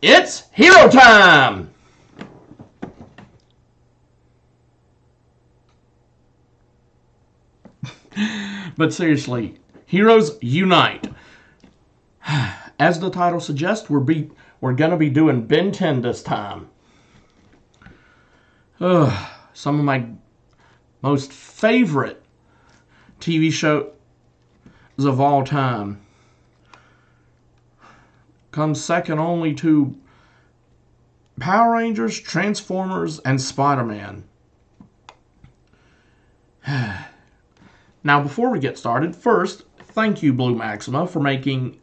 It's hero time! But seriously, heroes unite. As the title suggests, we're gonna be doing Ben 10 this time. Some of my most favorite TV shows of all time. Comes second only to Power Rangers, Transformers, and Spider-Man. Now, before we get started, first, thank you, Blue Maxima, for making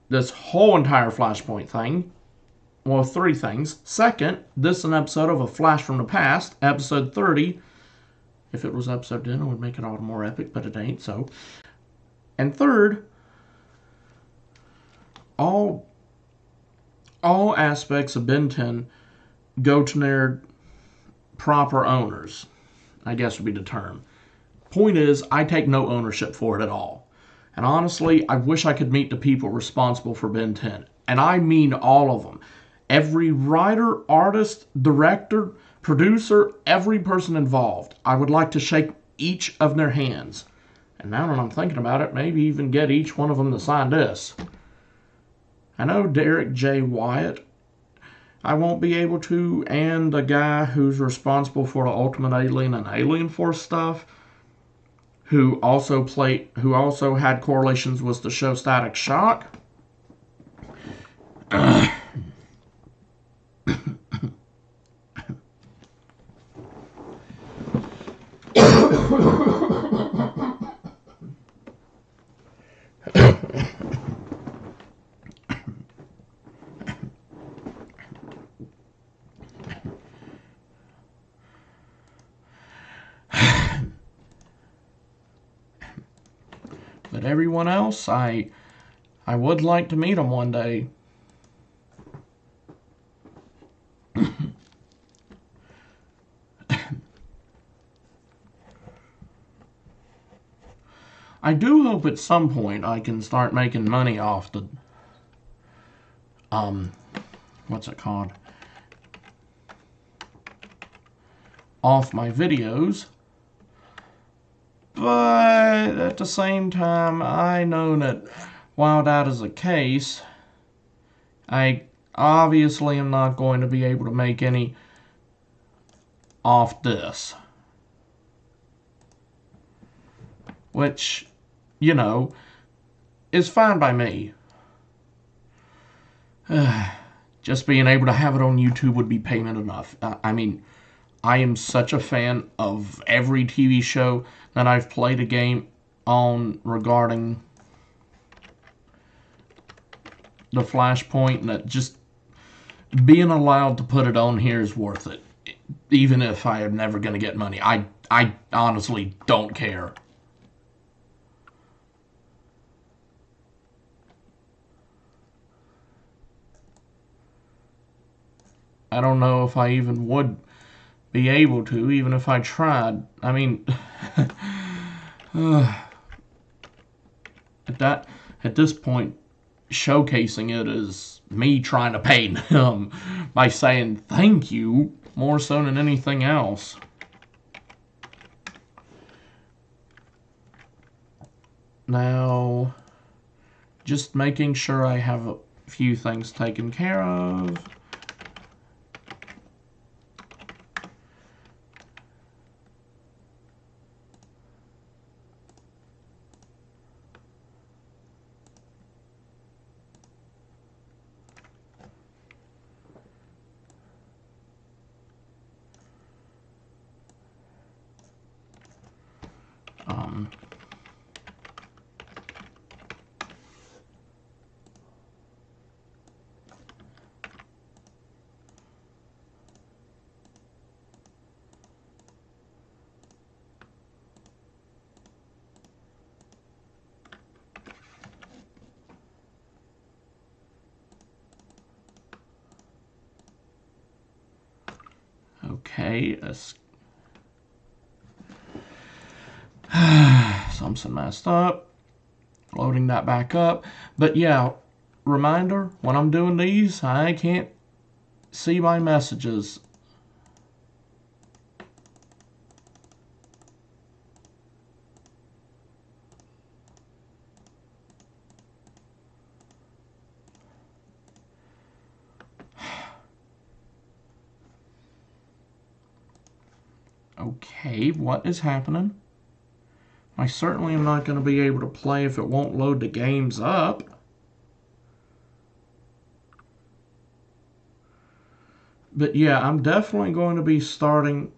this whole entire Flashpoint thing. Well, three things. Second, this is an episode of A Flash from the Past, episode 30. If it was episode 10, it would make it all more epic, but it ain't, so. And third, all aspects of Ben 10 go to their proper owners, I guess would be the term. Point is, I take no ownership for it at all. And honestly, I wish I could meet the people responsible for Ben 10. And I mean all of them. Every writer, artist, director, producer, every person involved. I would like to shake each of their hands. And now that I'm thinking about it, maybe even get each one of them to sign this. I know Derek J. Wyatt, I won't be able to, and the guy who's responsible for the Ultimate Alien and Alien Force stuff, who also had correlations with the show Static Shock. But everyone else, I would like to meet them one day. I do hope at some point I can start making money off the, what's it called? Off my videos. But at the same time, I know that while that is the case, I obviously am not going to be able to make any off this. Which, you know, is fine by me. Just being able to have it on YouTube would be payment enough. I mean, I am such a fan of every TV show that I've played a game on regarding the Flashpoint, that just being allowed to put it on here is worth it. Even if I am never going to get money. I honestly don't care. I don't know if I even would be able to, even if I tried. I mean, at this point, showcasing it is me trying to pay them by saying thank you more so than anything else. Now, just making sure I have a few things taken care of. Okay, something messed up. Loading that back up. But yeah, reminder, when I'm doing these, I can't see my messages. Okay, what is happening? I certainly am not going to be able to play if it won't load the games up. But yeah, I'm definitely going to be starting.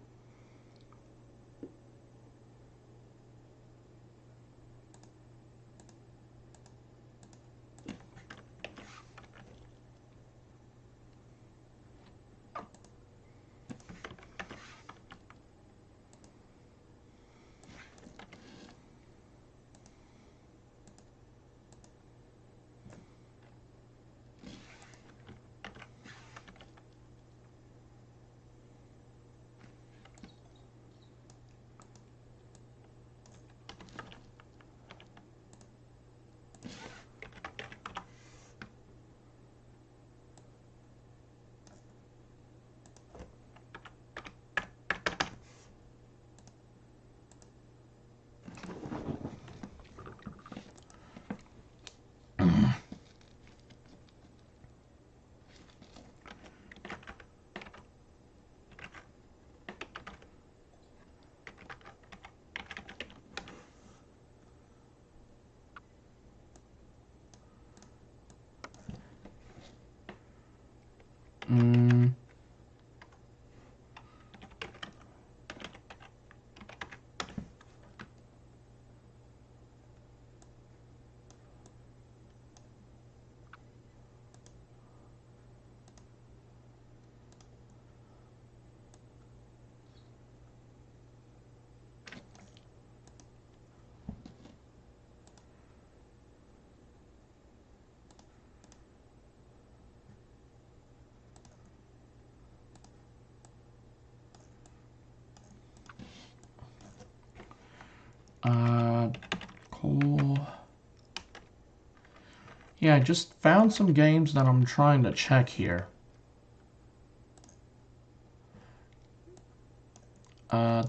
Mm, uh, cool. Yeah, I just found some games that I'm trying to check here. Uh,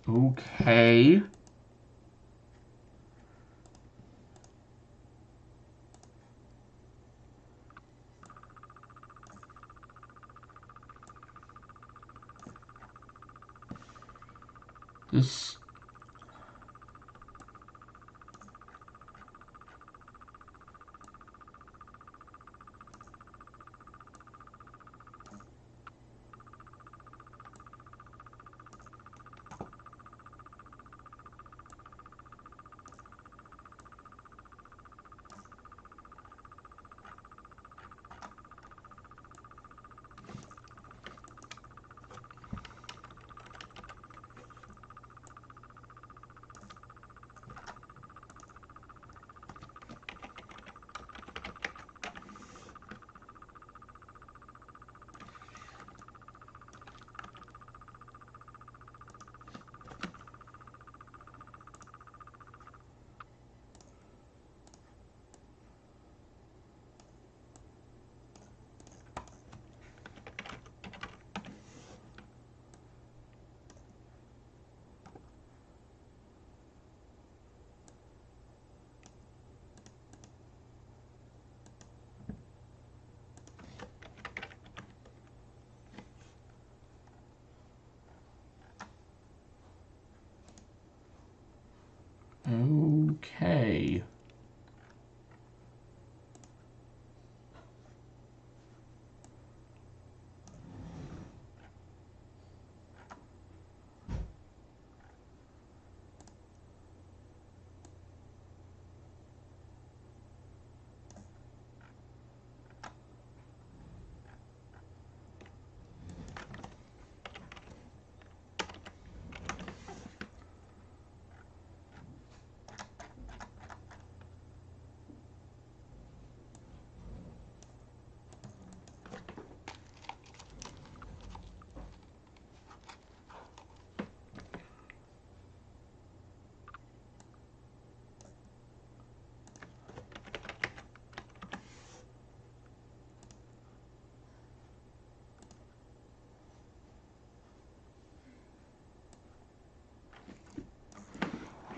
okay. This.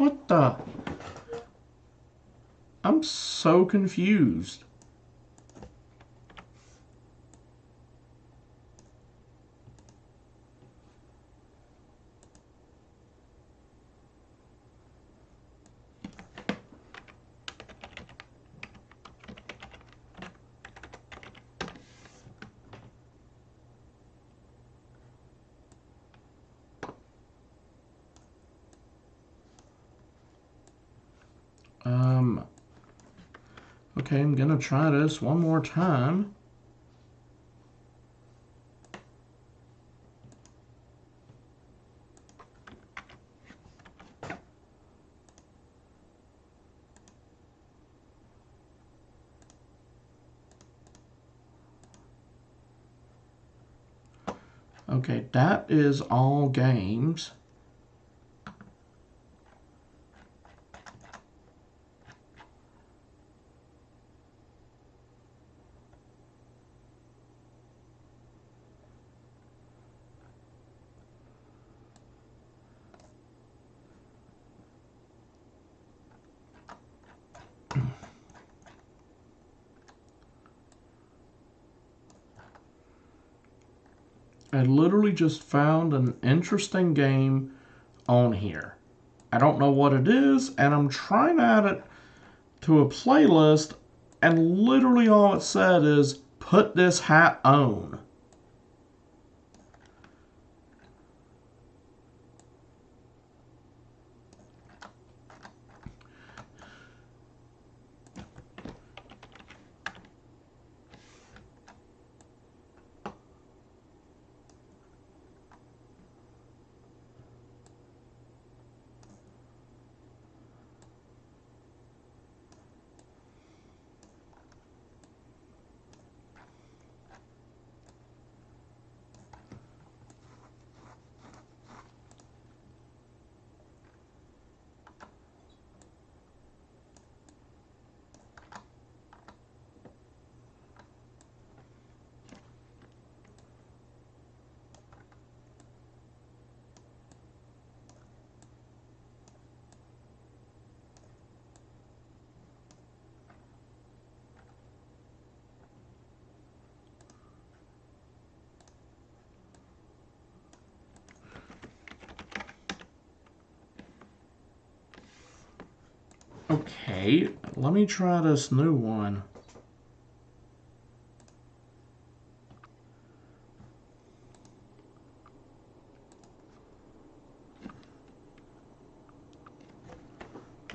What the? I'm so confused. Okay, I'm gonna try this one more time. Okay, that is all games. I literally just found an interesting game on here. I don't know what it is, and I'm trying to add it to a playlist, and literally all it said is, put this hat on. Okay, let me try this new one.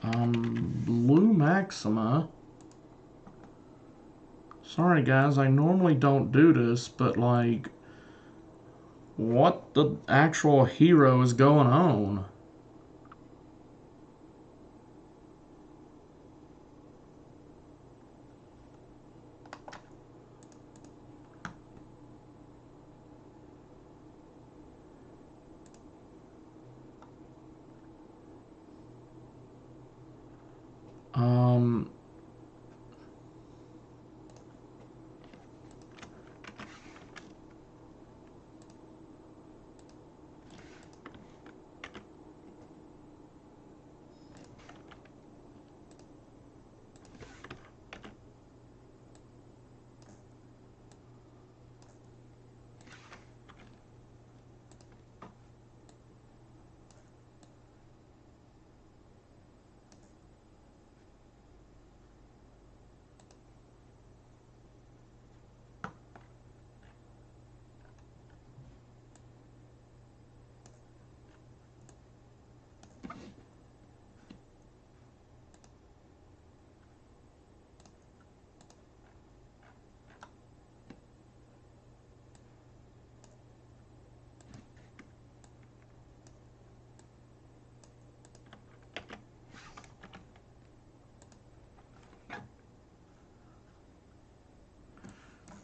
Blue Maxima. Sorry guys, I normally don't do this, but like, what the actual hero is going on? Um,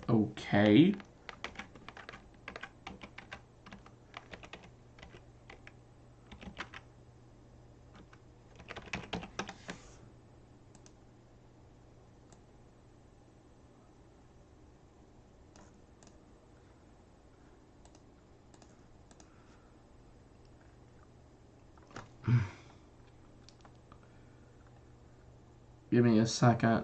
okay. Give me a second.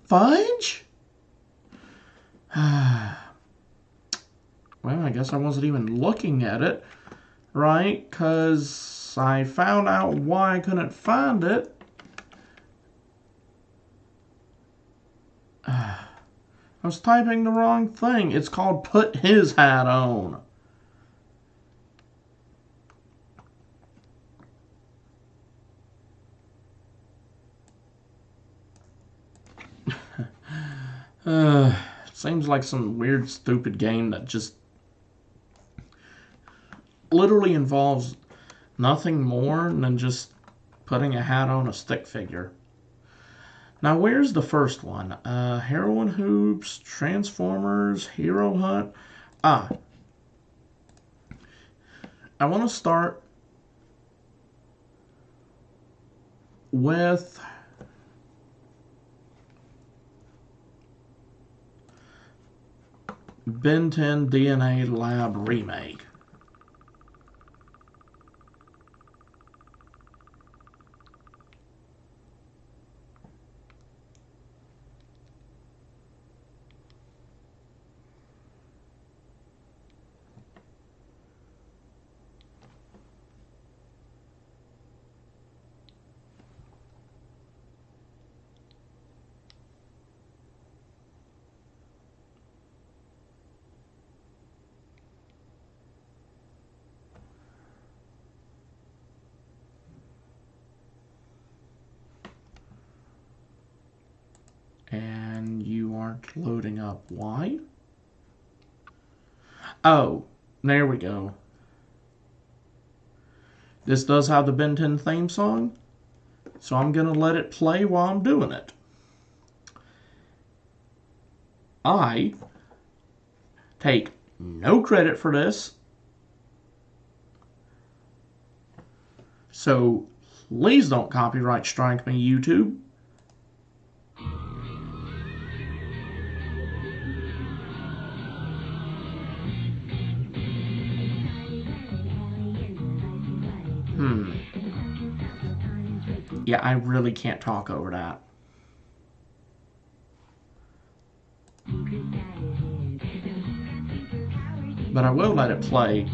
Fudge? Well, I guess I wasn't even looking at it, right? Because I found out why I couldn't find it. I was typing the wrong thing. It's called Put His Hat On. Seems like some weird, stupid game that just literally involves nothing more than just putting a hat on a stick figure. Now, where's the first one? Heroin Hoops, Transformers, Hero Hunt. I want to start with Ben 10 DNA Lab Remake. And you aren't loading up. Why? Oh, there we go. This does have the Ben 10 theme song, so I'm going to let it play while I'm doing it. I take no credit for this, so please don't copyright strike me, YouTube. Yeah, I really can't talk over that. But I will let it play.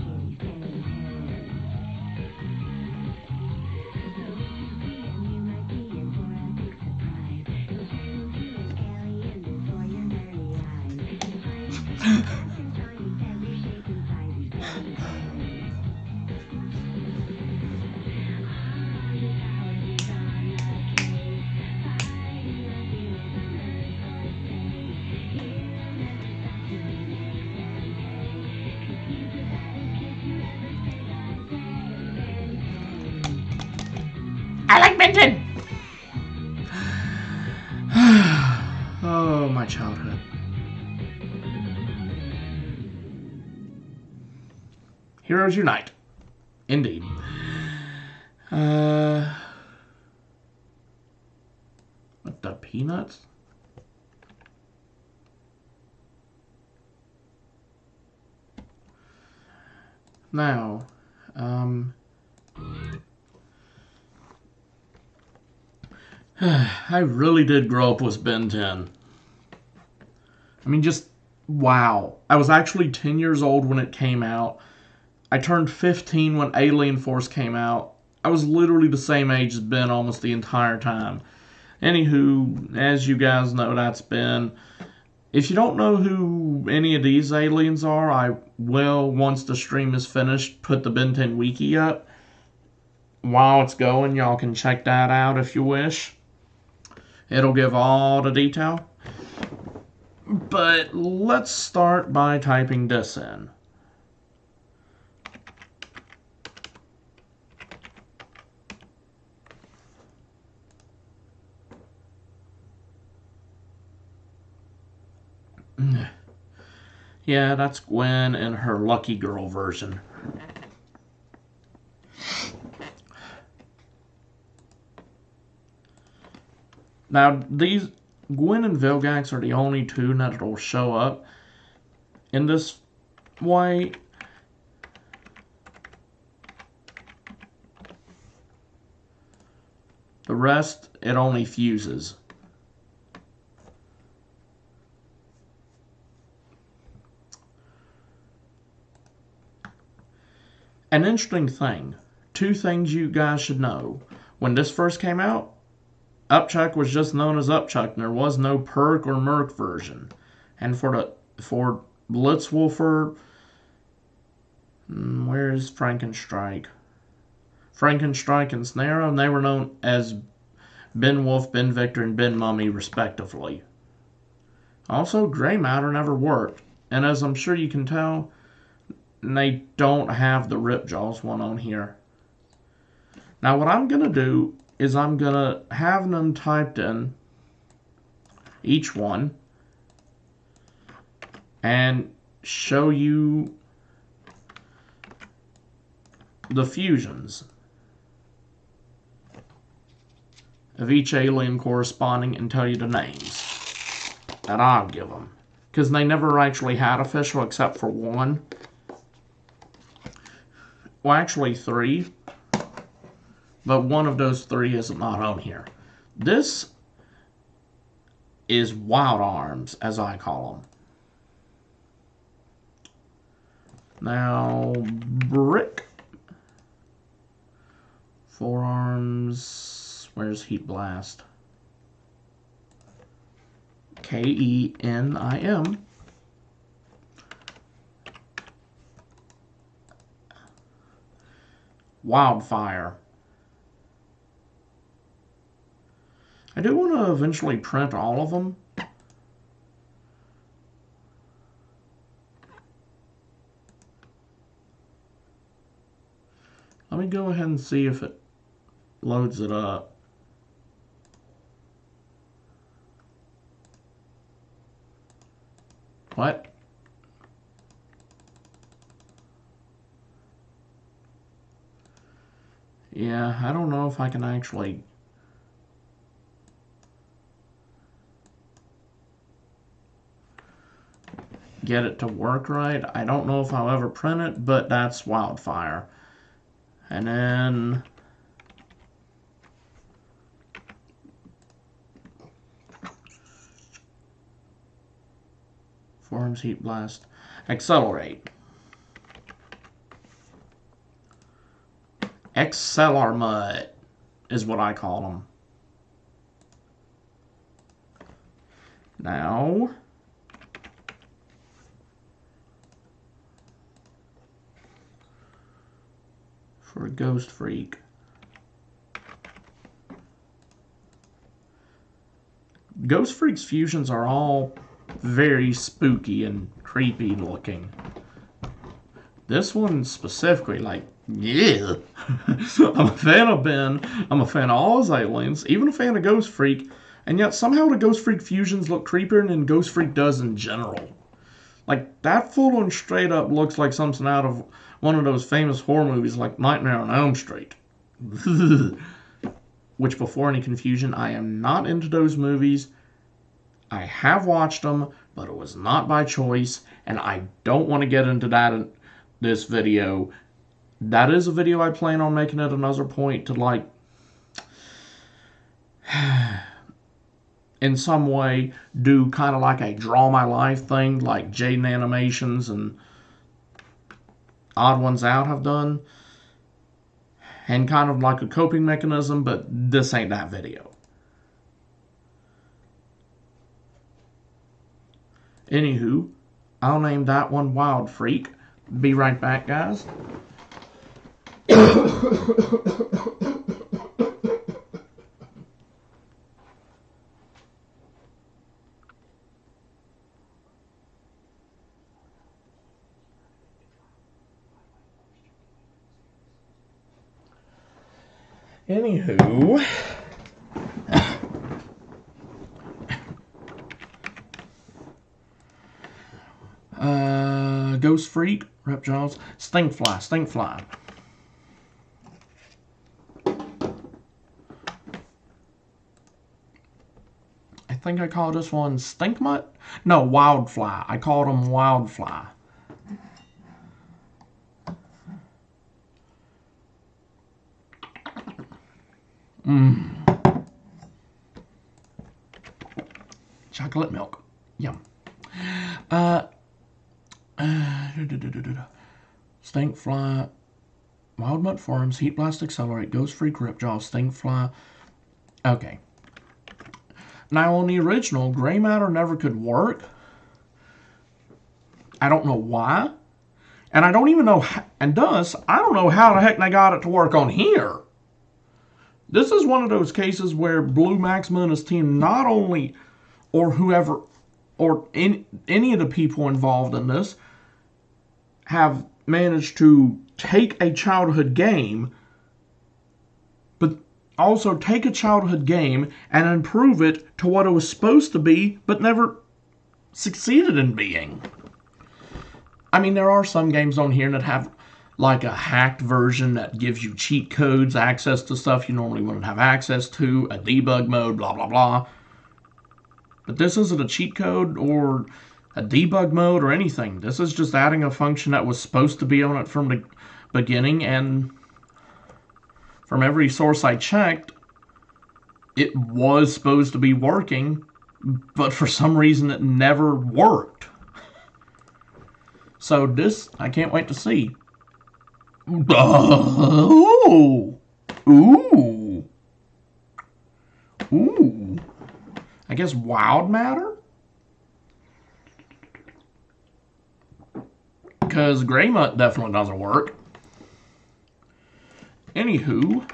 I like Ben 10. Oh, my childhood. Heroes Unite. Indeed. What the peanuts? Now, I really did grow up with Ben 10. I mean, just wow. I was actually 10 years old when it came out. I turned 15 when Alien Force came out. I was literally the same age as Ben almost the entire time. Anywho, as you guys know, that's Ben. If you don't know who any of these aliens are, I will, once the stream is finished, put the Ben 10 wiki up. While it's going, y'all can check that out if you wish. It'll give all the detail. But let's start by typing this in. Yeah, that's Gwen in her Lucky Girl version. Now, these Gwen and Vilgax are the only two that will show up in this way. The rest, it only fuses. An interesting thing, two things you guys should know. When this first came out, Upchuck was just known as Upchuck, and there was no Perk or Merc version. And for Blitzwolfer, where's Frankenstrike? Frankenstrike and Snarrow, and they were known as Ben Wolf, Ben Victor, and Ben Mummy, respectively. Also, Grey Matter never worked, and as I'm sure you can tell, they don't have the Ripjaws one on here. Now, what I'm going to do is I'm going to have them typed in, each one, and show you the fusions of each alien corresponding and tell you the names that I'll give them. Because they never actually had official except for one. Well, actually three. But one of those three is not on here. This is Wild Arms, as I call them. Now, Brick. Forearms. Where's Heat Blast? Kenim. Wildfire. I do want to eventually print all of them. Let me go ahead and see if it loads it up. What? Yeah, I don't know if I can actually get it to work right. I don't know if I'll ever print it, but that's Wildfire. And then Forms, Heat Blast, Accelerate. Accelarmut is what I call them. Now, for Ghost Freak. Ghost Freak's fusions are all very spooky and creepy looking. This one specifically, like, yeah. I'm a fan of Ben. I'm a fan of all his aliens, even a fan of Ghost Freak, and yet somehow the Ghost Freak fusions look creepier than Ghost Freak does in general. Like, that full on straight up looks like something out of one of those famous horror movies like Nightmare on Elm Street. Which, before any confusion, I am not into those movies. I have watched them, but it was not by choice, and I don't want to get into that in this video. That is a video I plan on making at another point to, like, in some way do kind of like a Draw My Life thing, like Jaden Animations and Odd Ones Out have done. and kind of like a coping mechanism, but this ain't that video. Anywho, I'll name that one Wild Freak. Be right back, guys. Anywho, Ghost Freak, Reptiles, Stinkfly. I think I called this one Stinkmutt? No, Wildfly. I called him Wildfly. Chocolate milk. Yum. Stinkfly, Wild Mutt Forums, Heat Blast Accelerate, Ghost Freak, Ripjaw, Stinkfly. Okay. Now on the original, Gray Matter never could work. I don't know why. And I don't even know, I don't know how the heck they got it to work on here. This is one of those cases where Blue Maxima and his team not only, or whoever, or any of the people involved in this, have managed to take a childhood game, but also take a childhood game and improve it to what it was supposed to be, but never succeeded in being. I mean, there are some games on here that have like a hacked version that gives you cheat codes, access to stuff you normally wouldn't have access to, a debug mode, blah, blah, blah. But this isn't a cheat code or a debug mode or anything. This is just adding a function that was supposed to be on it from the beginning, and from every source I checked, it was supposed to be working, but for some reason it never worked. So this, I can't wait to see. Ooh! Ooh! Ooh! I guess Wild Matter? Because Gray Mutt definitely doesn't work. Anywho,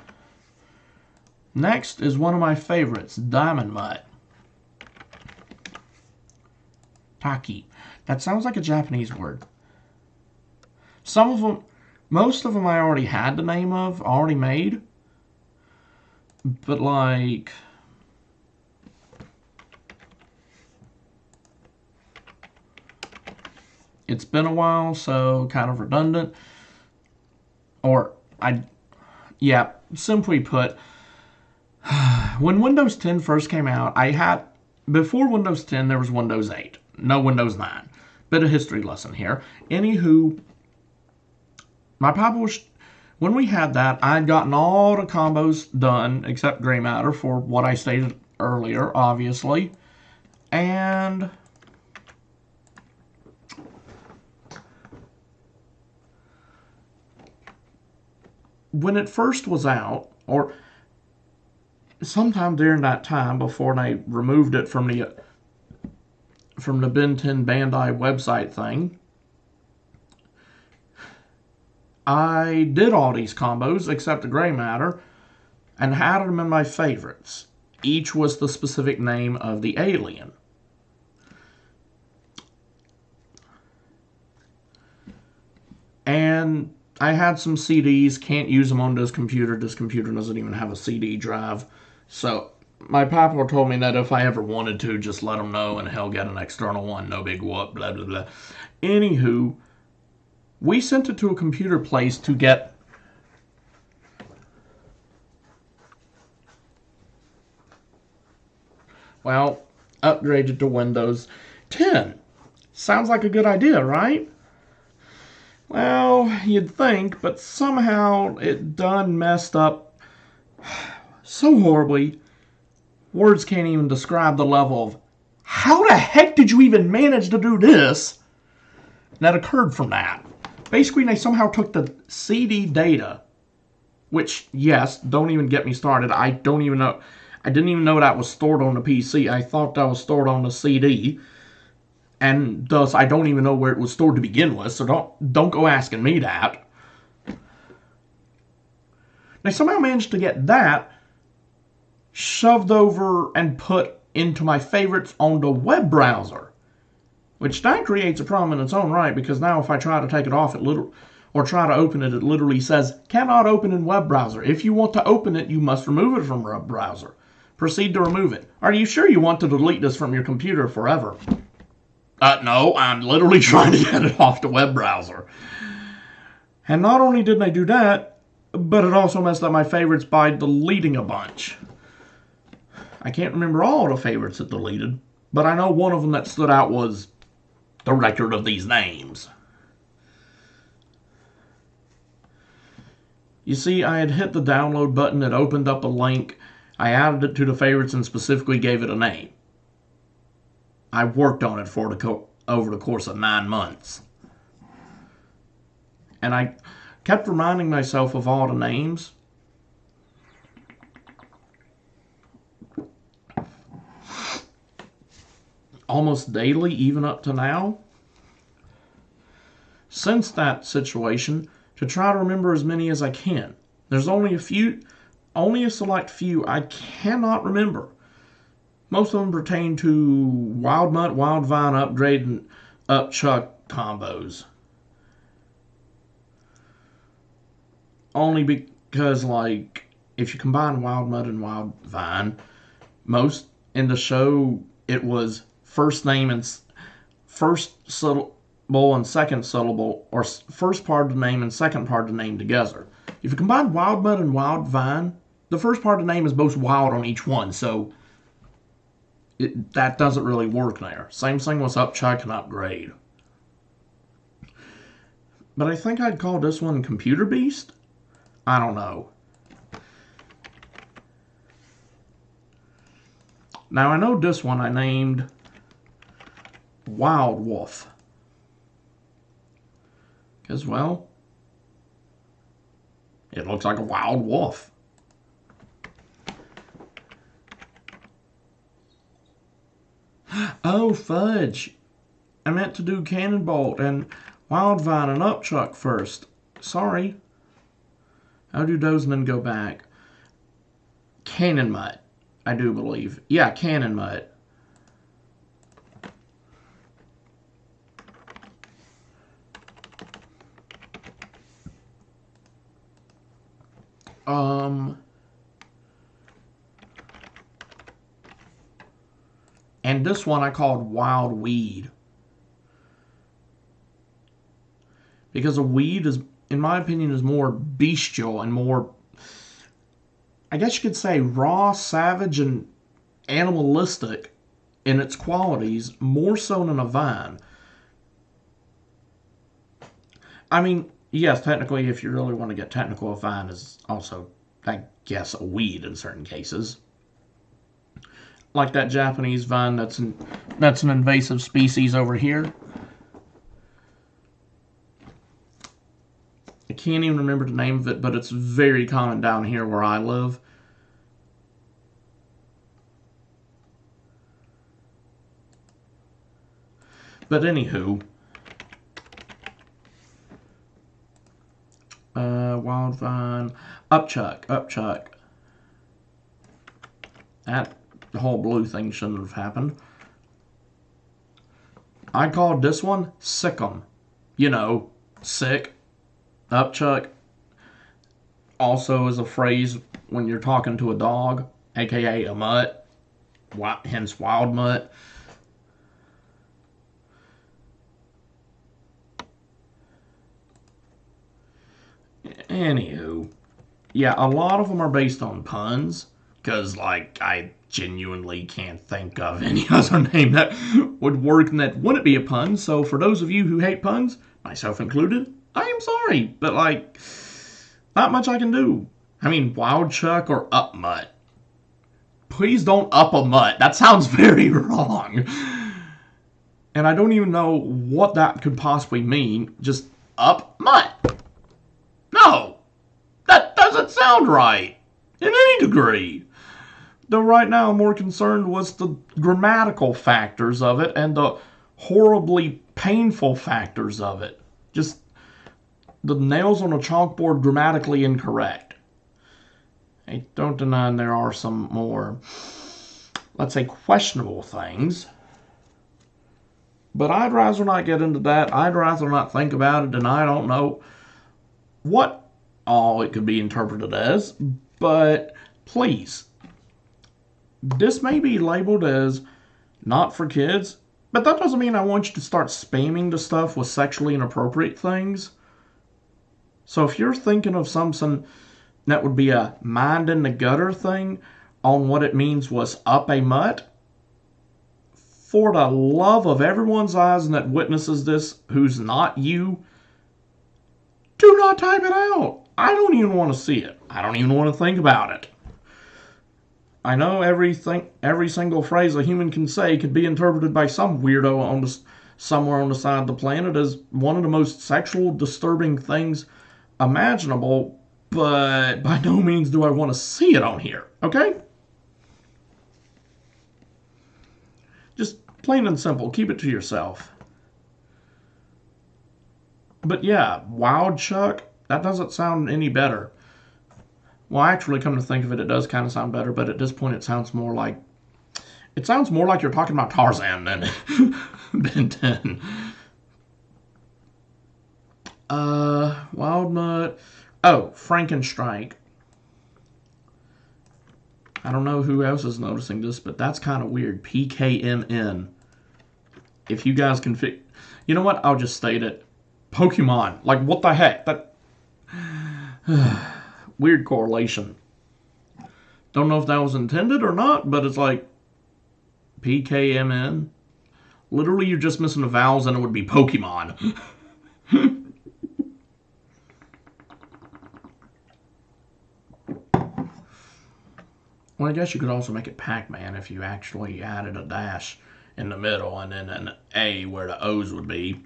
next is one of my favorites, Diamond Mutt. Taki. That sounds like a Japanese word. Some of them, most of them I already had the name of, already made. But like, it's been a while, so kind of redundant. Or, yeah, simply put, when Windows 10 first came out, before Windows 10, there was Windows 8. No Windows 9. Bit of history lesson here. Anywho, my papa was, when we had that, I'd gotten all the combos done, except Gray Matter, for what I stated earlier, obviously. And when it first was out, or sometime during that time before they removed it from the Ben 10 Bandai website thing, I did all these combos except the Gray Matter and had them in my favorites. Each was the specific name of the alien. And I had some CDs, can't use them on this computer. This computer doesn't even have a CD drive. So my papa told me that if I ever wanted to, just let him know and he'll get an external one. No big whoop, blah, blah, blah. Anywho, we sent it to a computer place to get upgraded to Windows 10. Sounds like a good idea, right? Well, you'd think, but somehow it done messed up so horribly. Words can't even describe the level of how the heck did you even manage to do this that occurred from that. Basically, they somehow took the CD data which, yes, don't even get me started. I didn't even know that was stored on the PC. I thought that was stored on the CD, and thus I don't even know where it was stored to begin with. So don't go asking me that. They somehow managed to get that shoved over and put into my favorites on the web browser, which that creates a problem in its own right, because now if I try to take it off, or try to open it, it literally says cannot open in web browser. If you want to open it, you must remove it from web browser. Proceed to remove it. Are you sure you want to delete this from your computer forever? No, I'm literally trying to get it off the web browser. And not only did they do that, but it also messed up my favorites by deleting a bunch. I can't remember all the favorites it deleted, but I know one of them that stood out was the record of these names. You see, I had hit the download button, it opened up a link, I added it to the favorites and specifically gave it a name. I worked on it for over the course of 9 months. And I kept reminding myself of all the names. Almost daily, even up to now. Since that situation, to try to remember as many as I can. There's only a select few I cannot remember. Most of them pertain to Wild Mutt, Wild Vine upgrade, and Upchuck combos. Only because, like, if you combine Wild Mutt and Wild Vine, most in the show it was first name and first syllable and second syllable, or first part of the name and second part of the name together. If you combine Wild Mutt and Wild Vine, the first part of the name is both wild on each one, so that doesn't really work there. Same thing with Upchuck and Upgrade. But I think I'd call this one Computer Beast? I don't know. Now I know this one I named Wild Wolf. Because, well, it looks like a wild wolf. Oh, fudge. I meant to do Cannonbolt and Wild Vine and Upchuck first. Sorry. I'll do those and then go back. Cannon Mutt, I do believe. Yeah, Cannon Mutt. And this one I called Wild Weed. Because a weed is, in my opinion, is more bestial and more, I guess you could say, raw, savage, and animalistic in its qualities, more so than a vine. I mean, yes, technically, if you really want to get technical, a vine is also, I guess, a weed in certain cases. Like that Japanese vine that's an invasive species over here. I can't even remember the name of it, but it's very common down here where I live. But anywho, Wild Vine, Upchuck. That whole blue thing shouldn't have happened. I called this one Sickum. You know, sick. Upchuck also is a phrase when you're talking to a dog, aka a mutt, hence Wild Mutt. Anywho, yeah, a lot of them are based on puns, because, like, I genuinely can't think of any other name that would work and that wouldn't be a pun. So for those of you who hate puns, myself included, I am sorry, but, like, not much I can do. I mean, Wild Chuck or Up Mutt. Please don't up a mutt. That sounds very wrong. And I don't even know what that could possibly mean. Just up mutt. No! That doesn't sound right in any degree. Though right now I'm more concerned with the grammatical factors of it and the horribly painful factors of it. Just the nails on a chalkboard grammatically incorrect. I don't deny there are some more, let's say, questionable things. But I'd rather not get into that. I'd rather not think about it, and I don't know what all it could be interpreted as. But please, this may be labeled as not for kids, but that doesn't mean I want you to start spamming the stuff with sexually inappropriate things. So if you're thinking of something that would be a mind in the gutter thing on what it means was up a mutt, for the love of everyone's eyes and that witnesses this who's not you, do not type it out. I don't even want to see it. I don't even want to think about it. I know every single phrase a human can say could be interpreted by some weirdo somewhere on the side of the planet as one of the most sexual, disturbing things imaginable, but by no means do I want to see it on here, okay? Just plain and simple, keep it to yourself. But yeah, Wild Chuck, that doesn't sound any better. Well, actually, come to think of it, it does kind of sound better, but at this point it sounds more like you're talking about Tarzan than Ben 10. Wild Nut. Oh, Frankenstrike. I don't know who else is noticing this, but that's kind of weird. PKMN. If you guys can you know what? I'll just state it. Pokemon. Like, what the heck? That weird correlation. Don't know if that was intended or not, but it's like PKMN. Literally, you're just missing the vowels and it would be Pokemon. Well, I guess you could also make it Pac-Man if you actually added a dash in the middle and then an A where the O's would be.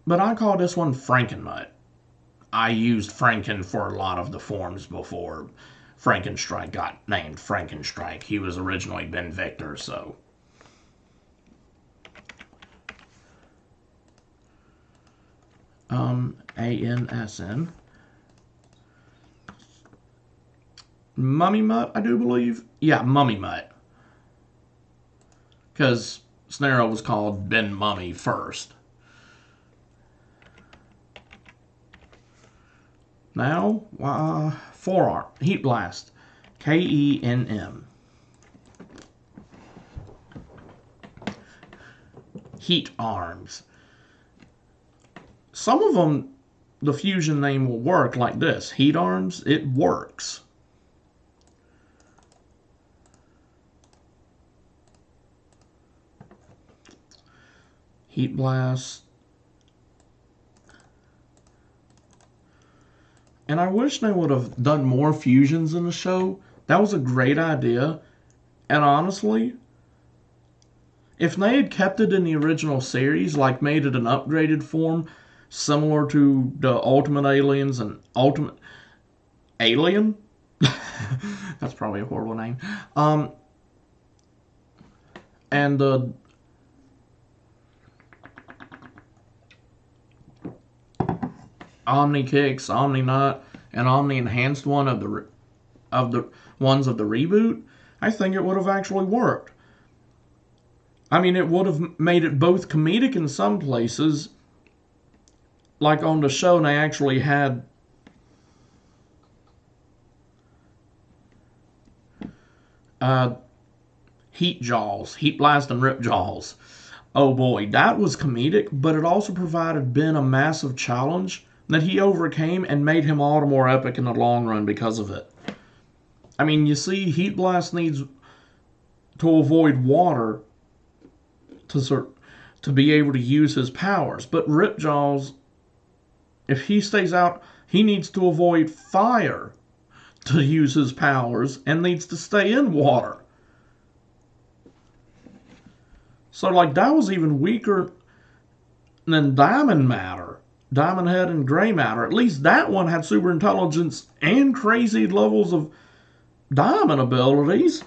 But I call this one Frankenmutt. I used Franken for a lot of the forms before Frankenstrike got named Frankenstrike. He was originally Ben Victor, so. ANSN. Mummy Mutt, I do believe. Yeah, Mummy Mutt. Because Snarrow was called Ben Mummy first. Now, Forearm. Heat Blast. KENM. Heat Arms. Some of them, the fusion name will work like this. Heat Arms, it works. Heat Blast. And I wish they would have done more fusions in the show. That was a great idea. And honestly, if they had kept it in the original series, like made it an upgraded form, similar to the Ultimate Aliens and Ultimate Alien? That's probably a horrible name. And the Omni Kicks, Omni Nut, and Omni Enhanced one of the ones of the reboot, I think it would have actually worked. I mean, it would have made it both comedic in some places, like on the show, they actually had Heat Jaws, Heat Blast and Rip Jaws. Oh boy, that was comedic, but it also provided Ben a massive challenge that he overcame and made him all the more epic in the long run because of it. I mean, you see, Heat Blast needs to avoid water to be able to use his powers, but Ripjaws, if he stays out, he needs to avoid fire to use his powers and needs to stay in water. So, like, that was even weaker than Diamond Matter. Diamond Head and Gray Matter. At least that one had super intelligence and crazy levels of diamond abilities.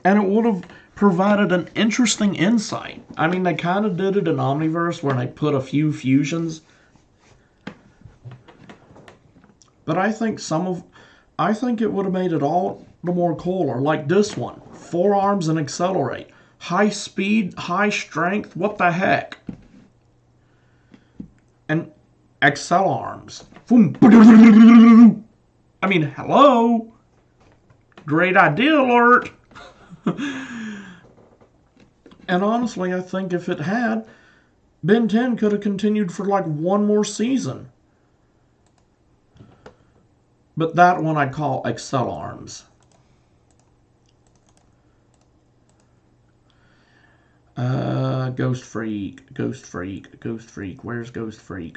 And it would have provided an interesting insight. I mean, they kind of did it in Omniverse where they put a few fusions. But I think it would have made it all the more cooler. Like this one. 4 arms and accelerate. High speed, high strength, what the heck? And Excel arms. I mean, hello? Great idea alert! And honestly, I think if it had, Ben 10 could have continued for like one more season. But that one I call Excel arms. Ghost Freak, Ghost Freak, Ghost Freak. Where's Ghost Freak?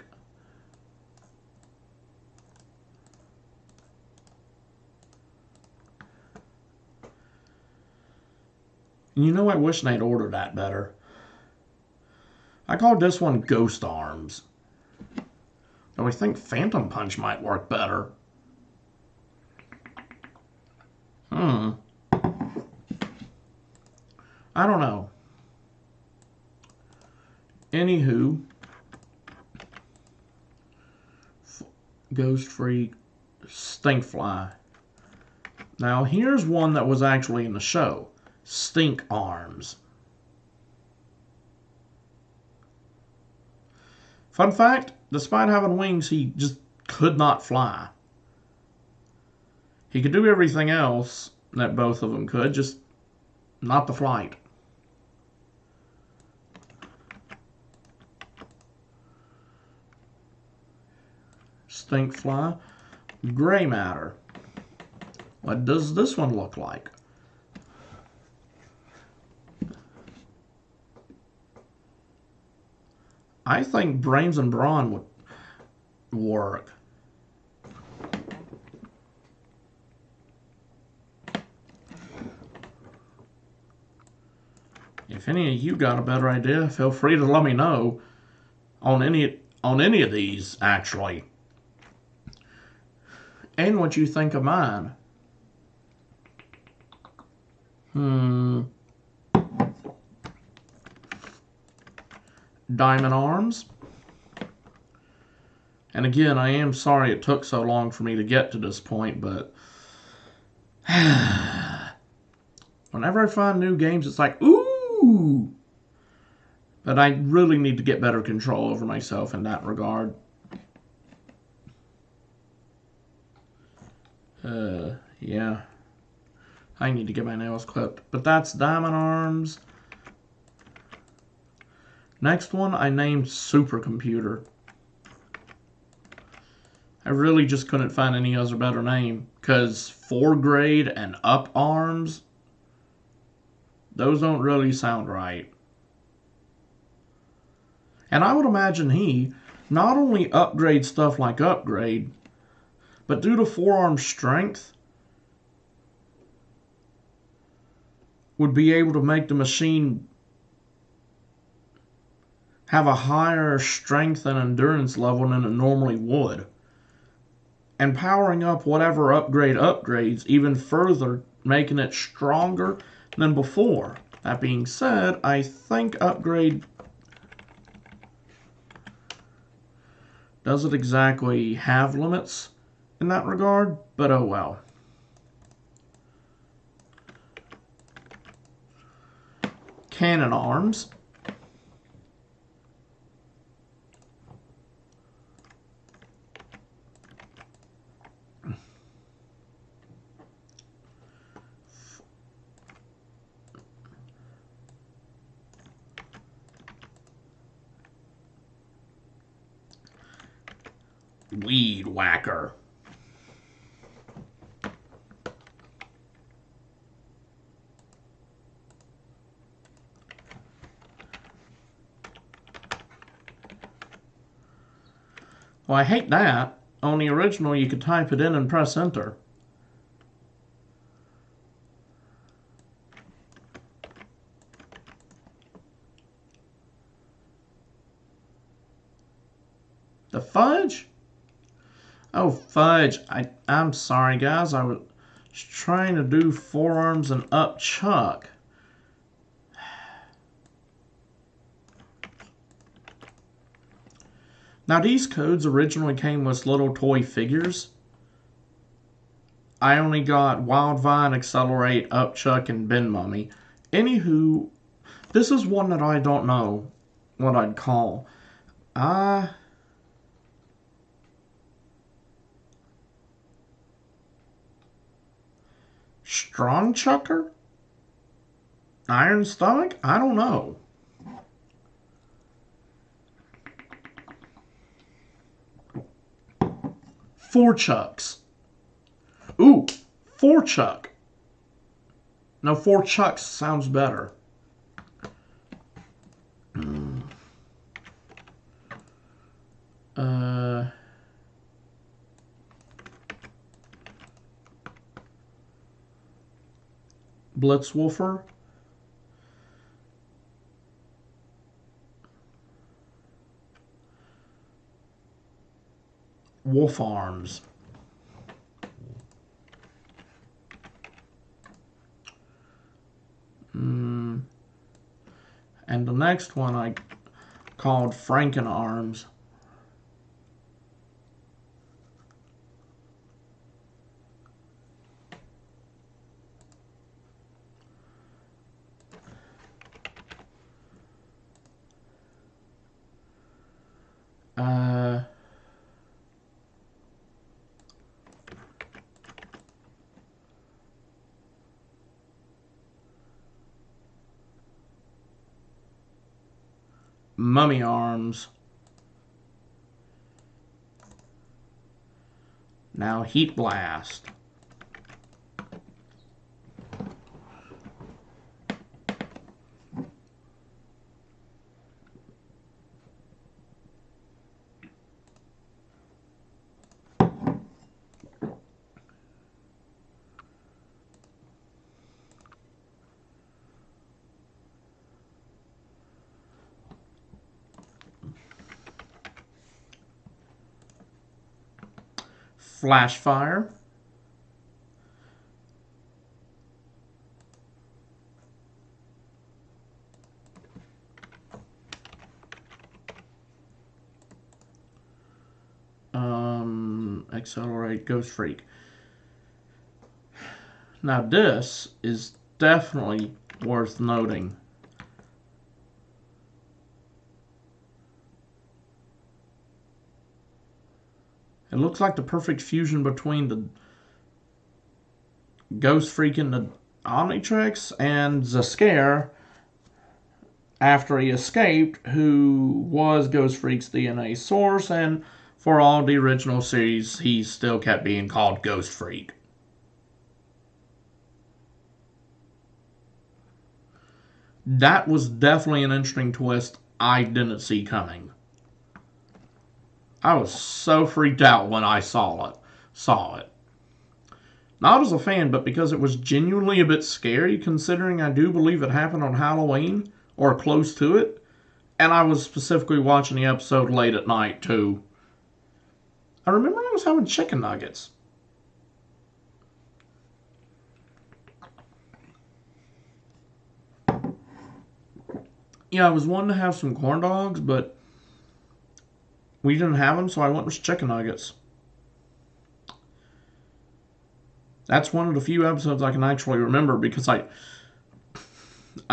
You know, I wish they'd ordered that better. I called this one Ghost Arms. Though I think Phantom Punch might work better. I don't know. Anywho, Ghost Freak, Stinkfly. Now here's one that was actually in the show. Stink Arms. Fun fact, despite having wings, he just could not fly. He could do everything else that both of them could, just not the flight. Stinkfly, Gray Matter. What does this one look like? I think Brains and Brawn would work. If any of you got a better idea, feel free to let me know on any of these, actually. And what you think of mine. Diamond Arms. And again, I am sorry it took so long for me to get to this point, but whenever I find new games, it's like, ooh! But I really need to get better control over myself in that regard. Yeah. I need to get my nails clipped. But that's Diamond Arms. Next one, I named Supercomputer. I really just couldn't find any other better name. Because 4 grade and up arms, those don't really sound right. And I would imagine he not only upgrades stuff like Upgrade, but due to 4-arm strength, would be able to make the machine have a higher strength and endurance level than it normally would. And powering up whatever upgrade upgrades even further, making it stronger than before. That being said, I think Upgrade doesn't exactly have limits in that regard, but oh well. Cannon Arms. Weed Whacker. Well, I hate that. On the original, you could type it in and press enter. The fudge? Oh, fudge. I'm sorry, guys. I was trying to do forearms and up chuck. Now, these codes originally came with little toy figures. I only got Wild Vine, Accelerate, Up Chuck, and Ben Mummy. Anywho, this is one that I don't know what I'd call. Strong Chucker? Iron Stomach? I don't know. Four Chucks. Ooh, Four Chuck. No, Four Chucks sounds better. Blitzwolfer. Wolf Arms. And the next one I called Franken Arms. Mummy Arms. Now Heat Blast. Flash Fire. Accelerate, Ghost Freak. Now this is definitely worth noting. It looks like the perfect fusion between the Ghost Freak and the Omnitrix and Zascare after he escaped, who was Ghost Freak's DNA source, and for all the original series, he still kept being called Ghost Freak. That was definitely an interesting twist I didn't see coming. I was so freaked out when I saw it. Not as a fan, but because it was genuinely a bit scary, considering I do believe it happened on Halloween, or close to it. And I was specifically watching the episode late at night, too. I remember I was having chicken nuggets. Yeah, I was wanting to have some corn dogs, but we didn't have them, so I went with chicken nuggets. That's one of the few episodes I can actually remember because I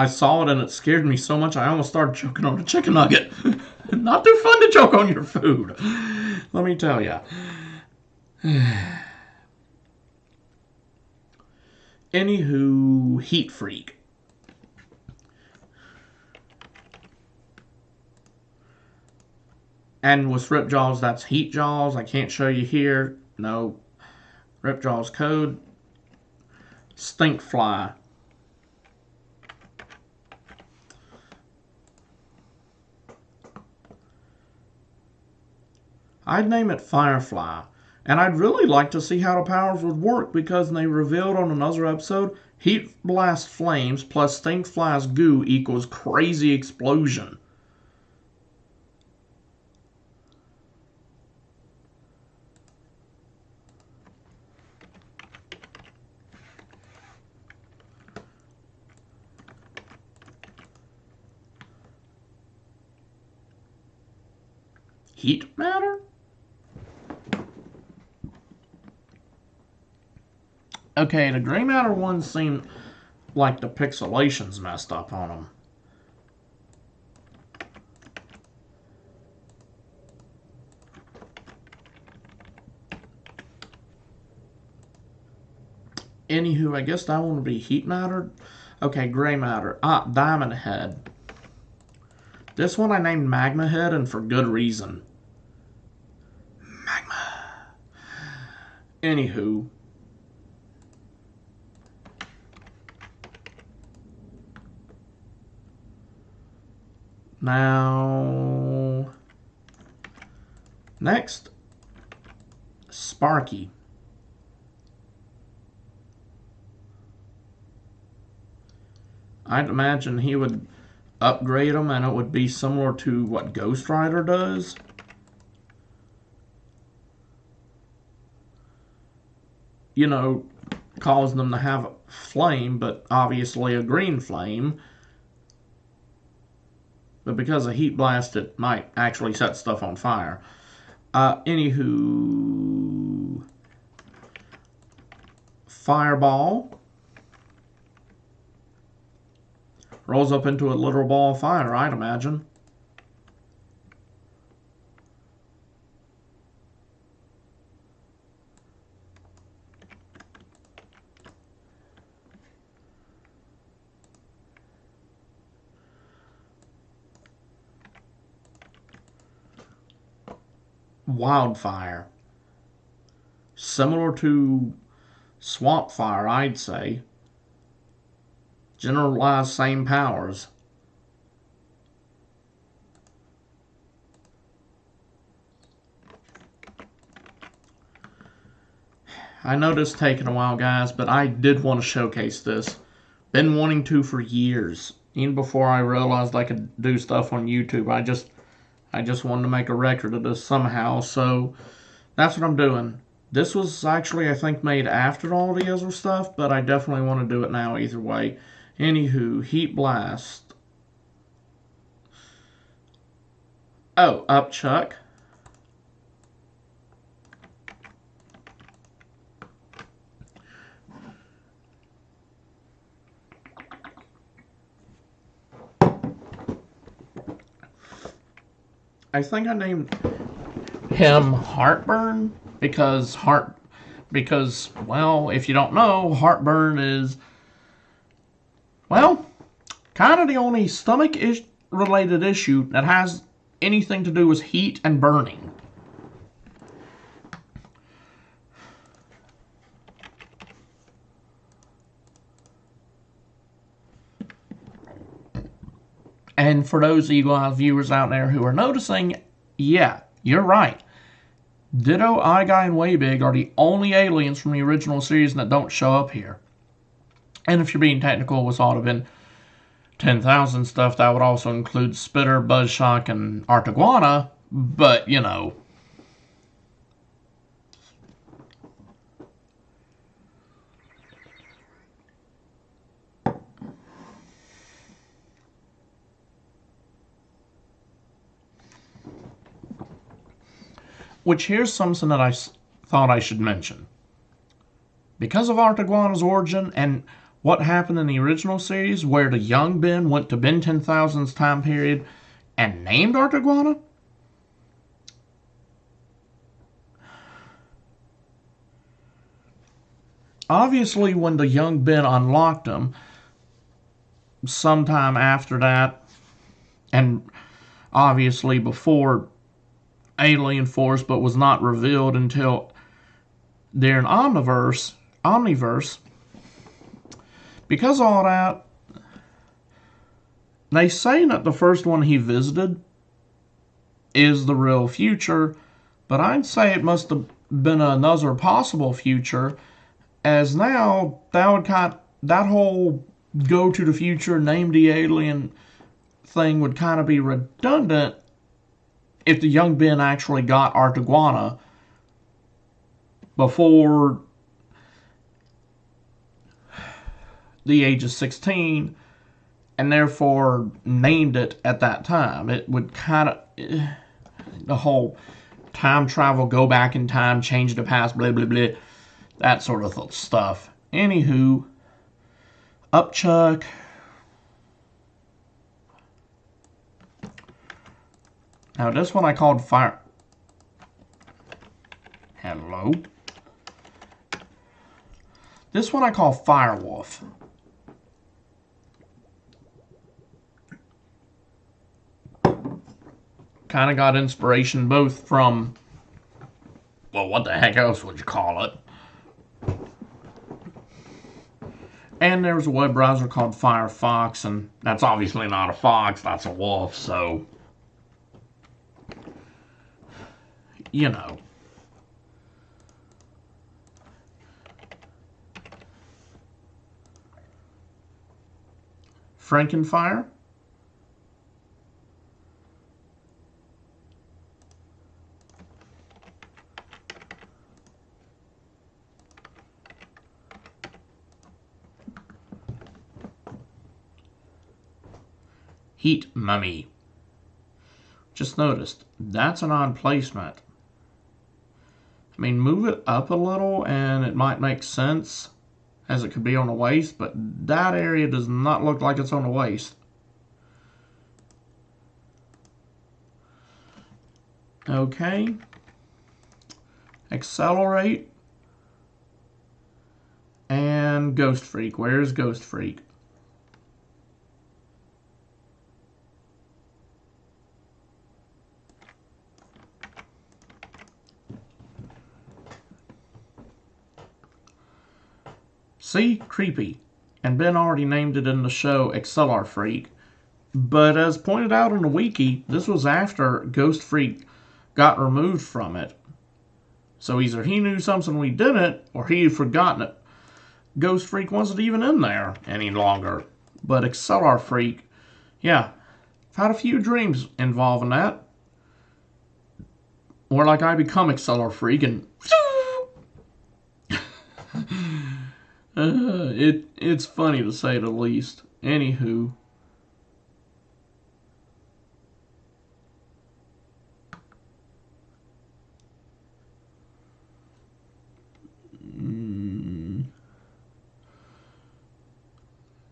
saw it and it scared me so much I almost started choking on a chicken nugget. Not too fun to choke on your food, let me tell you. Anywho, Heat Freak. And with Ripjaws, that's Heat Jaws. I can't show you here. No. Ripjaws code. Stinkfly. I'd name it Firefly. And I'd really like to see how the powers would work because they revealed on another episode, Heat Blast Flames plus Stinkfly's goo equals Crazy Explosion. heat matter? Okay, the gray matter ones seem like the pixelation's messed up on them. Anywho, I guess that one would be heat matter. Okay, gray matter. Diamond head. This one I named Magma Head, and for good reason. Magma. Anywho. Now, next, Sparky. I'd imagine he would upgrade them and it would be similar to what Ghost Rider does. You know, causing them to have a flame, but obviously a green flame. But because of Heat Blast, it might actually set stuff on fire. Anywho, Fireball rolls up into a literal ball of fire, I'd imagine. Wildfire. Similar to Swamp Fire, I'd say. Generalized same powers. I know this is taking a while, guys, but I did want to showcase this. Been wanting to for years. Even before I realized I could do stuff on YouTube. I just wanted to make a record of this somehow, so that's what I'm doing. This was actually, I think, made after all the other stuff, but I definitely want to do it now either way. Anywho, Heat Blast. Oh, up Chuck. I think I named him Heartburn because well, if you don't know, heartburn is, well, kind of the only stomach related issue that has anything to do with heat and burning. And for those Eagle Eye viewers out there who are noticing, yeah, you're right. Ditto, Eye Guy, and Waybig are the only aliens from the original series that don't show up here. And if you're being technical with all of in 10,000 stuff, that would also include Spitter, Buzzshock, and Artaguana, but, you know. Which here's something that I thought I should mention. Because of Artaguana's origin and what happened in the original series where the young Ben went to Ben 10,000's time period and named Artaguana, obviously when the young Ben unlocked him, sometime after that, and obviously before Alien Force, but was not revealed until during Omniverse, because of all that, they say that the first one he visited is the real future, but I'd say it must have been another possible future, as now that whole go to the future, name the alien thing would kind of be redundant if the young Ben actually got Artaguana before the age of 16 and therefore named it at that time. It would kind of, the whole time travel, go back in time, change the past, blah, blah, blah. That sort of stuff. Anywho, Upchuck. Now this one I called Fire... Hello? This one I call Firewolf. Kind of got inspiration both from... Well, what the heck else would you call it? And there was a web browser called Firefox, and that's obviously not a fox, that's a wolf, so... You know. Frankenfire. Heat Mummy. Just noticed, that's an odd placement. I mean, move it up a little and it might make sense, as it could be on the waist, but that area does not look like it's on the waist. Okay. Accelerate. And Ghost Freak. Where's Ghost Freak? See? Creepy. And Ben already named it in the show Accelar Freak. But as pointed out on the wiki, this was after Ghost Freak got removed from it. So either he knew something we didn't, or he had forgotten it. Ghost Freak wasn't even in there any longer. But Accelar Freak, yeah, I've had a few dreams involving that. Or like I become Accelar Freak and... it's funny to say the least. Anywho.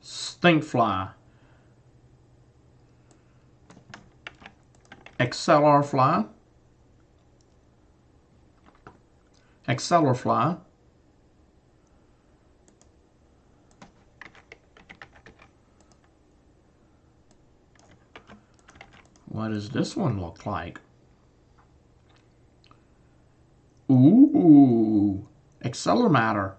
Stinkfly. Accelar Fly. Accelar Fly. What does this one look like? Ooh, Accelermatter.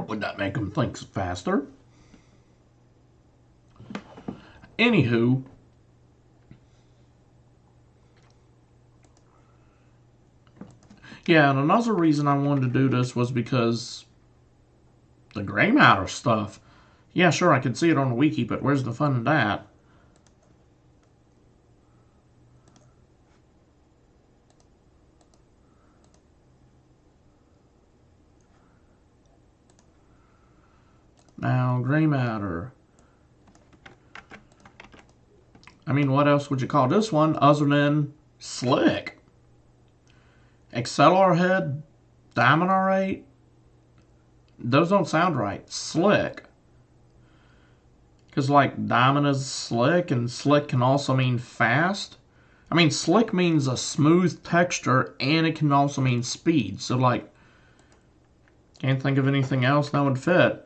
Would that make them think faster? Anywho, yeah, and another reason I wanted to do this was because the gray matter stuff. Yeah, sure, I could see it on the wiki, but where's the fun in that? Now, gray matter. I mean, what else would you call this one other than slick? Accelar head, Diamondorate. Those don't sound right. Slick. Because, like, diamond is slick, and slick can also mean fast. I mean, slick means a smooth texture, and it can also mean speed. So, like, can't think of anything else that would fit.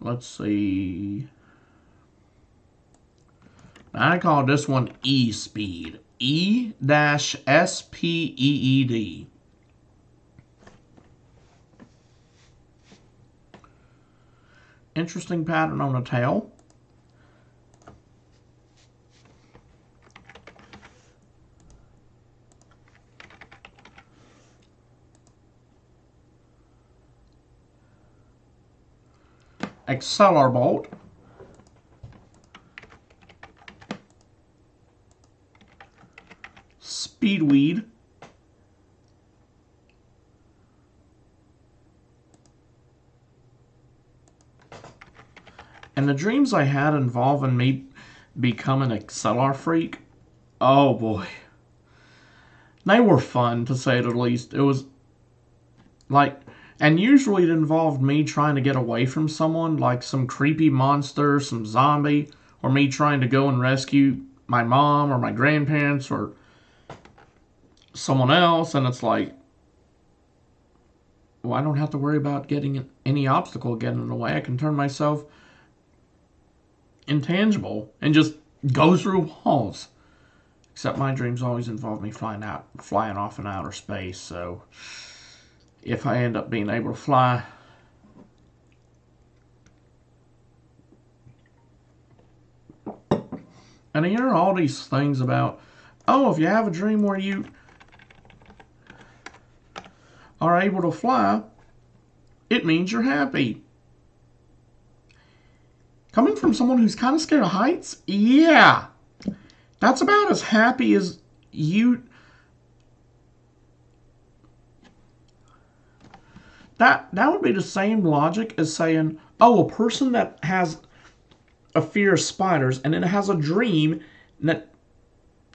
Let's see. I call this one E-Speed. E-S-P-E-E-D. Interesting pattern on the tail. Accelerbolt. speed weed. And the dreams I had involving me becoming a Accelar freak, oh boy. They were fun, to say the least. It was like, and usually it involved me trying to get away from someone, like some creepy monster, some zombie, or me trying to go and rescue my mom or my grandparents or someone else. And it's like, well, I don't have to worry about getting any obstacle getting in the way. I can turn myself intangible and just go through walls. Except my dreams always involve me flying off in outer space. So if I end up being able to fly, and I hear all these things about, oh, if you have a dream where you are able to fly, it means you're happy. Coming from someone who's kind of scared of heights, yeah, that's about as happy as you. That would be the same logic as saying, oh, a person that has a fear of spiders and then has a dream that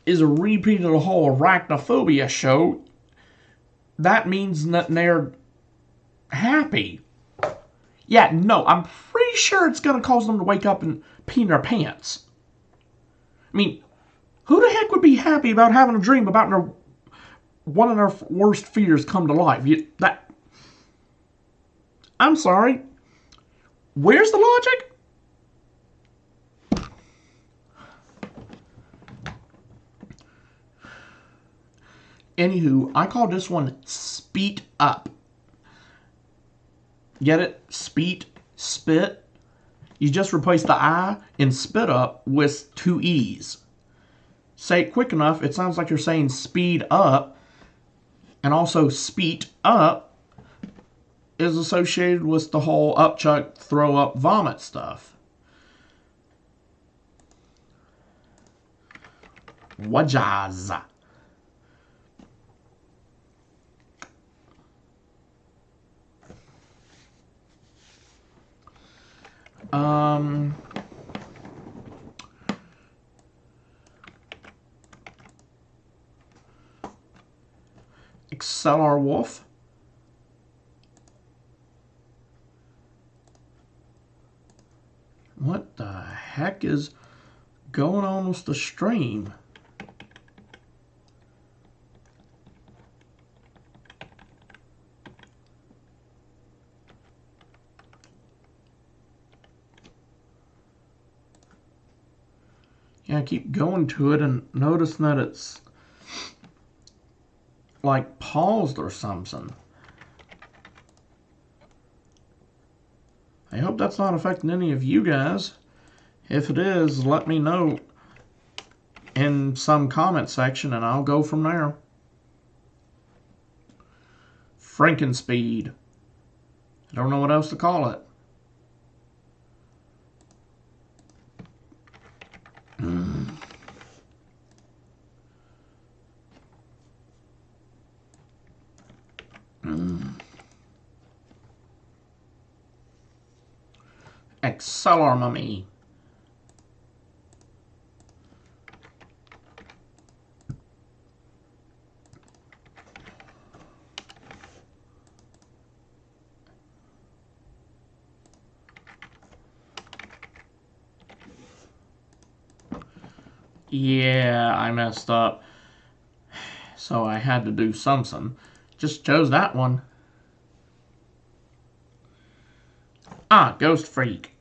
is a repeat of the whole arachnophobia show, that means that they're happy. Yeah, no, I'm pretty sure it's going to cause them to wake up and pee in their pants. I mean, who the heck would be happy about having a dream about one of their worst fears come to life? I'm sorry. Where's the logic? Anywho, I call this one Speed Up. Get it? Speed, spit. You just replace the I in spit up with 2 E's. Say it quick enough, it sounds like you're saying speed up. And also speed up is associated with the whole upchuck, throw up, vomit stuff. Wajaz. Accelar Wolf. What the heck is going on with the stream? Yeah, I keep going to it and noticing that it's like paused or something. I hope that's not affecting any of you guys. If it is, let me know in some comment section and I'll go from there. Frankenspeed. I don't know what else to call it. Accelar Mummy. Yeah, I messed up. So I had to do something. Just chose that one. Ah, Ghost Freak.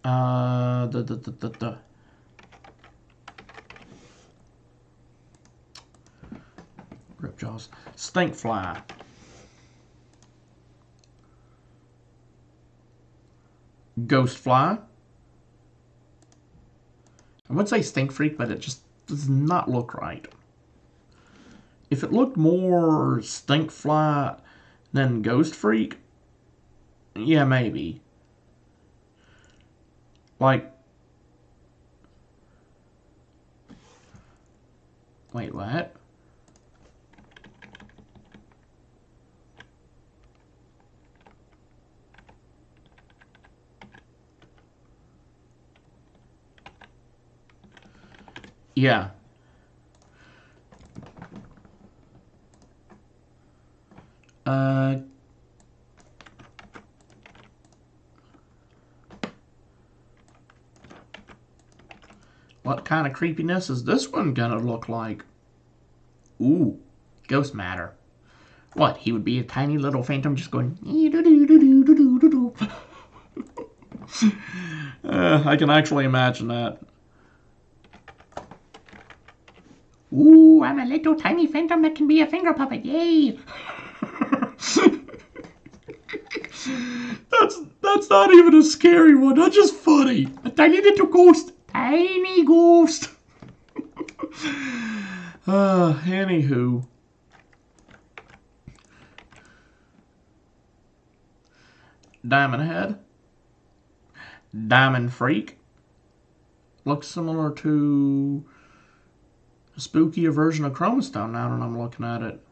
Ripjaws. Stinkfly. Ghostfly. I would say Stink Freak, but it just does not look right. If it looked more Stinkfly than Ghost Freak, yeah, maybe. Like, wait, what? Yeah. What kind of creepiness is this one gonna look like? Ooh, ghost matter. What, he would be a tiny little phantom just going... I can actually imagine that. Ooh, I'm a little tiny phantom that can be a finger puppet. Yay! That's not even a scary one. That's just funny. A tiny little ghost. Tiny ghost. Anywho. Diamond Head. Diamond Freak. Looks similar to a spookier version of Chromastone now that I'm looking at it.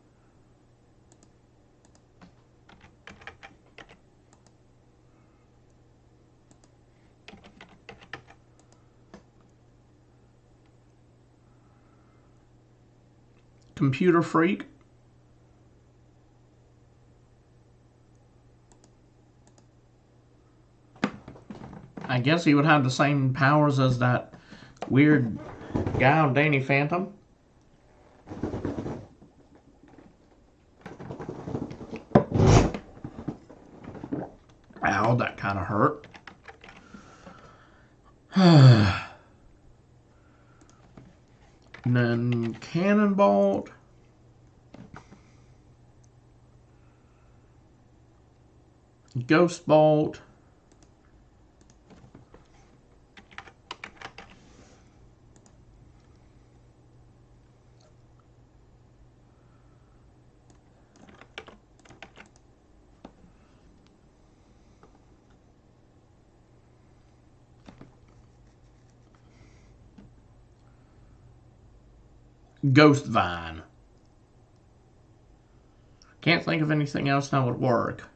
Computer Freak. I guess he would have the same powers as that weird guy on Danny Phantom. Ow, that kind of hurt. And then Cannonball. Ghost Bolt. Ghost Vine. Can't think of anything else that would work.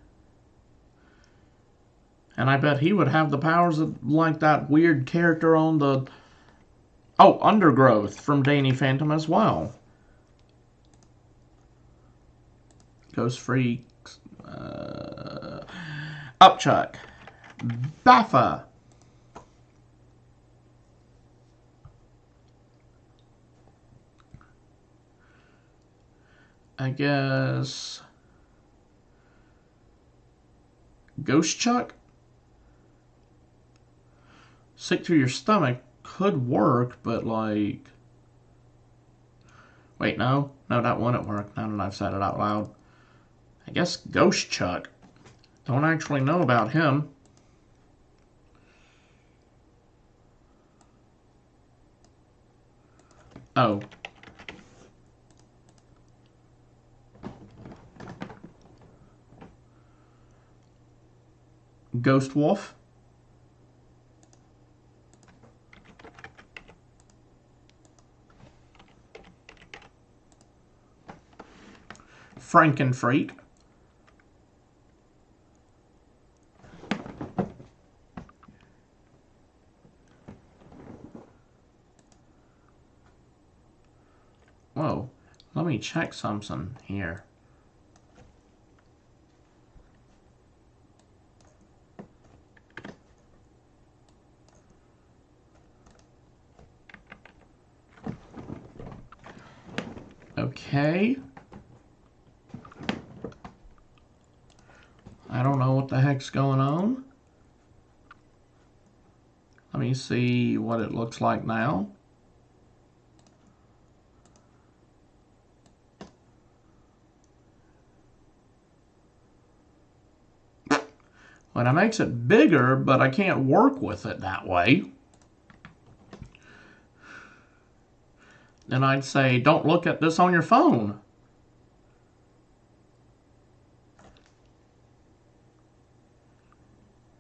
And I bet he would have the powers of like that weird character on the... Oh, Undergrowth from Danny Phantom as well. Ghost Freaks. Upchuck. Baffa. I guess... Ghost Chuck? Sick to your stomach could work, but like... Wait, no. No, that wouldn't work now that I've said it out loud. I guess Ghost Chuck. Don't actually know about him. Oh. Ghost Wolf. Frankenfreak. Whoa. Let me check something here. Okay. I don't know what the heck's going on. Let me see what it looks like now. Well, it makes it bigger, but I can't work with it that way. Then I'd say, don't look at this on your phone.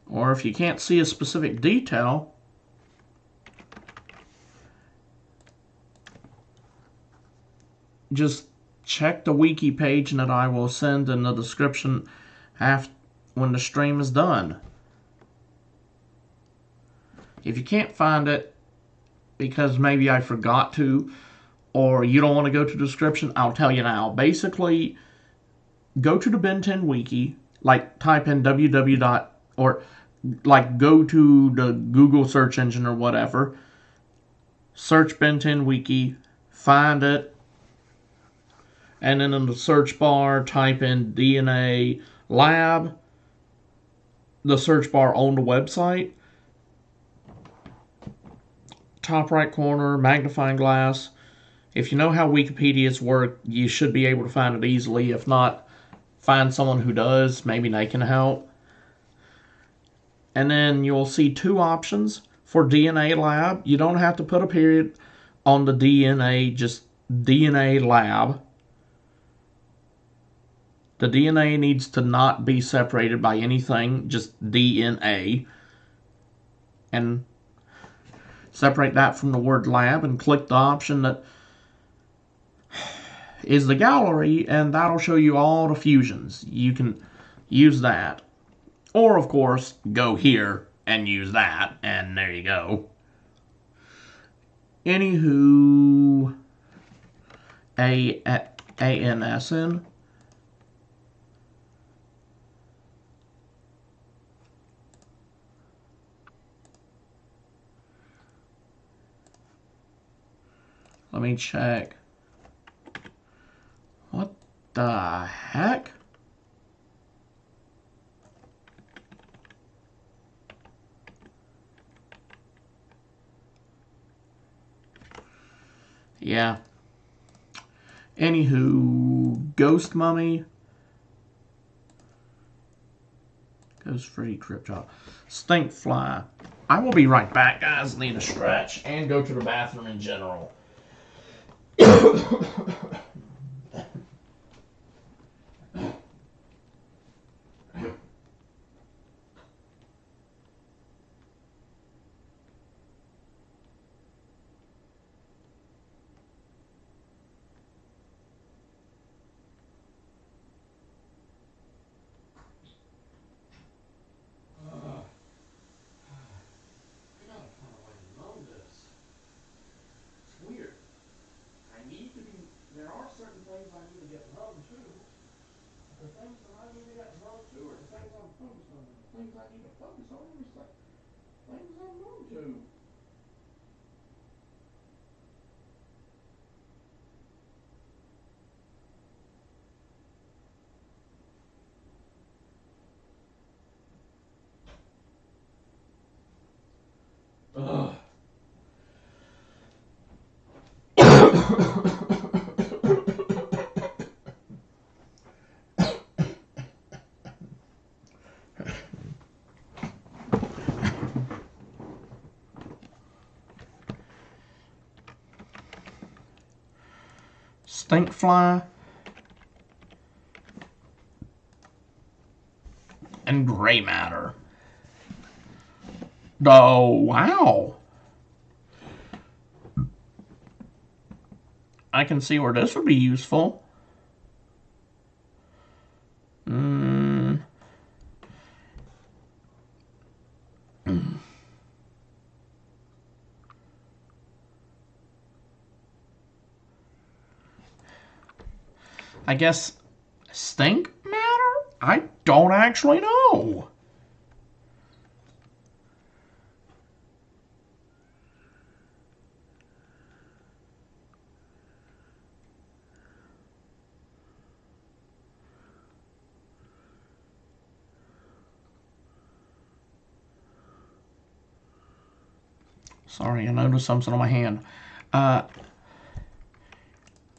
Or if you can't see a specific detail, just check the wiki page that I will send in the description when the stream is done. If you can't find it, because maybe I forgot to, or you don't want to go to the description, I'll tell you now. Basically, go to the Ben 10 wiki, like type in www. Or like go to the Google search engine or whatever, search Ben 10 wiki, find it, and then in the search bar type in DNA lab, the search bar on the website, top right corner, magnifying glass. If you know how Wikipedia's work, you should be able to find it easily. If not, find someone who does. Maybe they can help. And then you'll see two options for DNA lab. You don't have to put a period on the DNA, just DNA lab. The DNA needs to not be separated by anything, just DNA. And separate that from the word lab and click the option that is the gallery, and that'll show you all the fusions. You can use that. Or, of course, go here and use that, and there you go. Anywho, ANSN. Let me check. What the heck? Yeah. Anywho, Ghost Mummy. Ghost Free Crypto. Stink Fly. I will be right back, guys. Need a stretch and go to the bathroom in general. There are certain things I need to get numb to. The things that I need to get numb to are the things I'm focused on. The things I need to focus on are the things I'm numb to. Ugh. Stink Fly and Gray Matter. Oh, wow. I can see where this would be useful. I guess stink matter? I don't actually know. Sorry, I noticed something on my hand.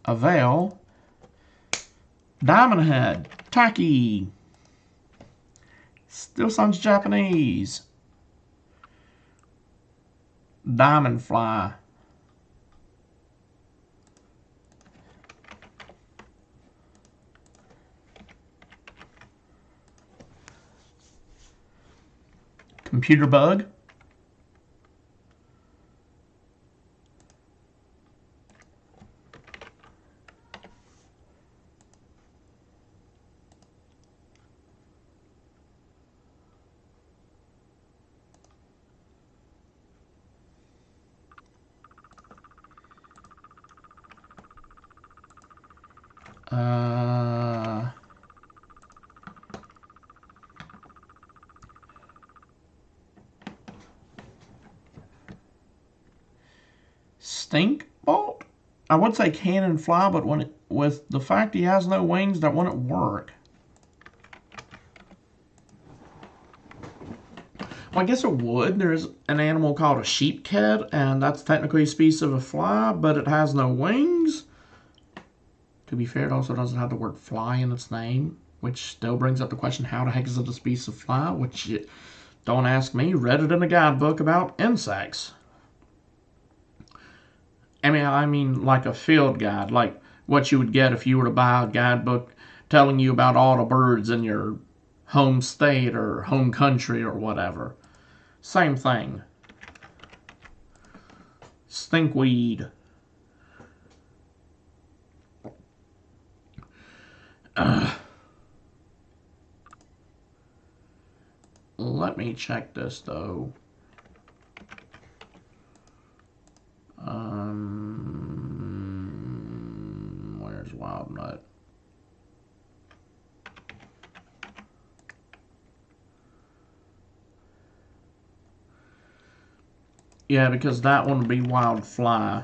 Avail. Diamond Head. Tacky. Still sounds Japanese. Diamond Fly. Computer Bug. Stink bolt? I would say cannon fly, but with the fact he has no wings, that wouldn't work. Well, I guess it would. There's an animal called a sheepkid, and that's technically a species of a fly, but it has no wings. To be fair, it also doesn't have the word fly in its name, which still brings up the question, how the heck is it a species of fly? Which, don't ask me, read it in a guidebook about insects. I mean like a field guide, like what you would get if you were to buy a guidebook telling you about all the birds in your home state or home country or whatever. Same thing. Stinkweed. Let me check this though. Where's Wild Nut? Yeah, because that one would be Wild Fly.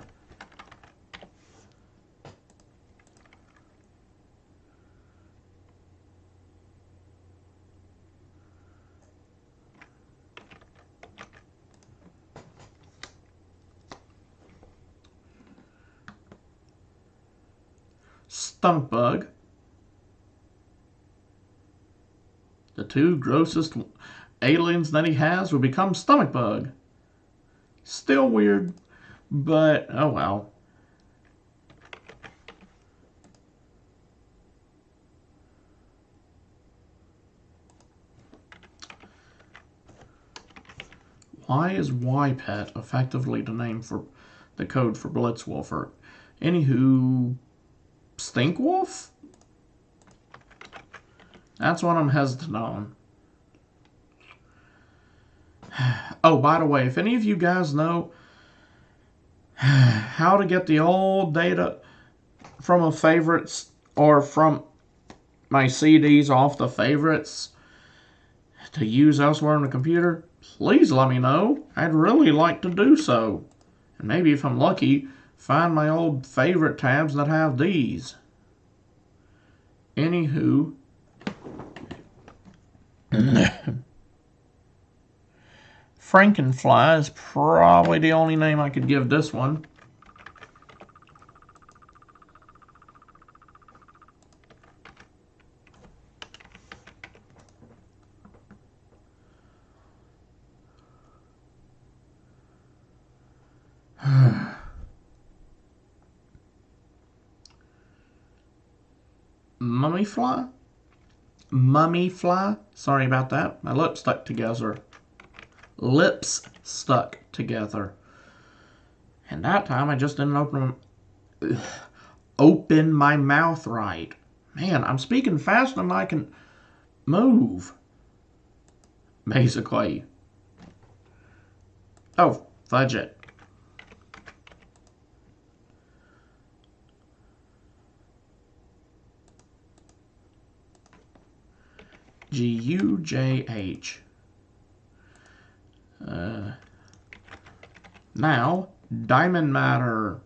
Stomach bug. The two grossest aliens that he has would become stomach bug. Still weird, but oh well. Why is YPET effectively the name for the code for Blitzwolf? Anywho, Stinkwolf? That's what I'm hesitant on. Oh, by the way, if any of you guys know how to get the old data from a favorites or from my CDs off the favorites to use elsewhere on the computer, please let me know. I'd really like to do so. And maybe if I'm lucky, find my old favorite tabs that have these. Anywho. Frankenfly is probably the only name I could give this one. Mummy fly? Mummy fly? Sorry about that. My lips stuck together. Lips stuck together. And that time I just didn't open my mouth right. Man, I'm speaking faster than I can move. Basically. Oh, fudge it. G-U-J-H. Now, Diamond Matter.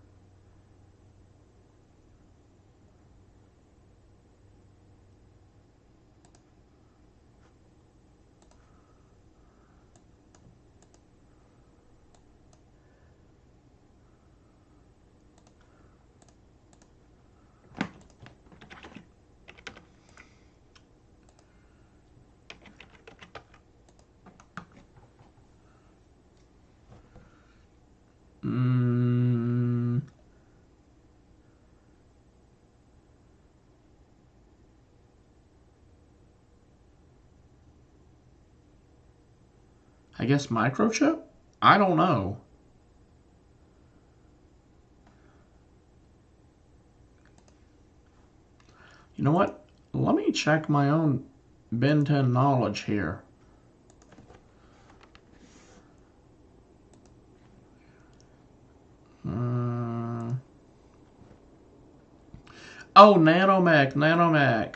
I guess microchip? I don't know. You know what? Let me check my own Ben 10 knowledge here. Oh, Nanomech, Nanomech.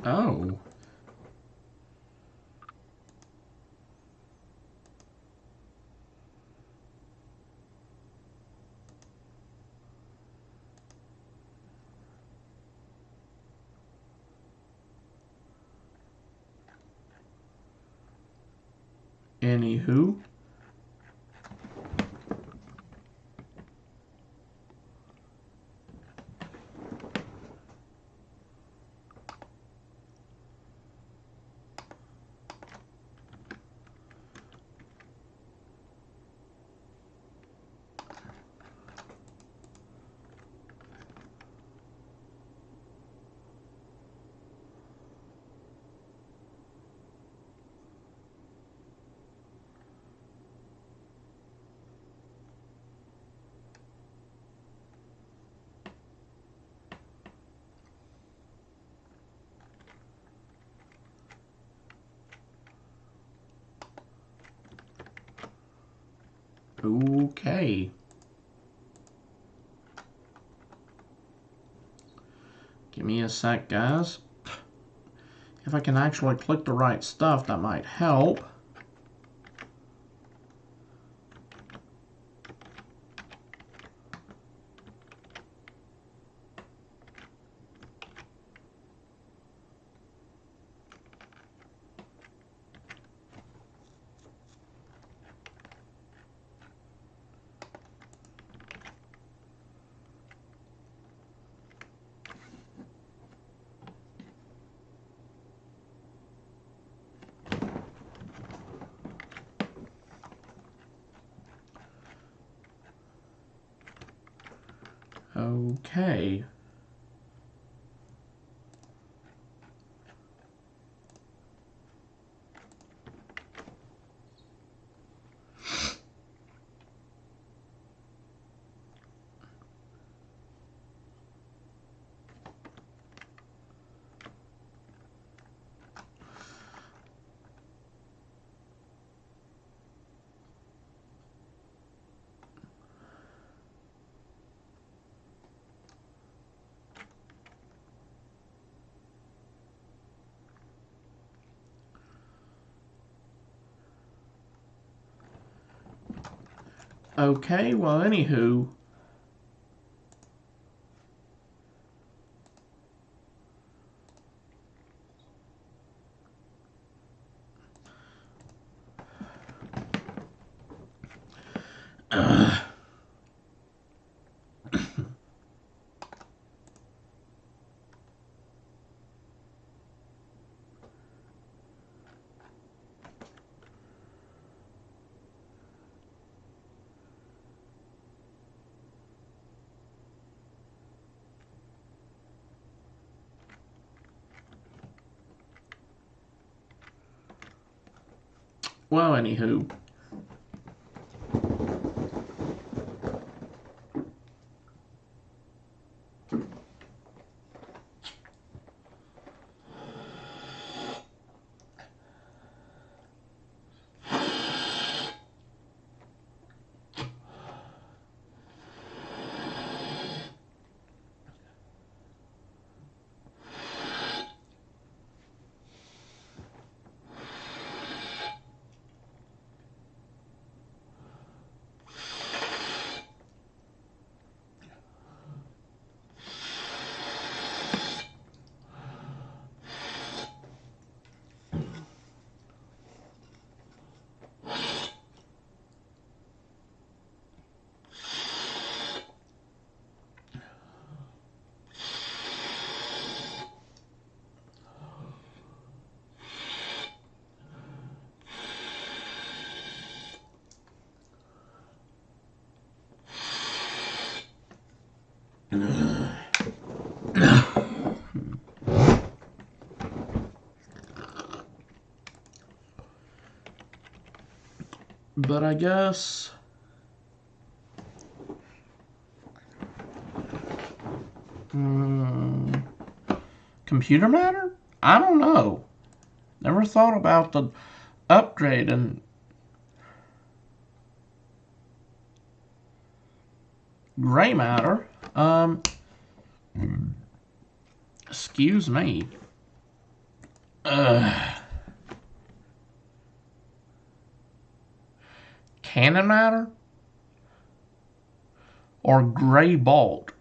Oh. Anywho. Okay. Give me a sec, guys. If I can actually click the right stuff, that might help. Okay. Okay, well, anywho. Well, anywho. But I guess computer matter? I don't know. Never thought about the upgrade and gray matter. Excuse me. Cannon matter? Or gray bolt?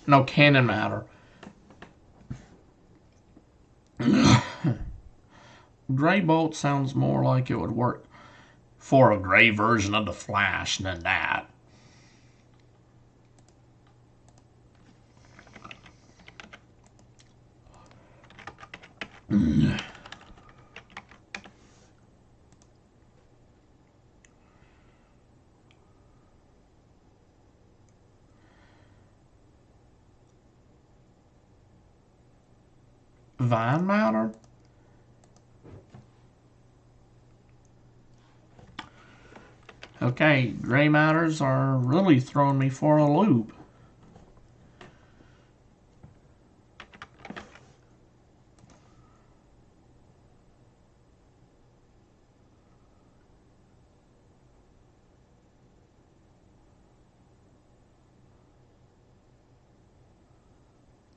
No, cannon matter. Gray bolt sounds more like it would work for a gray version of the Flash than that. Vine matter? Okay, gray matters are really throwing me for a loop.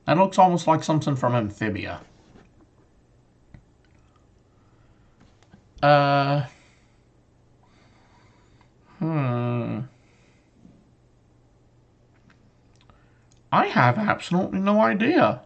That looks almost like something from Amphibia. I have absolutely no idea.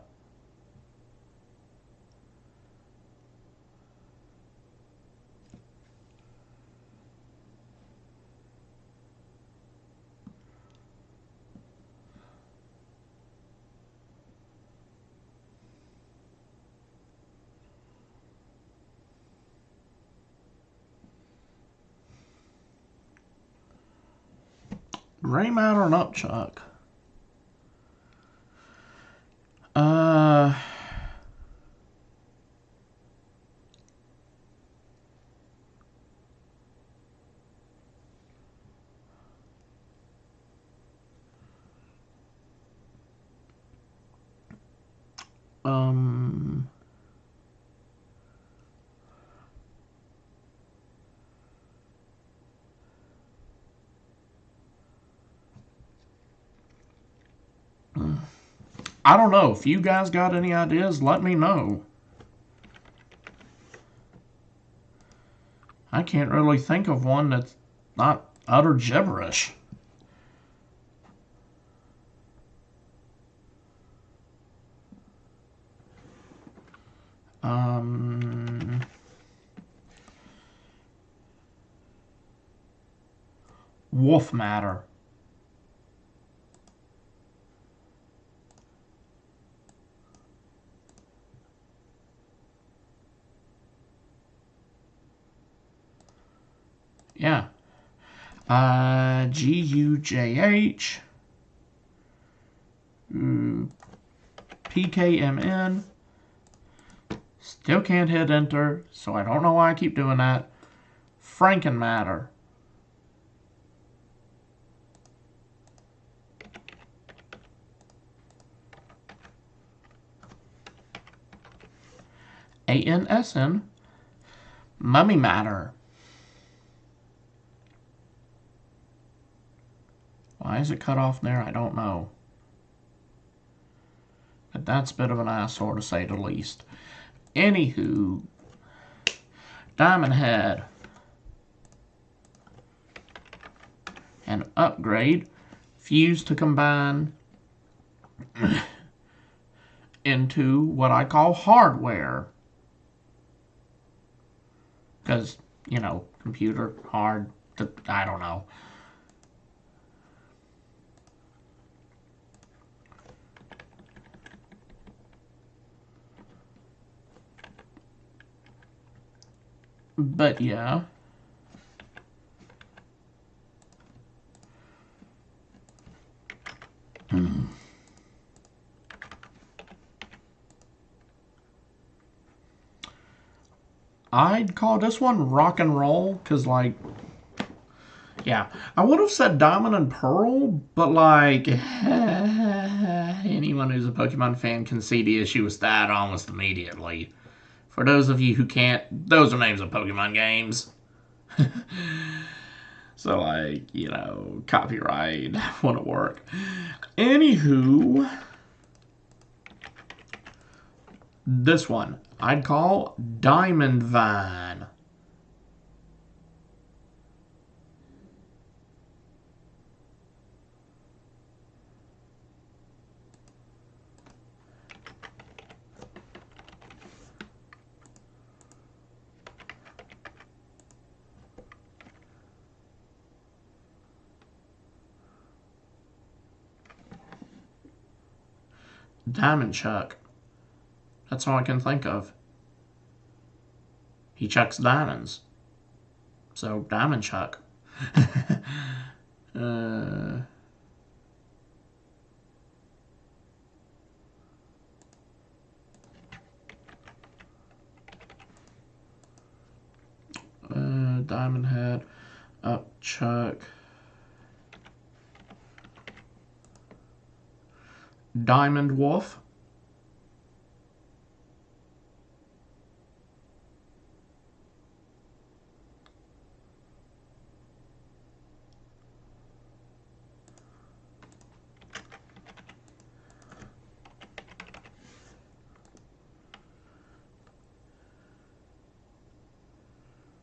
Gray matter and upchuck. I don't know. If you guys got any ideas, let me know. I can't really think of one that's not utter gibberish. Wolf matter. Yeah. GUJH. PKMN. Still can't hit enter, so I don't know why I keep doing that. Frankenmatter. ANSN. Mummy Matter. Why is it cut off there? I don't know. But that's a bit of an eyesore to say the least. Anywho, Diamond Head. An upgrade. Fuse to combine into what I call hardware. Because, you know, computer, hard, I don't know. But yeah. I'd call this one rock and roll, because, like, yeah, I would have said Diamond and Pearl, but, like, anyone who's a Pokemon fan can see the issue with that almost immediately. For those of you who can't, those are names of Pokemon games. So, like, you know, copyright wouldn't work. Anywho, this one I'd call Diamond Vine. Diamond Chuck. That's all I can think of. He chucks diamonds. So, Diamond Chuck. Diamond Head. Up Chuck. Diamond Wolf.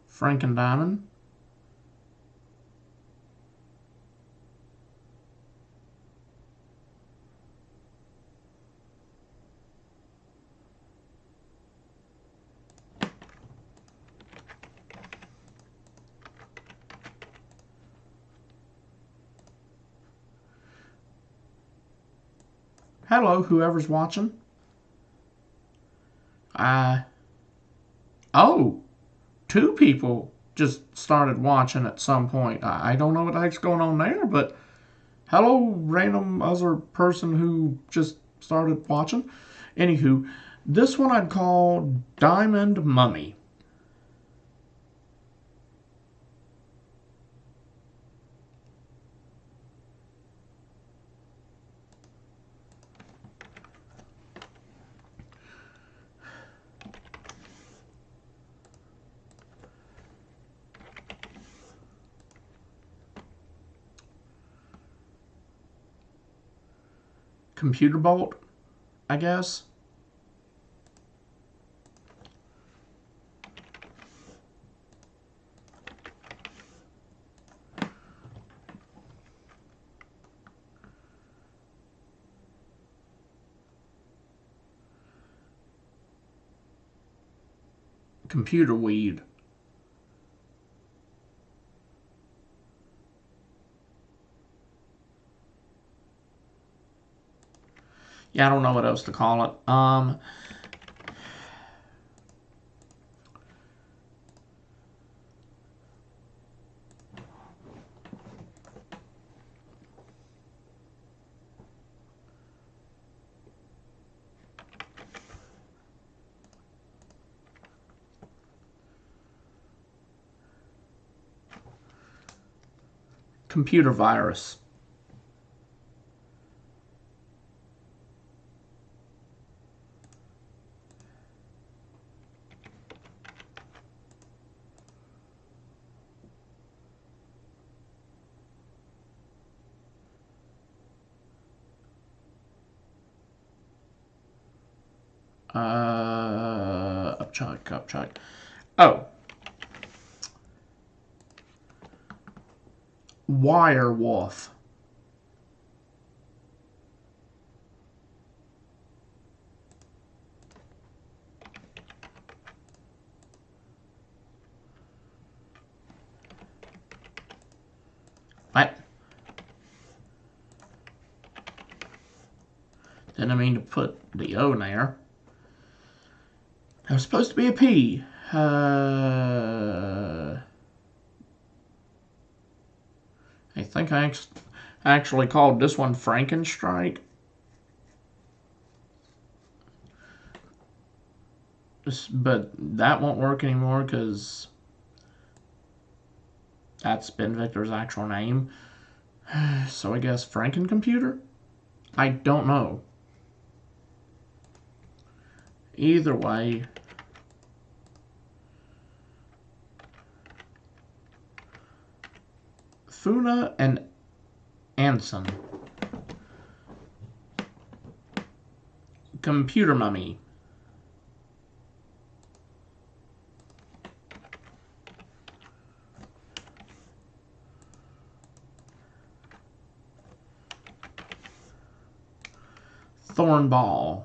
Franken Diamond. Hello, whoever's watching. Oh, two people just started watching at some point. I don't know what the heck's going on there, but hello, random other person who just started watching. Anywho, this one I'd call Diamond Mummy. Computer Bolt, I guess. Computer Weed. Yeah, I don't know what else to call it. Computer virus. Upchuck. Oh. Wirewolf. What? Didn't mean to put the O in there. It was supposed to be a P. I think I actually called this one Frankenstrike. But that won't work anymore because that's Ben Victor's actual name. So I guess Frankencomputer? I don't know. Either way. Funa and Anson. Computer mummy. Thornball.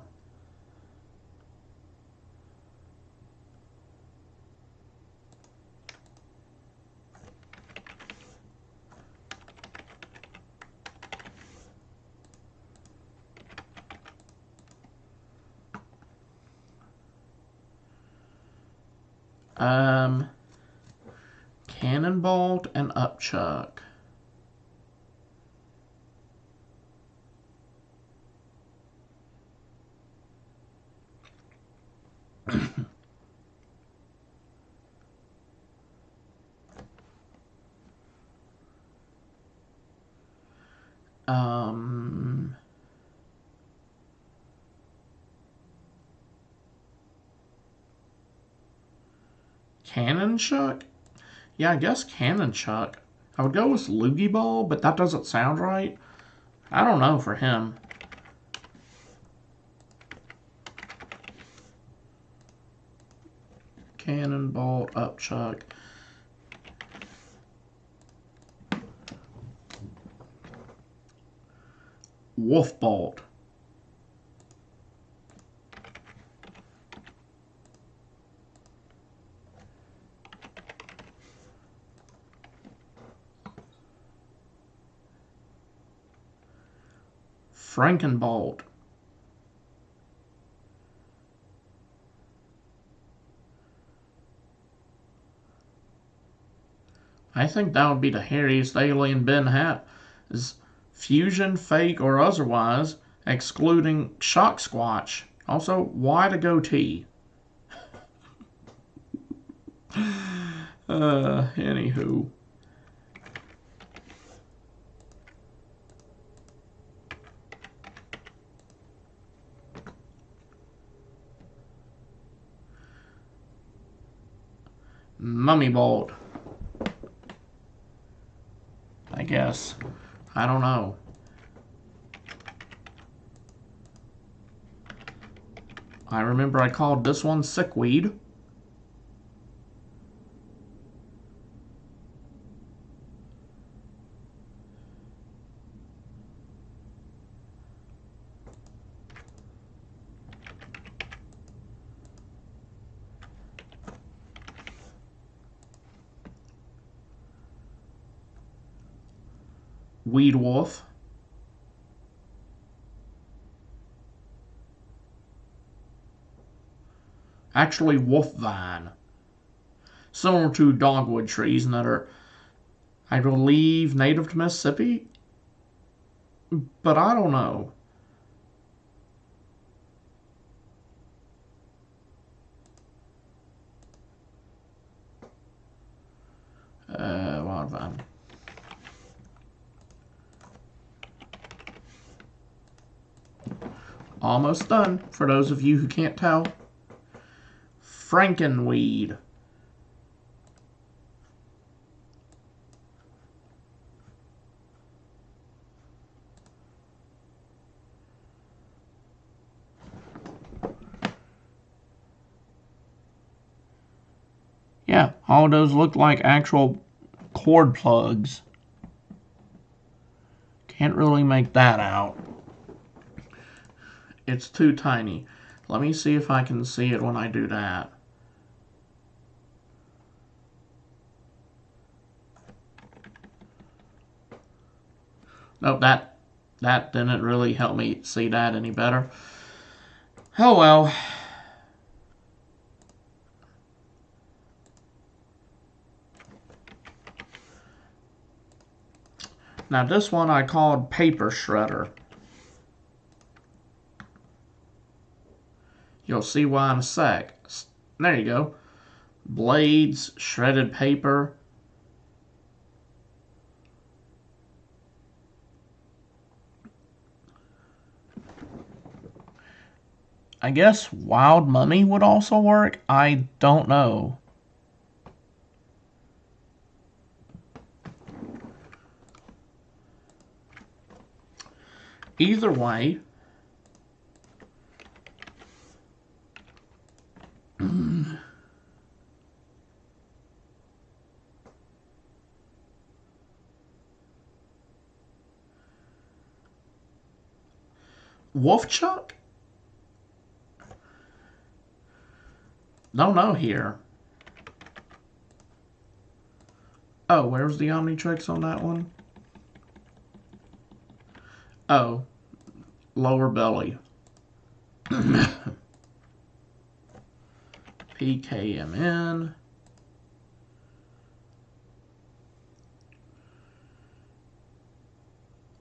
Cannonball and Upchuck. Cannonchuck? Yeah, I guess Cannonchuck. I would go with Loogie Ball, but that doesn't sound right. I don't know for him. Cannonball, Upchuck. Wolfbolt. Frankenbolt. I think that would be the hairiest alien Ben hat. Is fusion, fake, or otherwise, excluding Shock Squatch. Also, why the goatee? Anywho. Mummy Bolt. I guess. I don't know. I remember I called this one Sickweed. Weed Wolf. Actually, Wolf Vine. Similar to dogwood trees, and that are, I believe, native to Mississippi. But I don't know. Wild Vine. Almost done, for those of you who can't tell. Frankenweed. Yeah, all those look like actual cord plugs. Can't really make that out. It's too tiny. Let me see if I can see it when I do that. Nope, that didn't really help me see that any better. Oh well. Now this one I called Paper Shredder. You'll see why in a sec. There you go. Blades, shredded paper. I guess wild money would also work. I don't know. Either way, Wolfchuck? Don't know here. Oh, where's the Omnitrix on that one? Oh, lower belly. PKMN.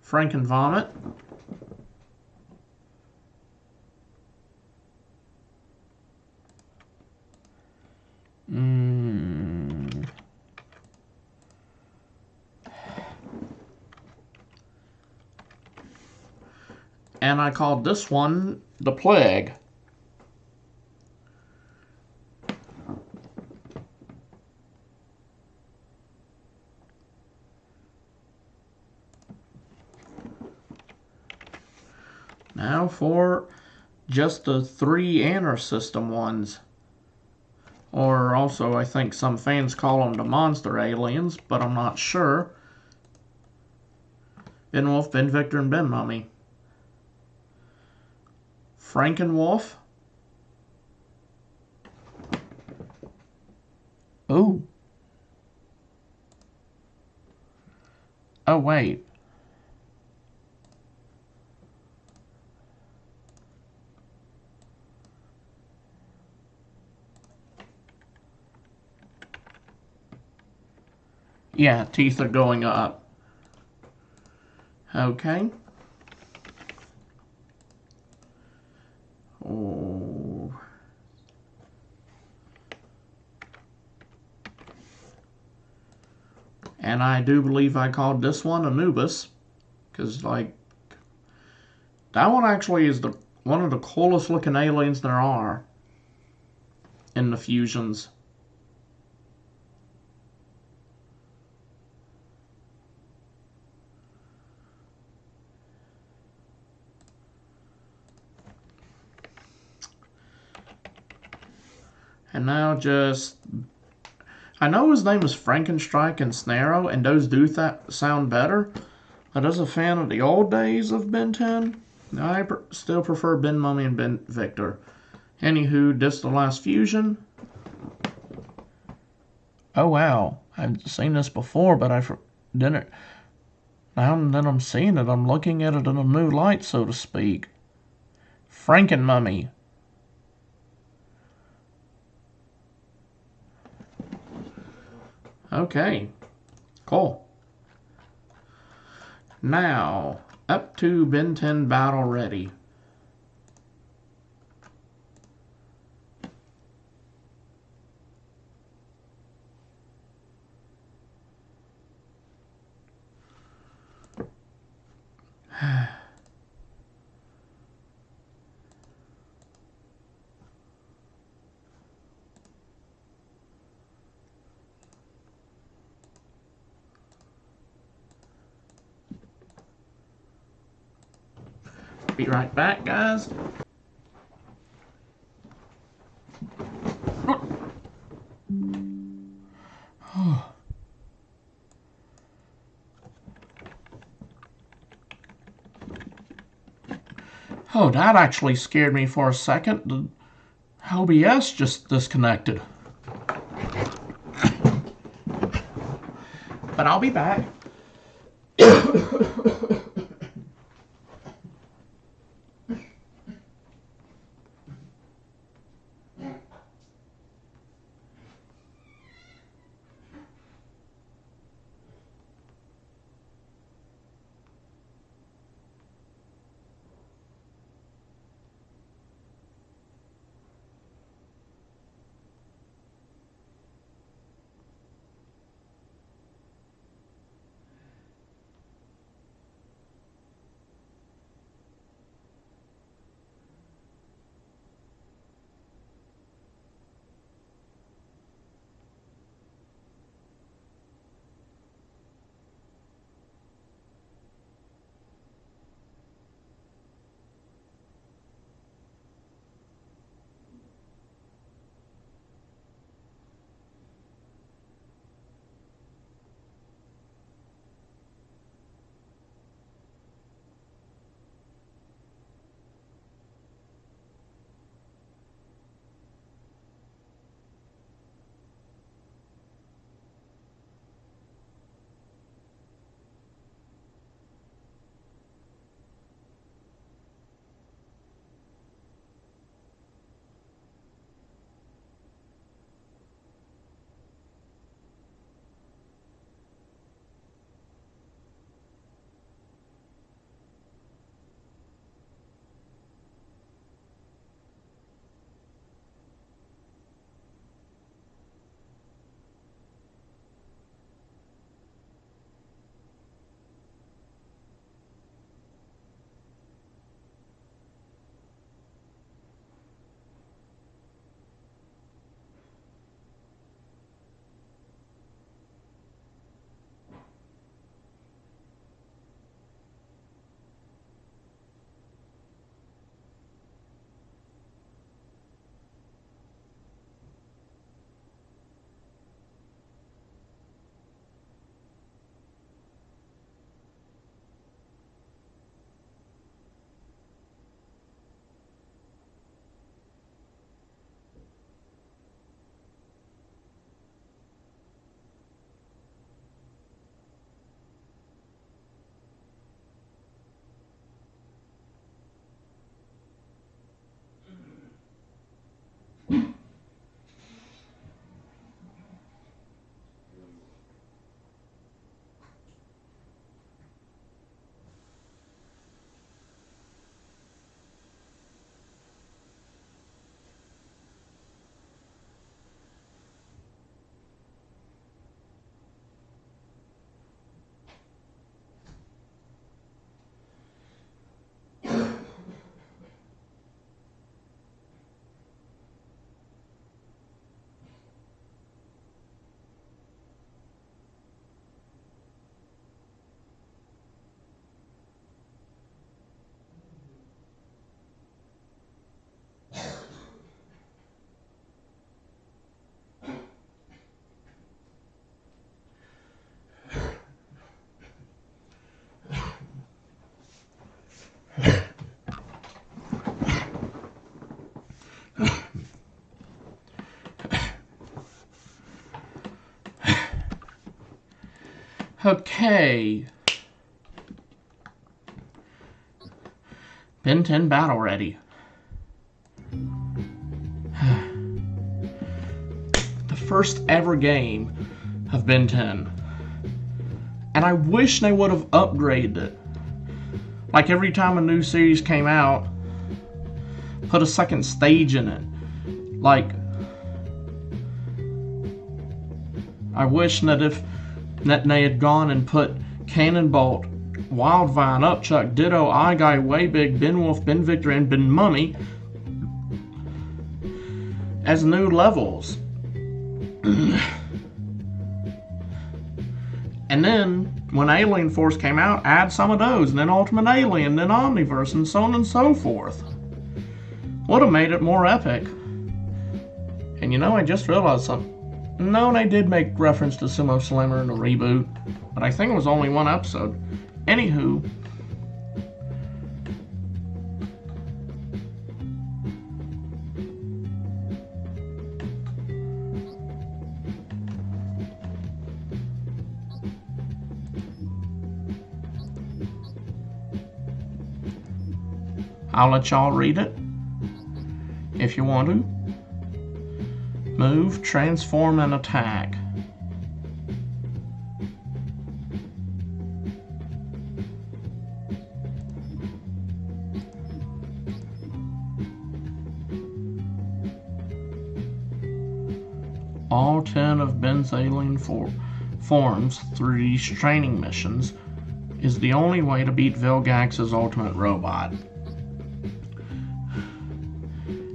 Frankenvomit. And I called this one the Plague. Now for just the 3 Anner System ones. Or also, I think some fans call them the Monster Aliens, but I'm not sure. Ben Wolf, Ben Victor, and Ben Mummy. Frankenwolf. Ooh. Oh, wait. Yeah, teeth are going up. Okay. Oh. And I do believe I called this one Anubis. Because, like, that one actually is one of the coolest looking aliens there are in the fusions. And now just... I know his name is Frankenstrike and Snarrow, and those do sound better. But as a fan of the old days of Ben 10, I still prefer Ben Mummy and Ben Victor. Anywho, this the last fusion. Oh wow, I've seen this before, but I didn't. Now that I'm seeing it, I'm looking at it in a new light, so to speak. Frankenmummy. Okay, cool. Now, up to Ben 10 battle ready. Be right back, guys. Oh, that actually scared me for a second. The OBS just disconnected. But I'll be back. Okay. Ben 10 battle ready. The first ever game of Ben 10. And I wish they would have upgraded it. Like every time a new series came out, put a second stage in it. Like, I wish that they had gone and put Cannonbolt, Wildvine, Upchuck, Ditto, iGuy, Waybig, Ben Wolf, Ben Victor, and Ben Mummy as new levels. And then when Alien Force came out, add some of those, and then Ultimate Alien, then Omniverse, and so on and so forth. Would have made it more epic. And you know, I just realized something. No, they did make reference to Sumo Slammer in the reboot, but I think it was only one episode. Anywho, I'll let y'all read it if you want to. Move, transform, and attack. All 10 of Ben's alien forms through these training missions is the only way to beat Vilgax's ultimate robot.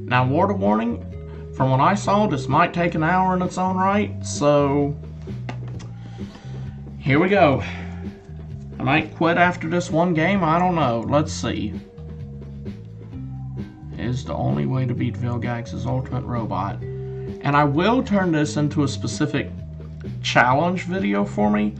Now, word of warning, from what I saw, this might take an hour in its own right, so here we go. I might quit after this one game, I don't know. Let's see. Is the only way to beat Vilgax's ultimate robot. And I will turn this into a specific challenge video for me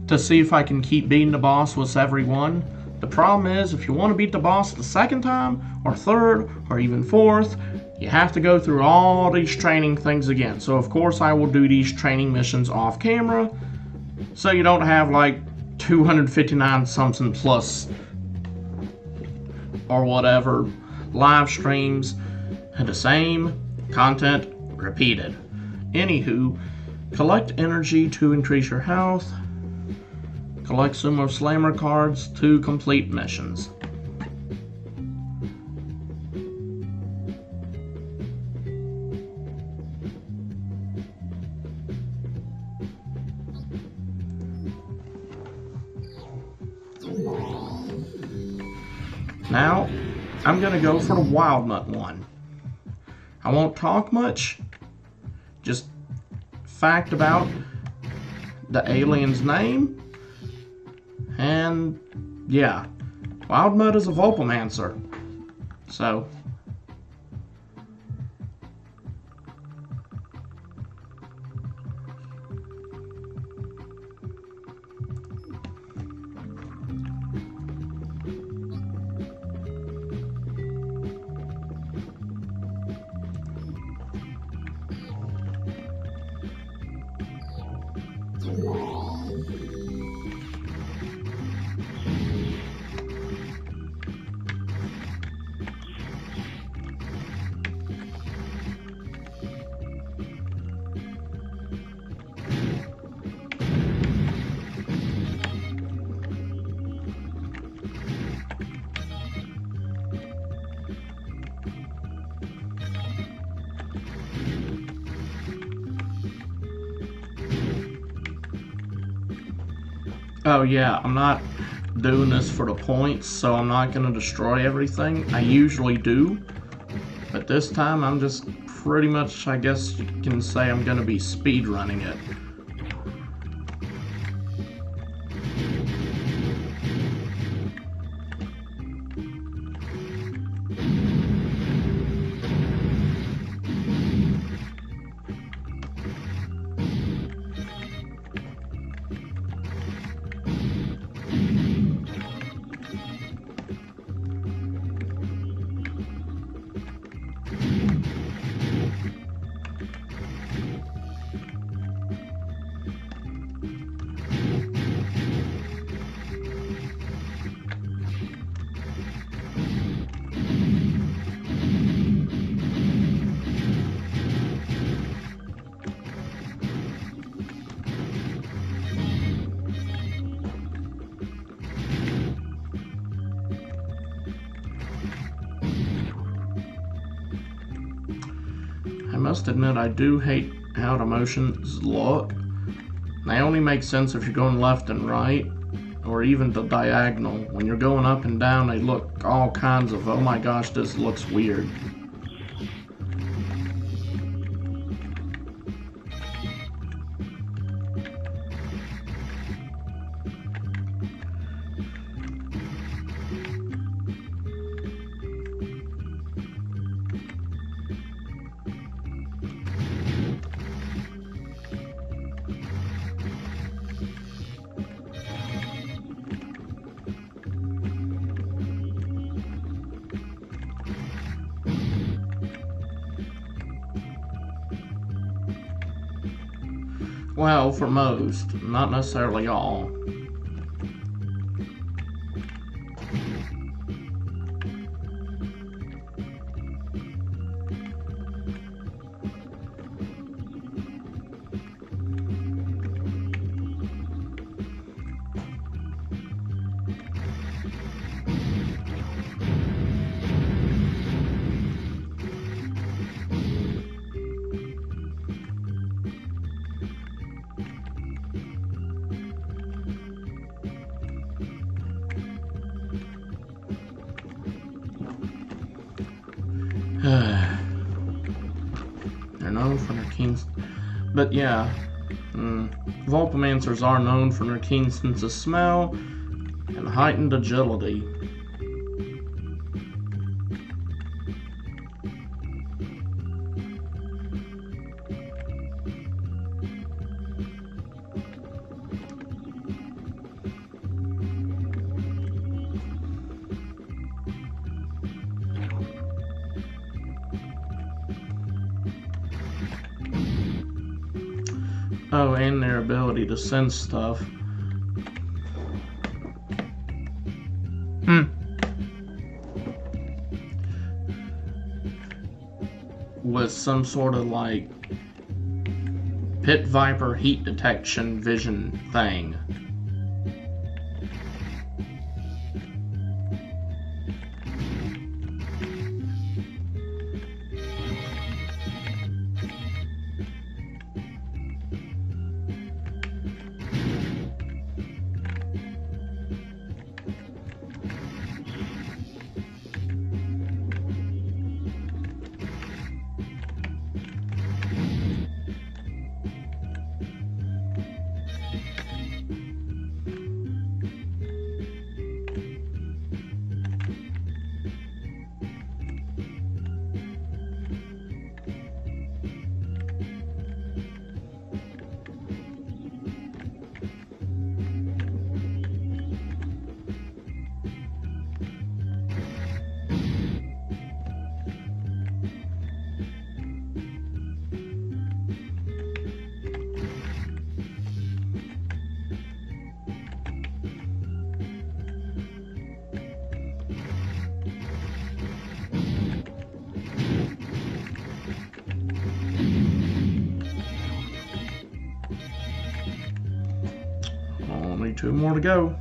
to see if I can keep beating the boss with every one. The problem is, if you want to beat the boss the second time, or third, or even fourth, you have to go through all these training things again. So of course I will do these training missions off camera, so you don't have like 259 something plus or whatever live streams and the same content repeated. Anywho, collect energy to increase your health. Collect Sumo Slammer cards to complete missions. Now, I'm going to go for the Wildmutt one. I won't talk much, just fact about the alien's name, and yeah, Wildmutt is a Vulpomancer, so oh yeah, I'm not doing this for the points, so I'm not going to destroy everything. I usually do, but this time I'm just pretty much, I guess you can say I'm going to be speed running it. I must admit, I do hate how the motions look. They only make sense if you're going left and right, or even the diagonal. When you're going up and down, they look all kinds of, oh my gosh, this looks weird. Well, for most, not necessarily all. They're known for their keen... But yeah, Vulpamancers are known for their keen sense of smell and heightened agility. Oh, and their ability to sense stuff. With some sort of like pit viper heat detection vision thing. Only 2 more to go.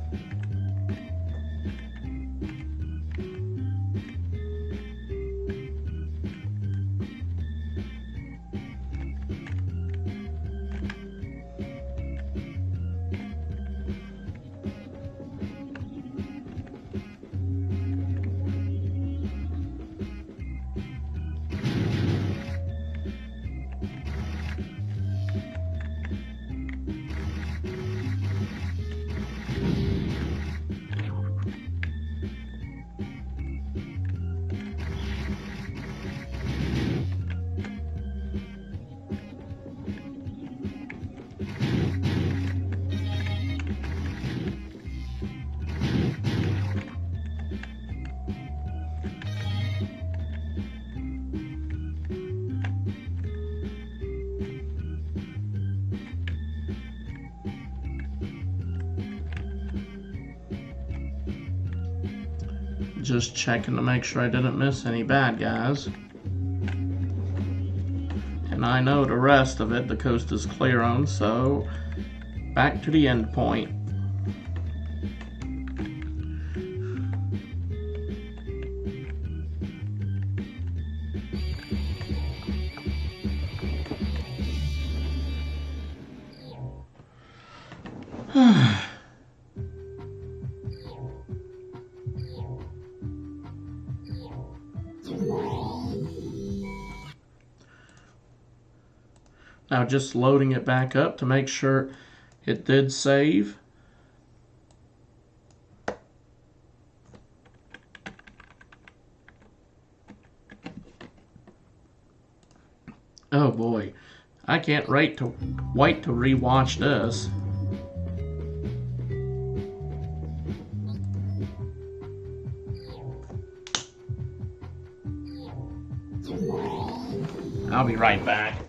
Just checking to make sure I didn't miss any bad guys. And I know the rest of it the coast is clear on, so back to the end point. Now just loading it back up to make sure it did save. Oh boy, I can't wait to rewatch this. I'll be right back.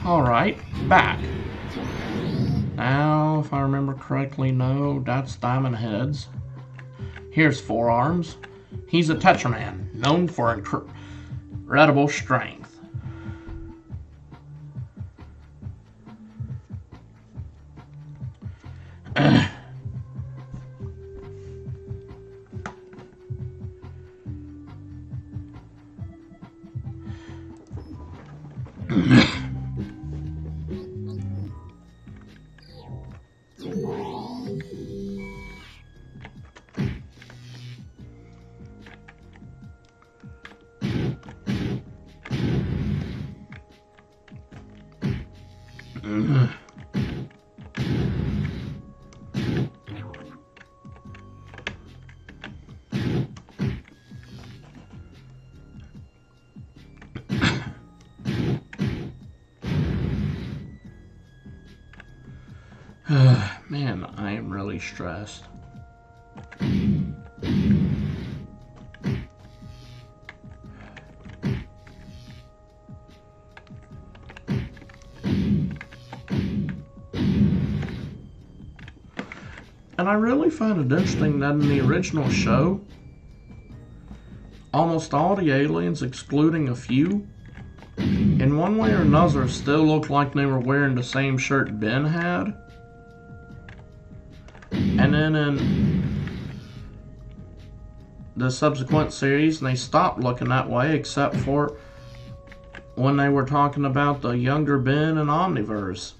Alright, back. Now, if I remember correctly, no, that's Diamond Heads. Here's Forearms. He's a Tetraman, known for incredible strength. Man, I am really stressed. And I really find it interesting that in the original show, almost all the aliens, excluding a few, in one way or another still looked like they were wearing the same shirt Ben had. And then in the subsequent series, they stopped looking that way, except for when they were talking about the younger Ben and Omniverse.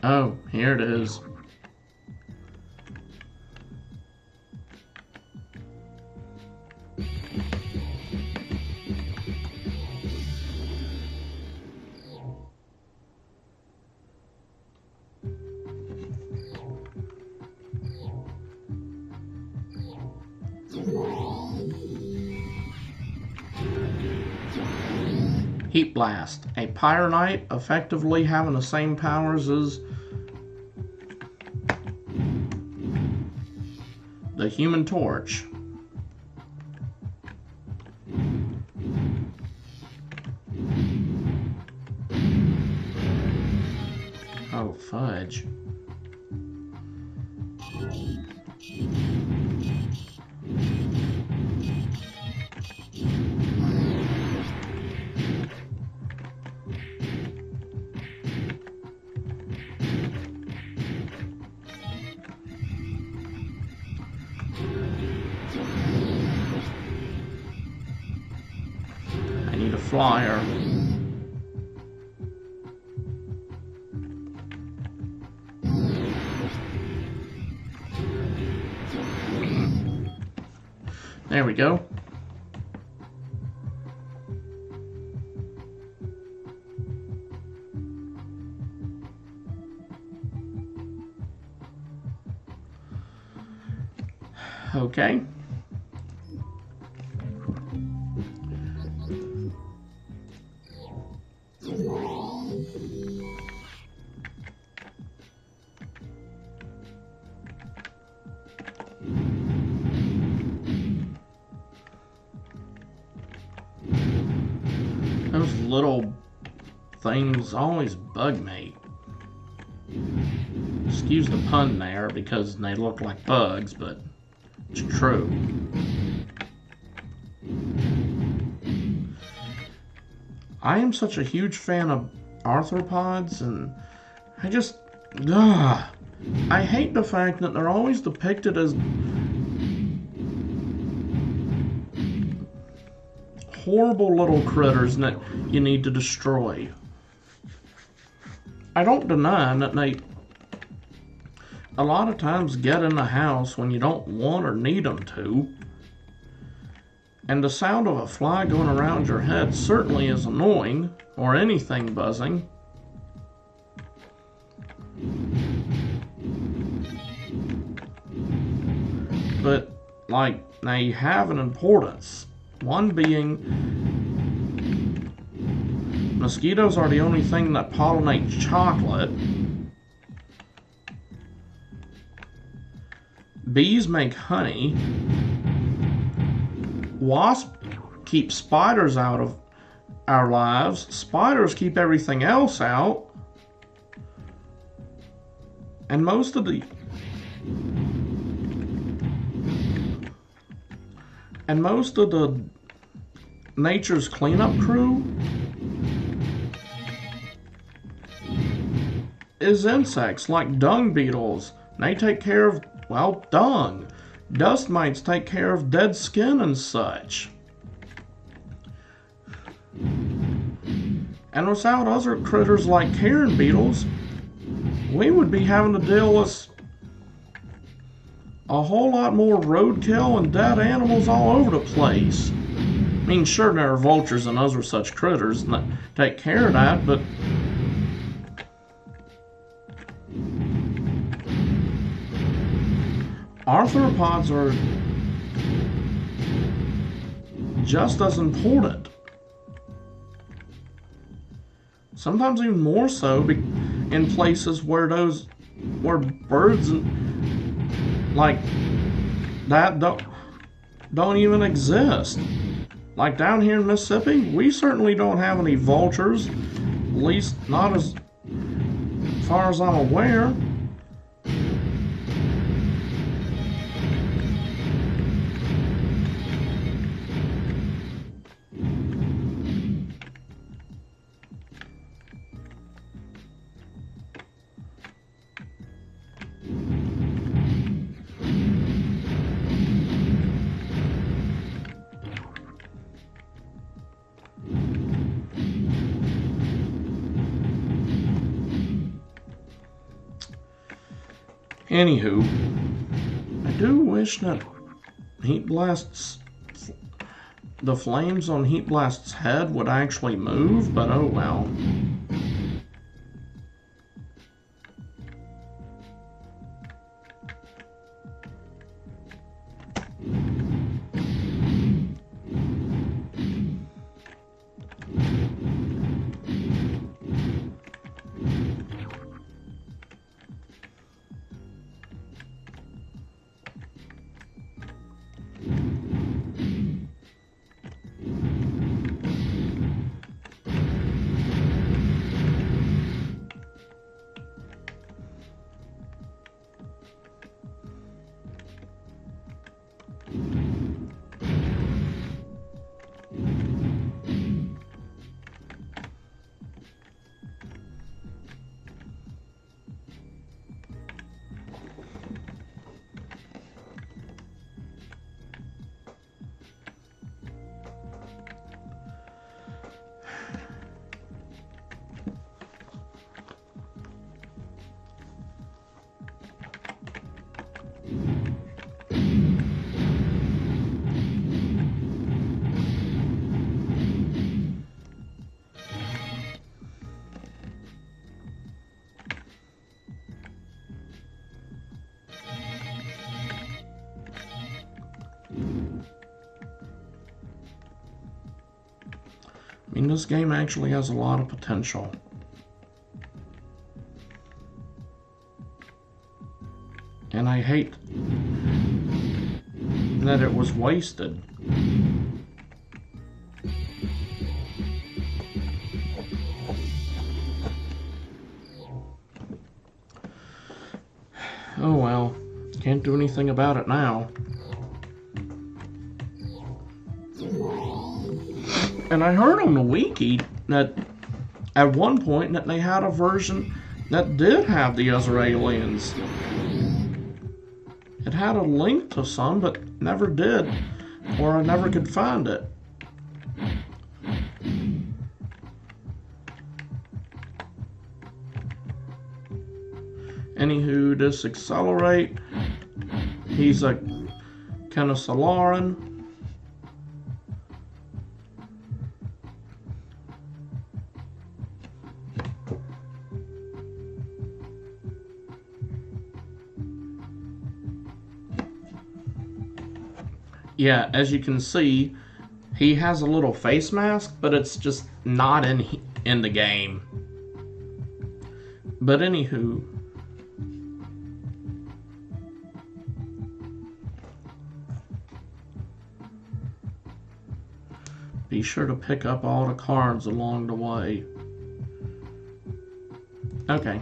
Oh, here it is. Heat Blast, a Pyronite effectively having the same powers as the Human Torch. Oh, fudge. I need a flyer. There we go. Okay. Those little things always bug me. Excuse the pun there because they look like bugs, but it's true. I am such a huge fan of arthropods, and I hate the fact that they're always depicted as horrible little critters that you need to destroy. I don't deny that they a lot of times get in the house when you don't want or need them to. And the sound of a fly going around your head certainly is annoying, or anything buzzing. But, they have an importance. One being, mosquitoes are the only thing that pollinate chocolate. Bees make honey. Wasps keep spiders out of our lives. Spiders keep everything else out. And most of the nature's cleanup crew is insects like dung beetles. They take care of, dung. Dust mites take care of dead skin and such. And without other critters like carrion beetles, we would be having to deal with a whole lot more roadkill and dead animals all over the place. I mean, sure, there are vultures and other such critters that take care of that, but arthropods are just as important. Sometimes even more so in places where birds like that don't even exist. Like down here in Mississippi, we certainly don't have any vultures, at least not as far as I'm aware. Anywho, I do wish that Heat Blast's the flames on Heat Blast's head would actually move, but oh well. I mean, this game actually has a lot of potential. And I hate that it was wasted. Oh well, can't do anything about it now. And I heard on the wiki that at one point that they had a version that did have the other aliens. It had a link to some, but never did, or I never could find it. Anywho, this Accelerate, he's a Kenosalaran. Yeah, as you can see, he has a little face mask, but it's just not in the game. But anywho, be sure to pick up all the cards along the way. Okay.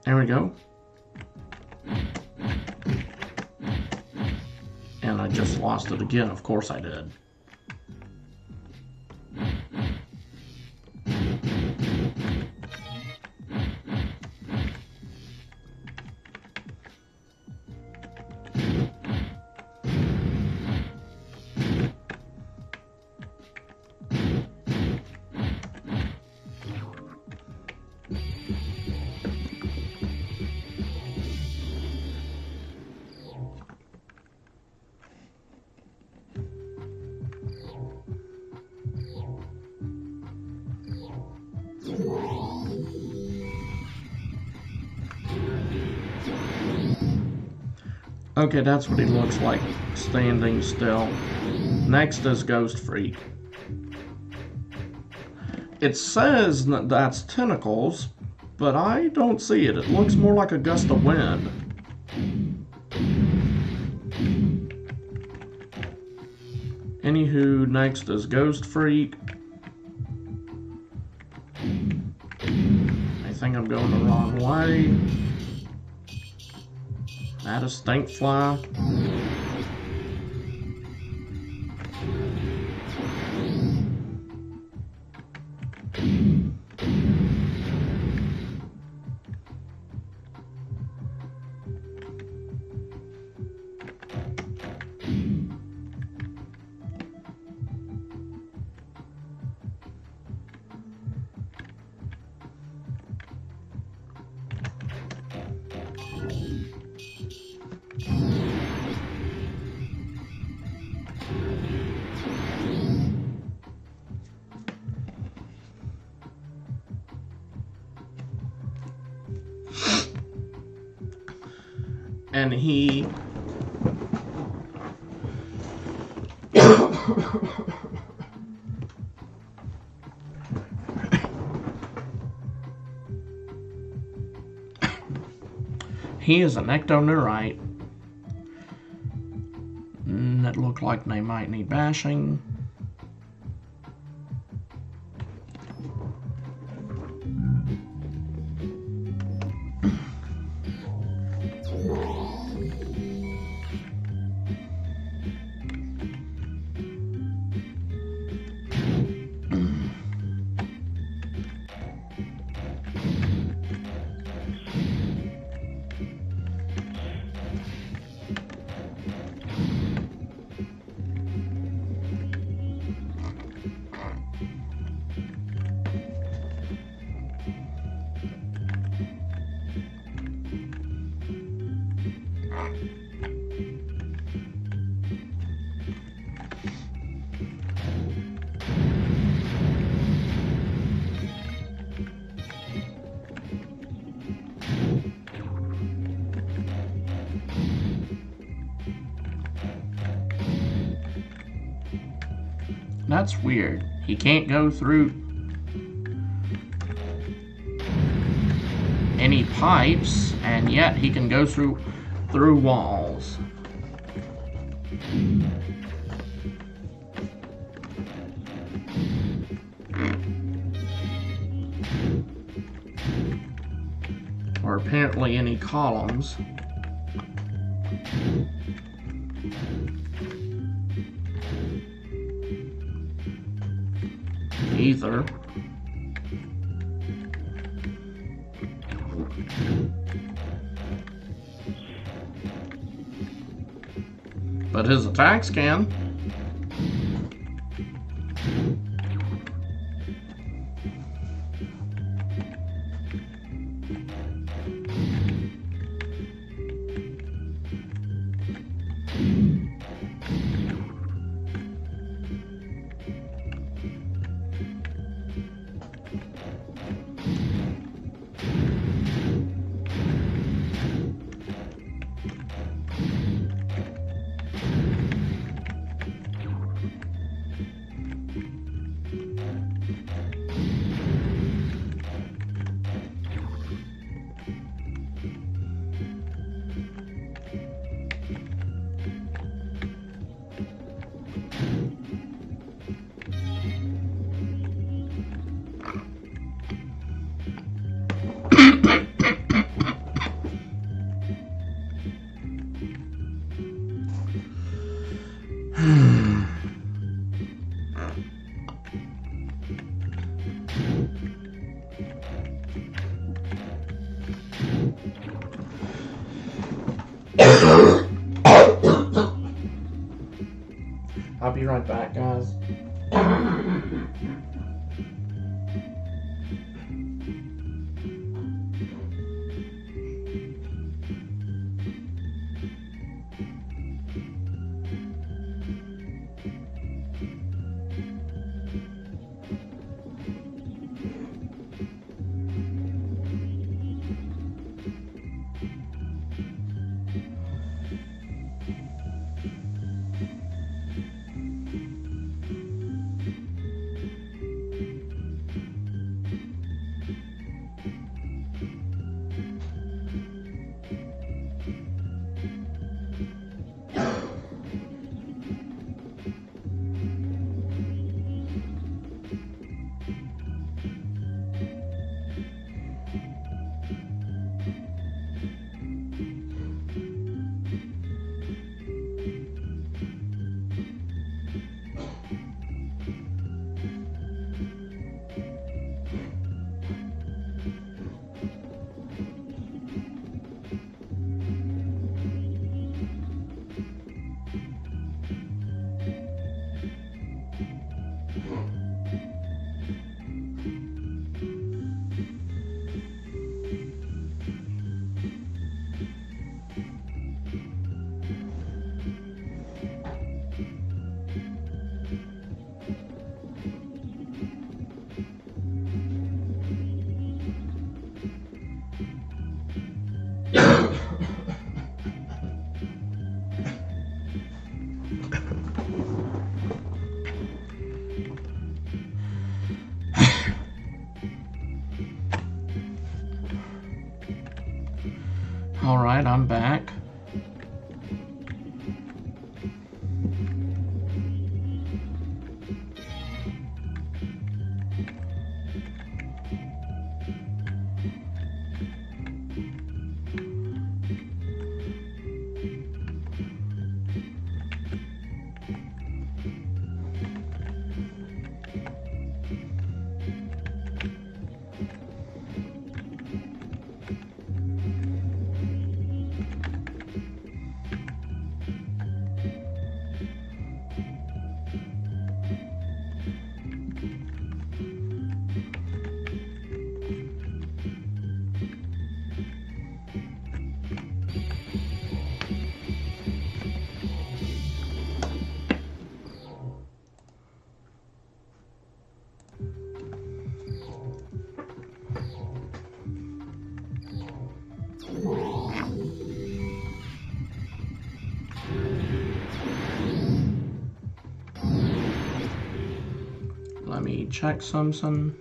There we go. And I just lost it again. Of course I did. Okay, that's what he looks like, standing still. Next is Ghost Freak. It says that that's tentacles, but I don't see it. It looks more like a gust of wind. Anywho, next is Ghost Freak. I think I'm going the wrong way. That is Stinkfly. And he he is an Ectoneurite. That look like they might need bashing. That's weird. He can't go through any pipes, and yet he can go through walls. Or apparently any columns. Either. But his attacks can. I'll be right back, guys. Alright, I'm back. Let me check something.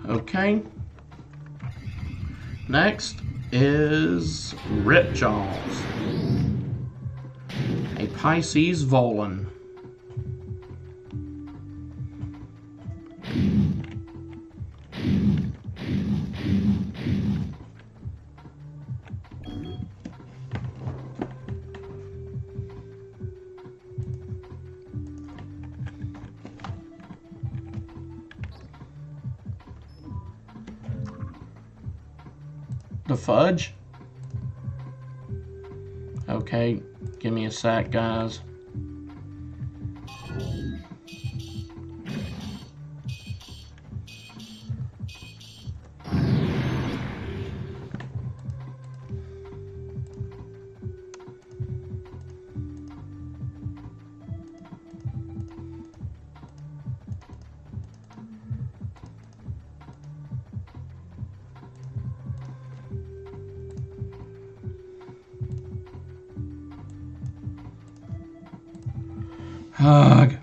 Okay. Next is Ripjaws, a Pisces Volan. The fudge? Okay, give me a sec, guys. Hug.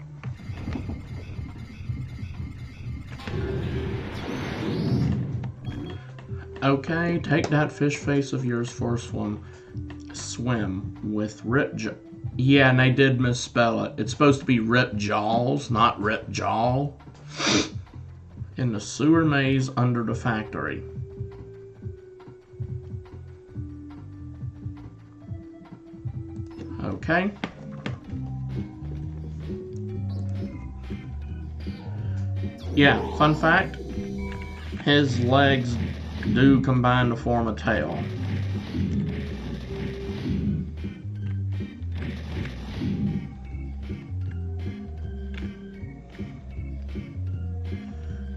Okay, take that fish face of yours for a swim with Ripjaw. Yeah, and I did misspell it. It's supposed to be Ripjaws, not Ripjaw. In the sewer maze under the factory. Okay. Yeah, fun fact, his legs do combine to form a tail.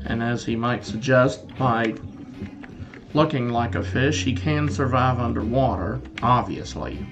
And as he might suggest, by looking like a fish, he can survive underwater, obviously.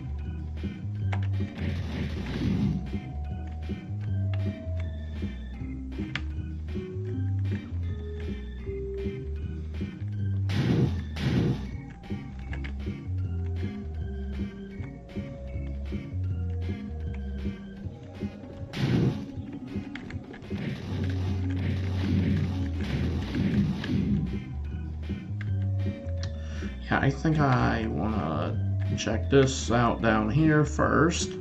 Yeah, I think I want to check this out down here first.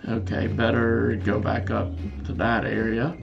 Okay, better go back up to that area.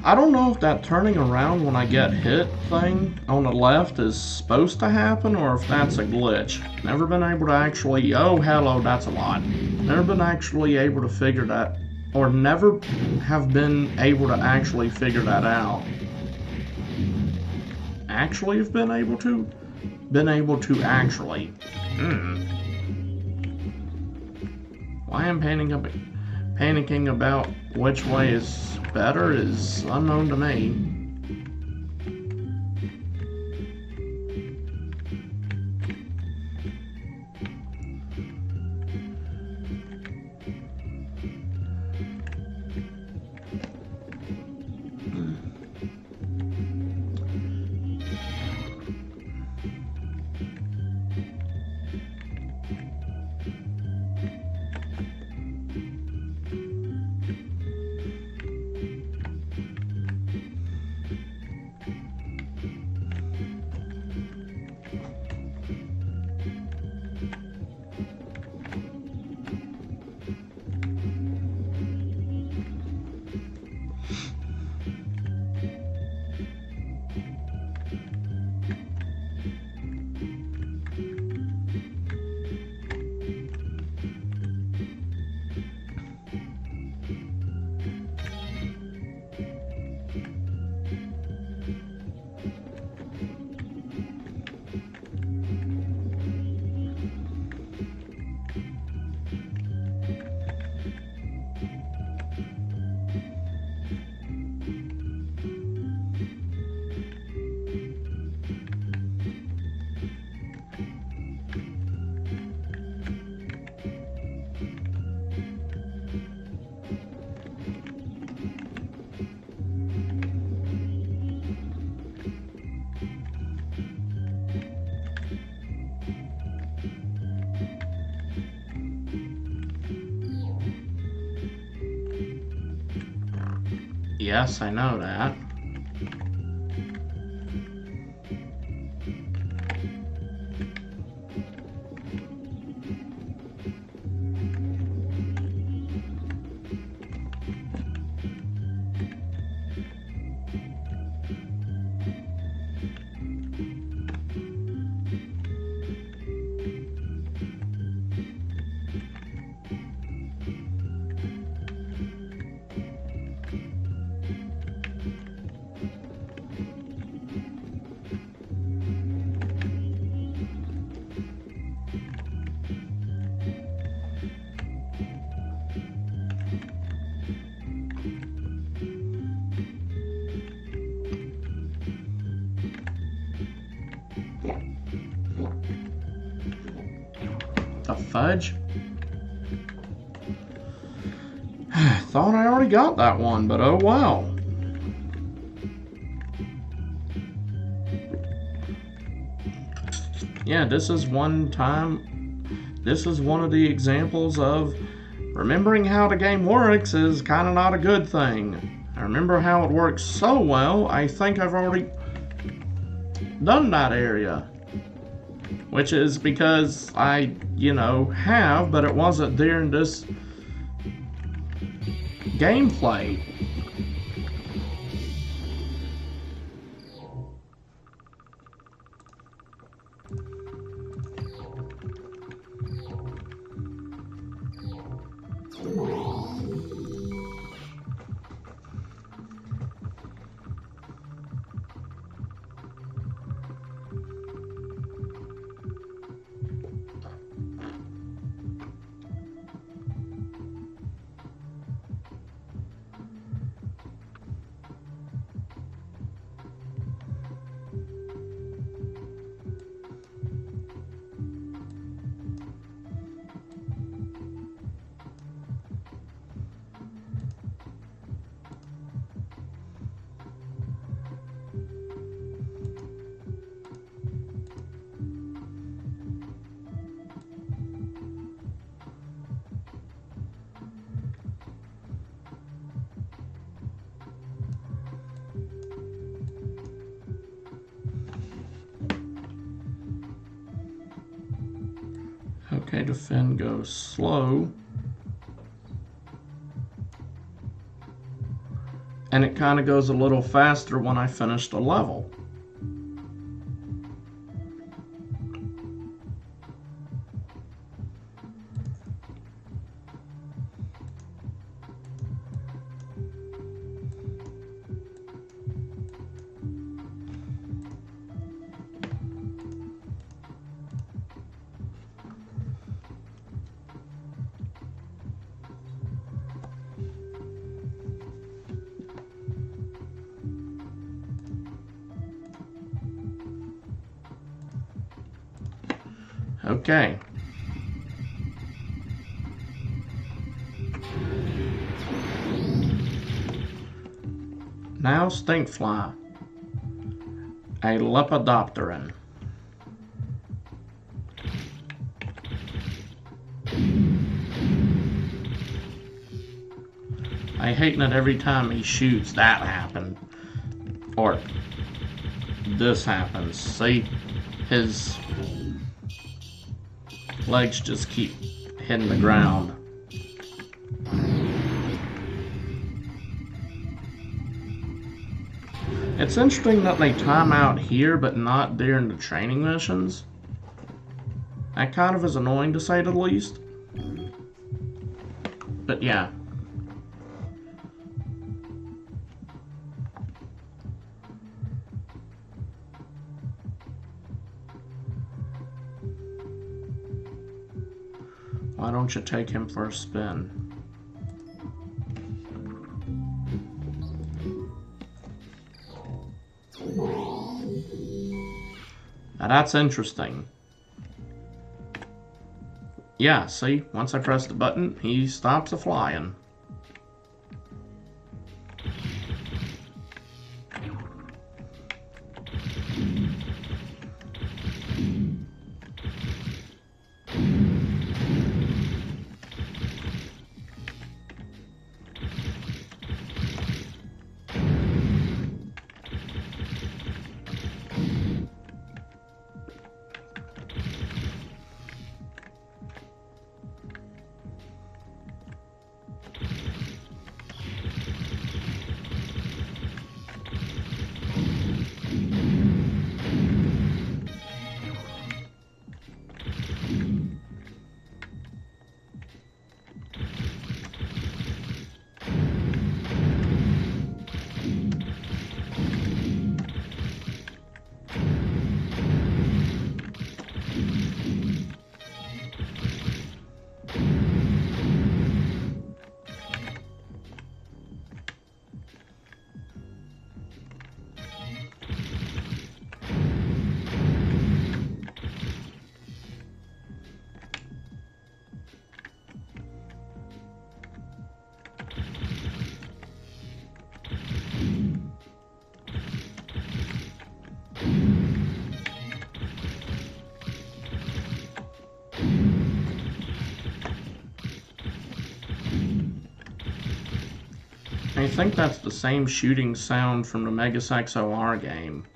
I don't know if that turning around when I get hit thing on the left is supposed to happen or if that's a glitch. Never been able to actually, oh hello, that's a lot. Never been actually able to figure that, or never have been able to actually figure that out. Actually have been able to? Been able to actually. Why I'm panicking about which way is better is unknown to me. Yes, I know that. The fudge? Thought I already got that one, but oh well. Yeah, this is one of the examples of remembering how the game works is kind of not a good thing. I remember how it works so well, I think I've already done that area. Which is because I, have, but it wasn't during this gameplay. Okay, defend goes slow. and it kind of goes a little faster when I finish the level. Okay. Now stinkfly, a Lepidopteran. I hate that every time he shoots that happens. Or this happens. See? His legs just keep hitting the ground. It's interesting that they time out here but not during the training missions. That kind of is annoying to say the least. But yeah. Why don't you take him for a spin? Now that's interesting. Yeah, see, once I press the button, he stops the flying. I think that's the same shooting sound from the Megas XOR game.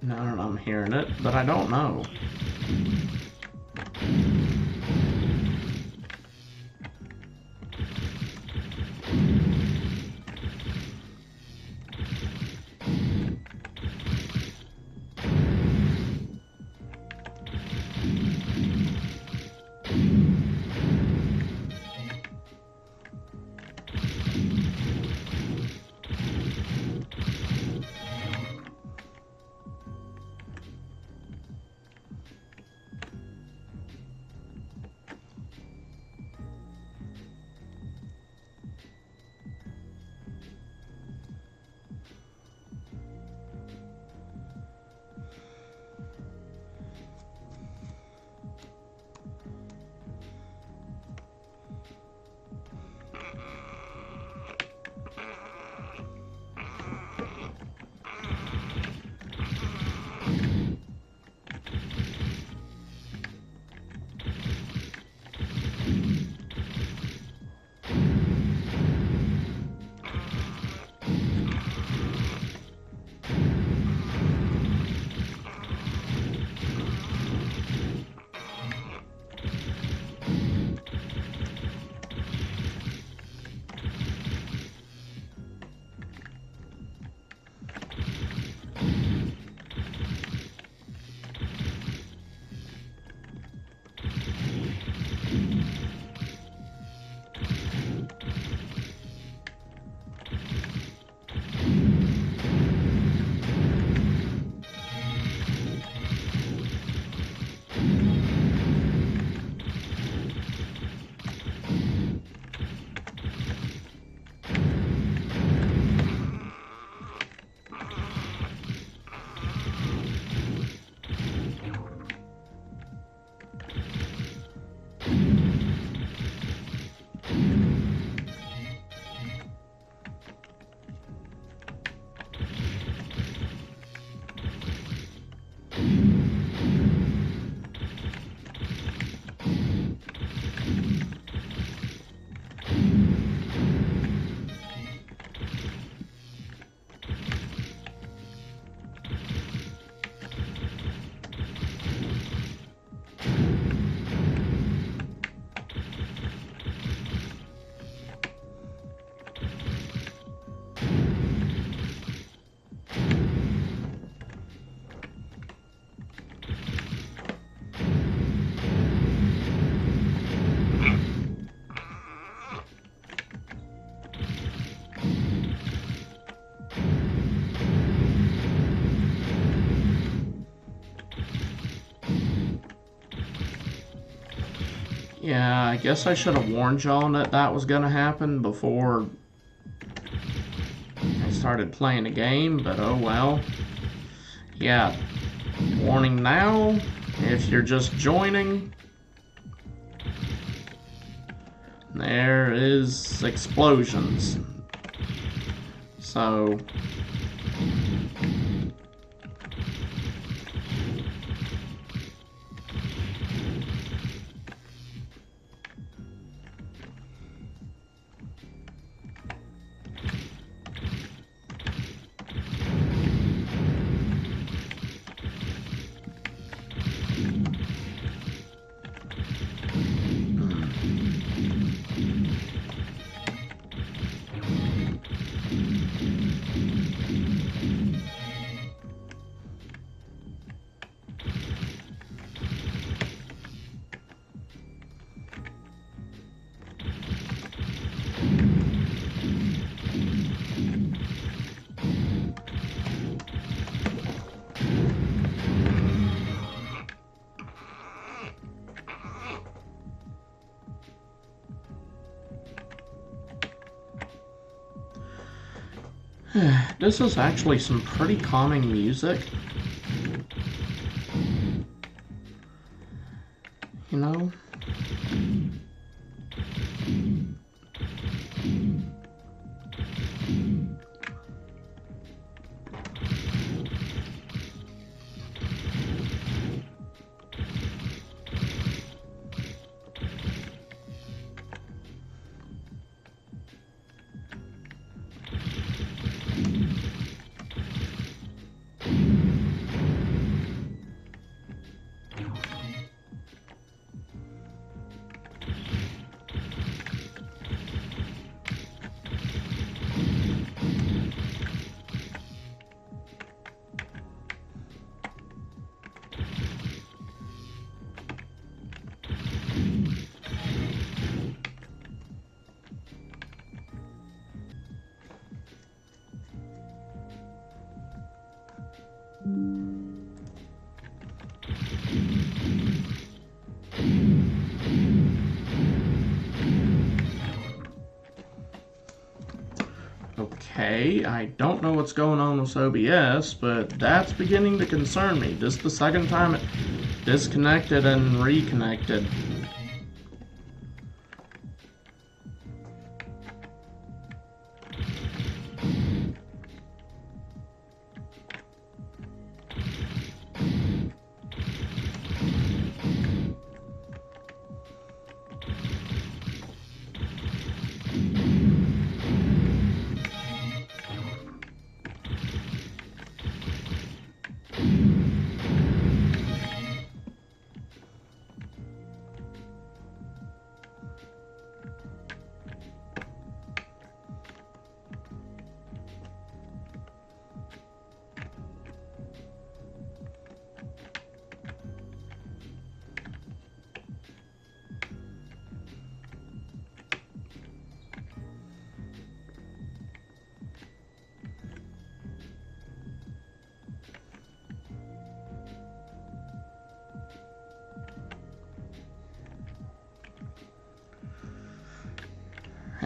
Now that I'm hearing it, but I don't know. Yeah, I guess I should have warned y'all that that was going to happen before I started playing the game, but oh well. Yeah, warning now, if you're just joining, there is explosions. So this is actually some pretty calming music. You know? Okay, I don't know what's going on with OBS, but that's beginning to concern me. This is the second time it disconnected and reconnected.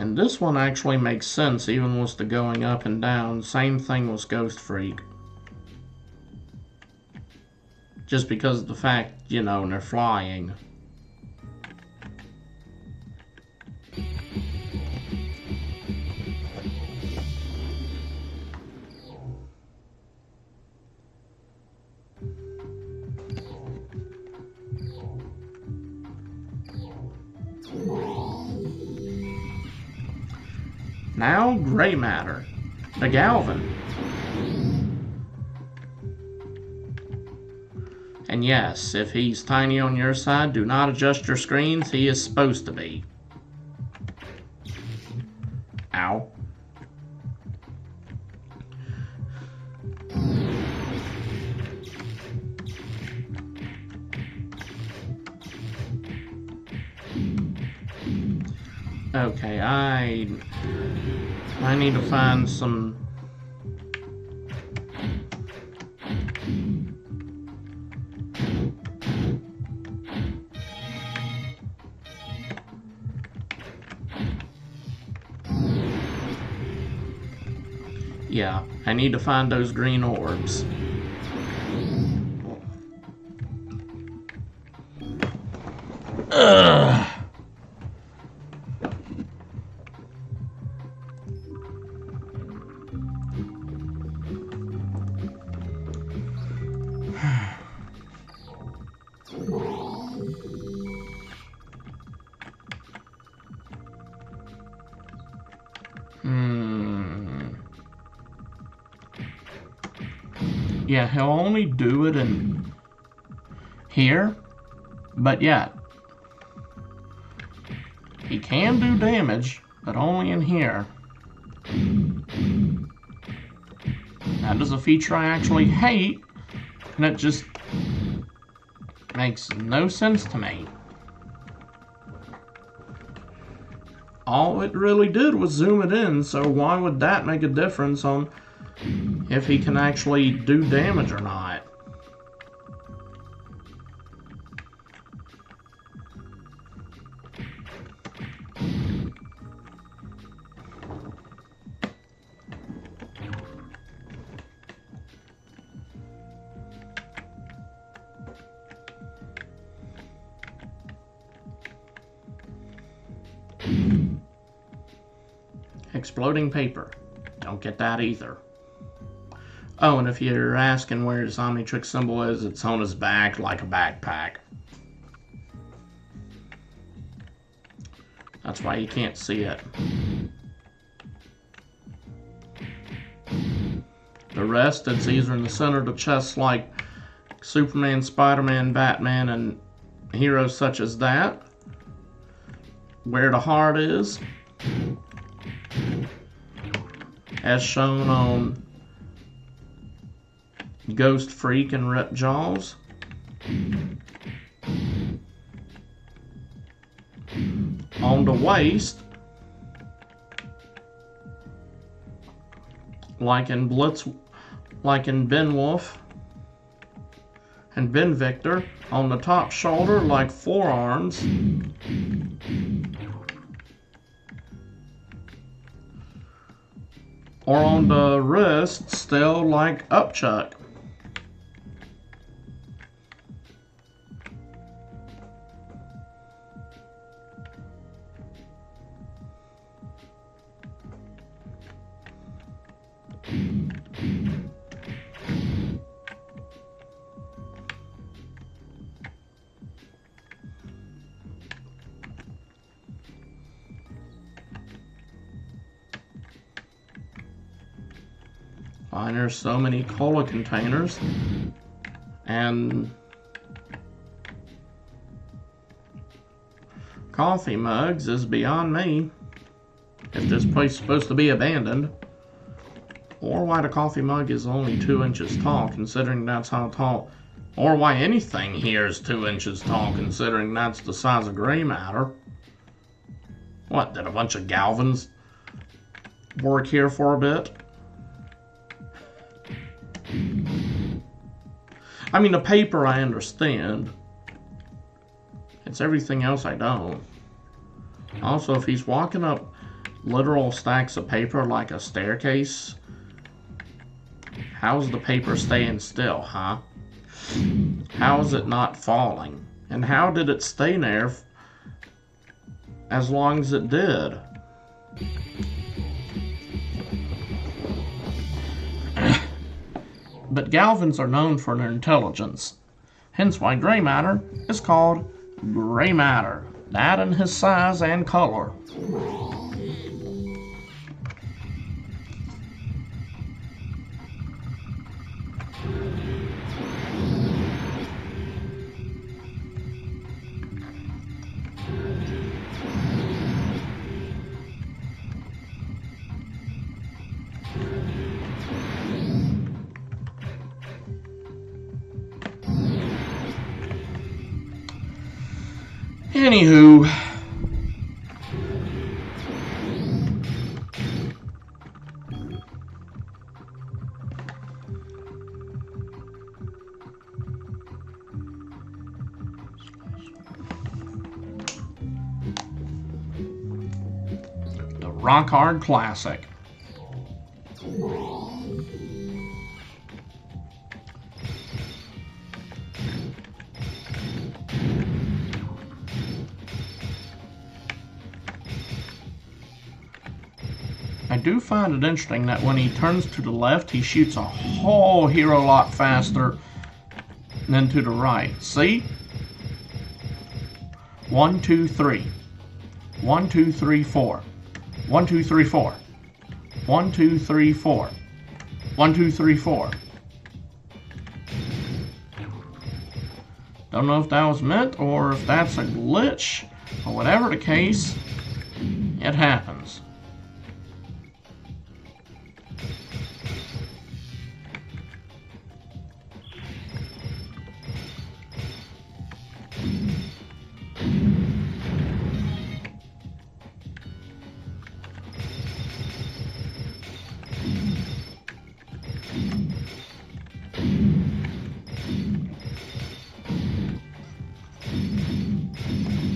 And this one actually makes sense, even with the going up and down. Same thing with Ghost Freak. Just because of the fact, you know, they're flying. Now, gray matter. A Galvan. And yes, if he's tiny on your side, do not adjust your screens. He is supposed to be. Ow. Okay, I need to find some... Yeah, I need to find those green orbs. Ugh. Yeah, he'll only do it in here, but yeah, he can do damage, but only in here. That is a feature I actually hate, and it just makes no sense to me. All it really did was zoom it in, so why would that make a difference on if he can actually do damage or not? Exploding paper. Don't get that either. Oh, and if you're asking where his Omnitrix symbol is, it's on his back like a backpack. That's why you can't see it. The rest, it's either in the center of the chest like Superman, Spider-Man, Batman, and heroes such as that. Where the heart is, as shown on Ghost Freak and Rip Jaws. On the waist, like in Beowulf and Ben Victor. On the top shoulder, like forearms. Or on the wrist, still like Upchuck. Fine, there's so many cola containers. And coffee mugs is beyond me. If this place is supposed to be abandoned. Or why the coffee mug is only 2 inches tall, considering that's how tall. Or why anything here is 2 inches tall, considering that's the size of gray matter. What, did a bunch of Galvins work here for a bit? I mean, the paper I understand. It's everything else I don't. Also, if he's walking up literal stacks of paper like a staircase, how's the paper staying still, huh? How is it not falling? And how did it stay there as long as it did? But Galvins are known for their intelligence, hence why gray matter is called gray matter, that and his size and color. Anywho, the Rock Hard Classic. I do find it interesting that when he turns to the left, he shoots a whole hero lot faster than to the right. See? 1, 2, 3. 1, 2, 3, 4. 1, 2, 3, 4. 1, 2, 3, 4. 1, 2, 3, 4. Don't know if that was meant or if that's a glitch or whatever the case. It happens.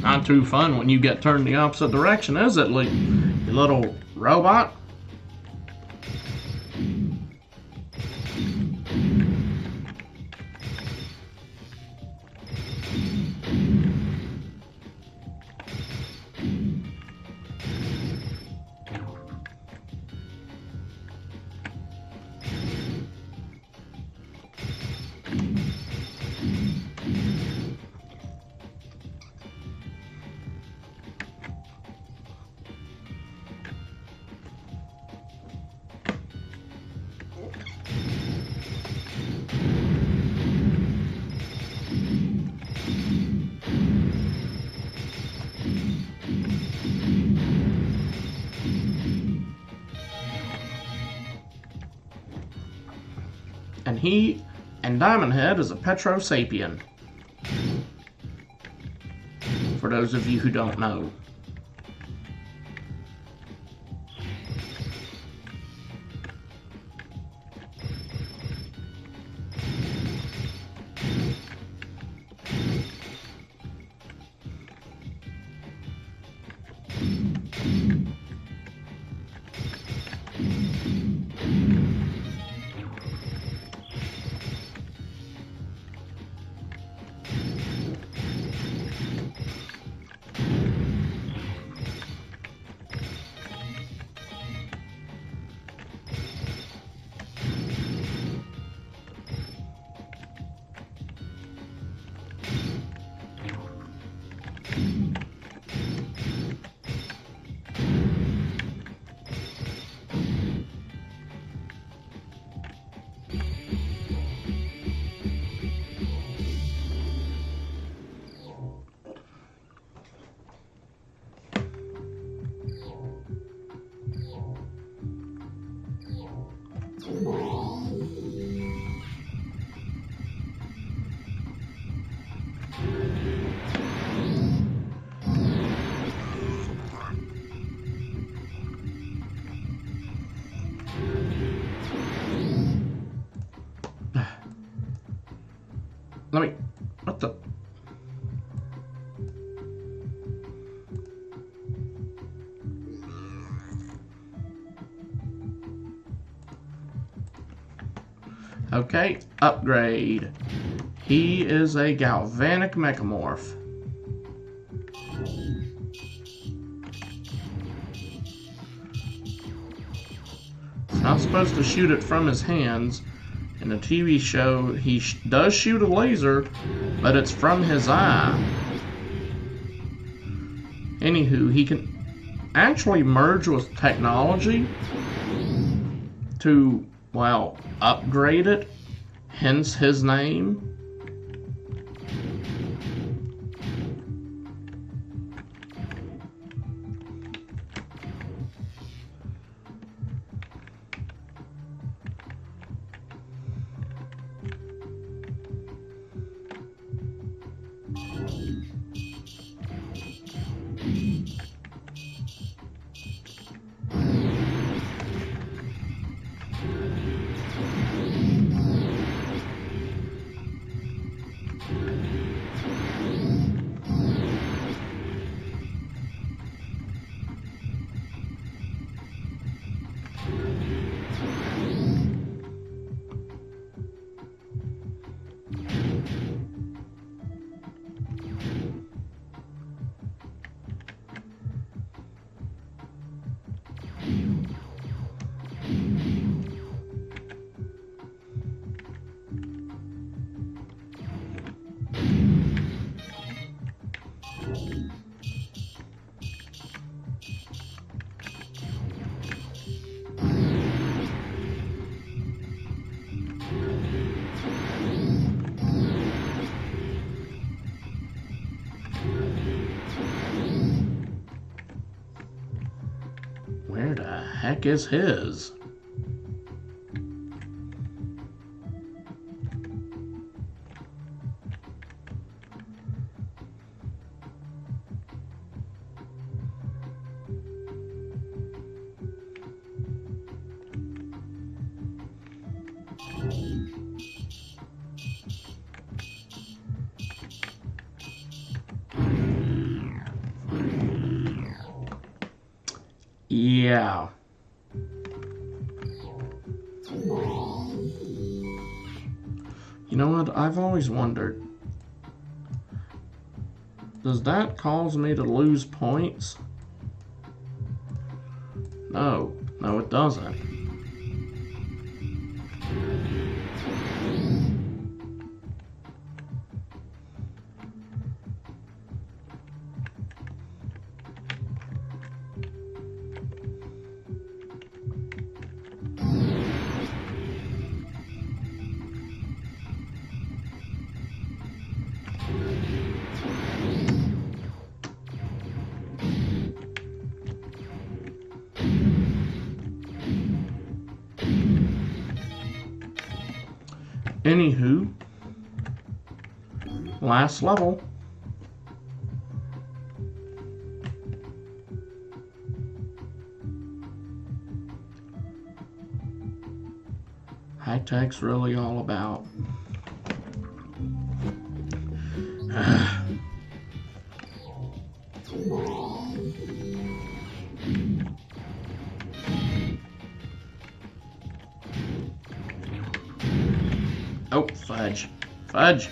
Not too fun when you get turned the opposite direction, is it, Lee? You little robot? And Diamond Head is a Petrosapien. For those of you who don't know. What the? Okay, upgrade. He is a galvanic mechamorph. He's not supposed to shoot it from his hands. In the TV show, he does shoot a laser, but it's from his eye. Anywho, he can actually merge with technology to, well, upgrade it, hence his name. heck is his? Yeah. You know what? I've always wondered. Does that cause me to lose points? No. No, it doesn't. Anywho, last level. High tech's really all about. Oh, fudge. Fudge.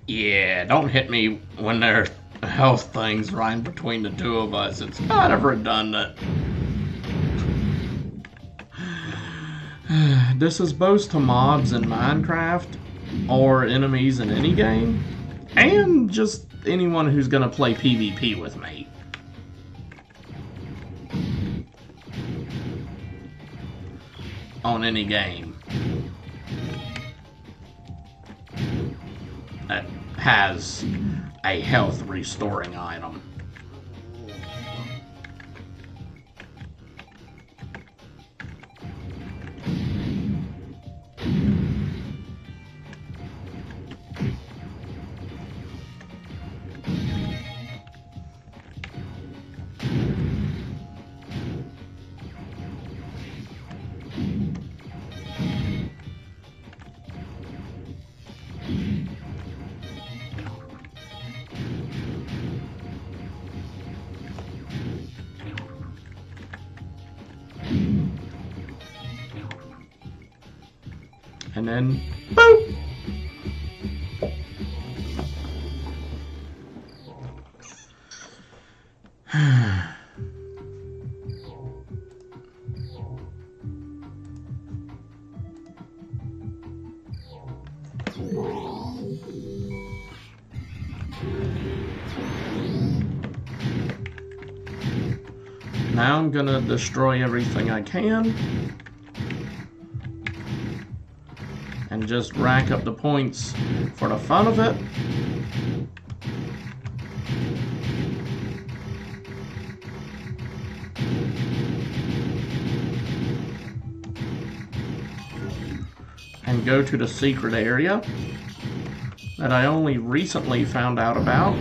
Yeah, don't hit me when there are health things right in between the two of us. It's kind of redundant. This is both to mobs in Minecraft or enemies in any game, and just anyone who's gonna play PvP with me. On any game that has a health restoring item. And then, boop! Now I'm gonna destroy everything I can and just rack up the points for the fun of it. and go to the secret area that I only recently found out about.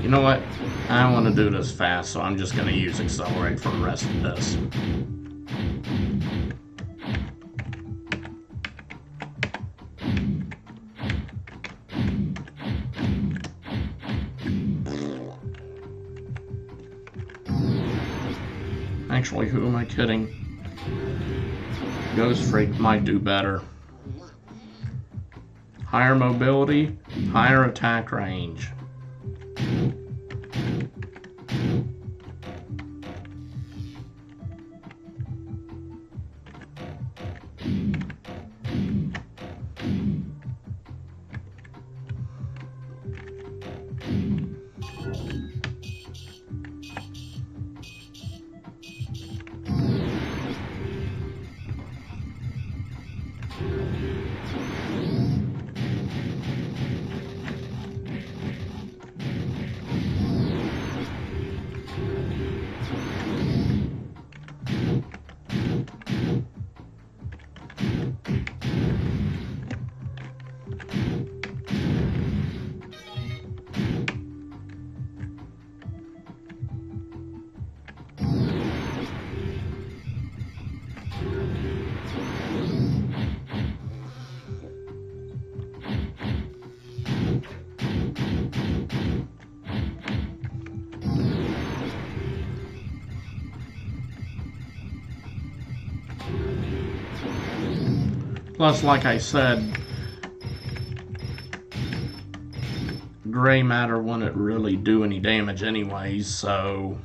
You know what? I want to do this fast, so I'm just going to use Accelerate for the rest of this. Actually, who am I kidding? Ghost Freak might do better. Higher mobility, higher attack range. Plus, like I said, gray matter wouldn't really do any damage anyways, so...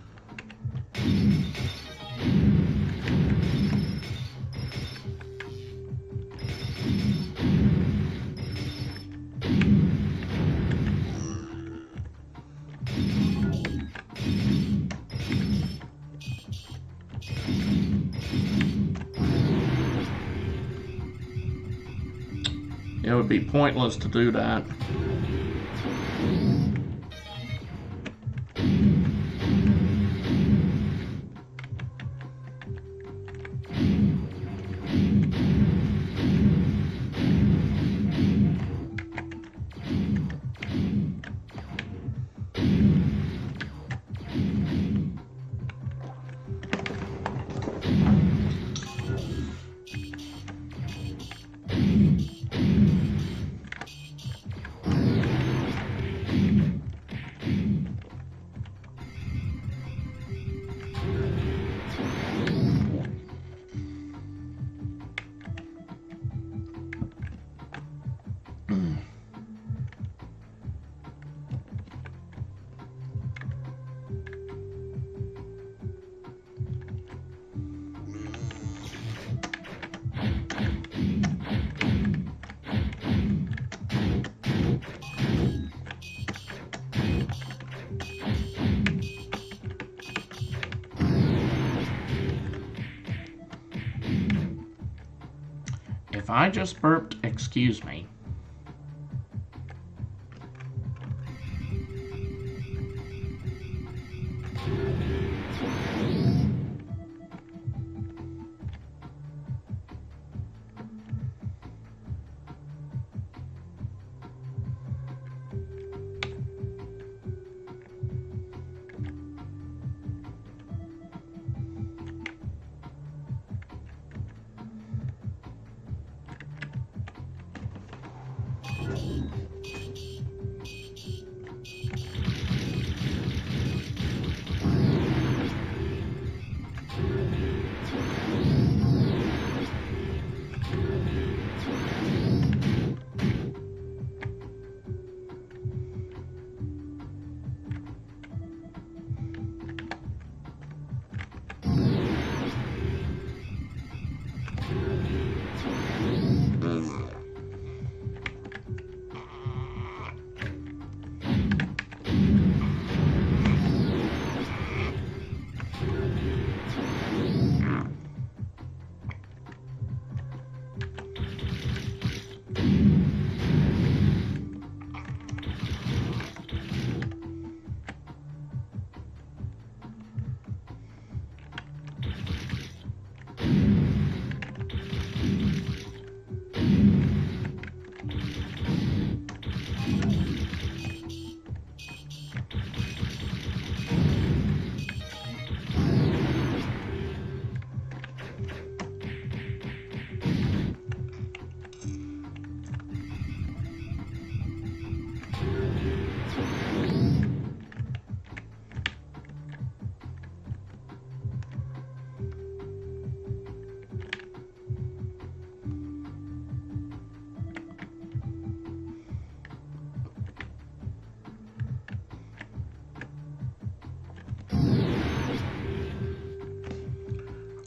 it would be pointless to do that. If I just burped, excuse me.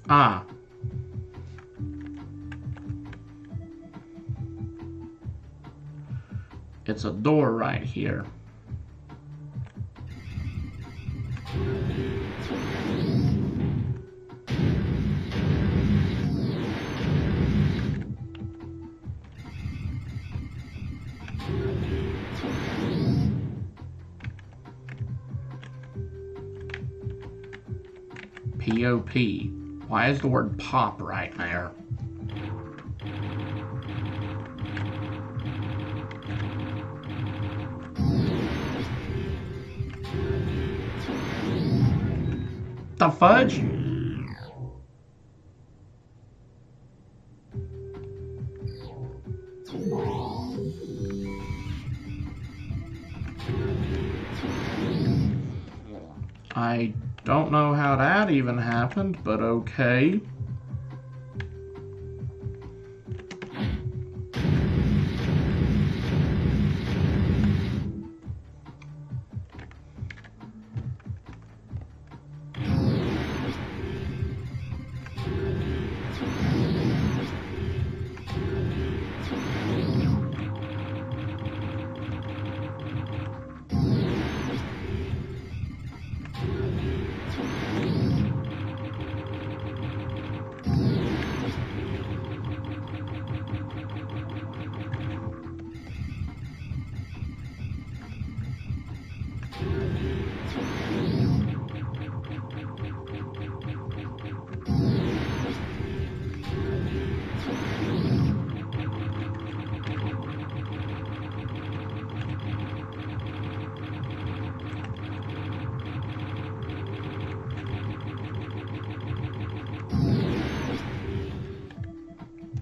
Ah. It's a door right here. P-O-P. Why is the word pop right there? The fudge? I don't know how that even happened, but okay.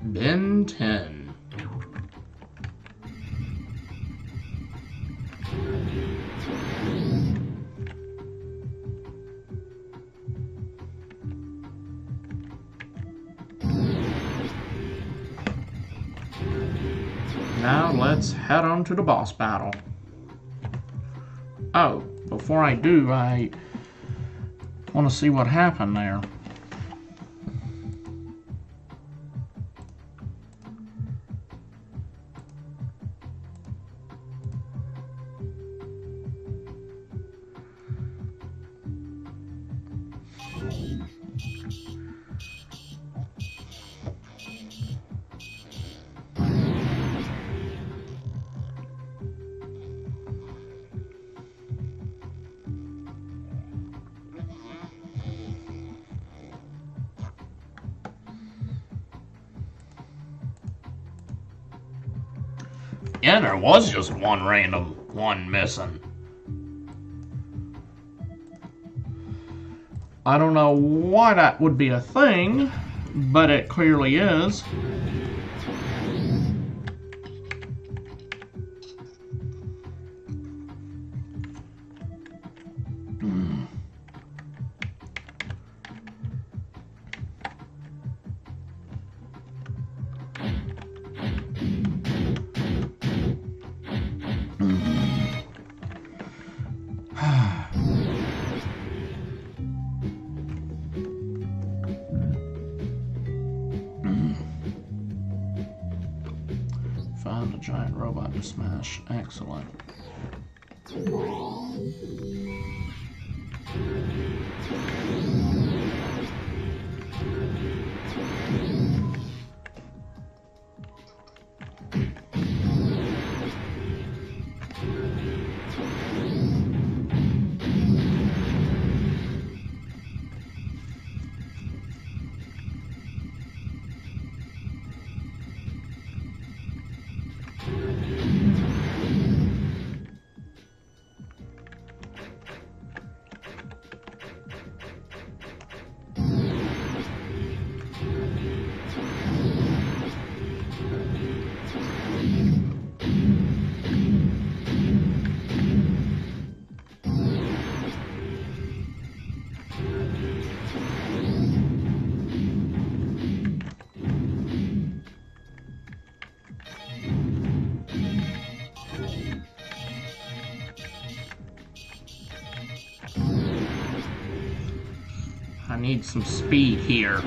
Ben 10. Now let's head on to the boss battle. Oh, before I do, I want to see what happened there. Yeah, there was just one random one missing. I don't know why that would be a thing, but it clearly is. Found a giant robot to smash. Excellent. need some speed here.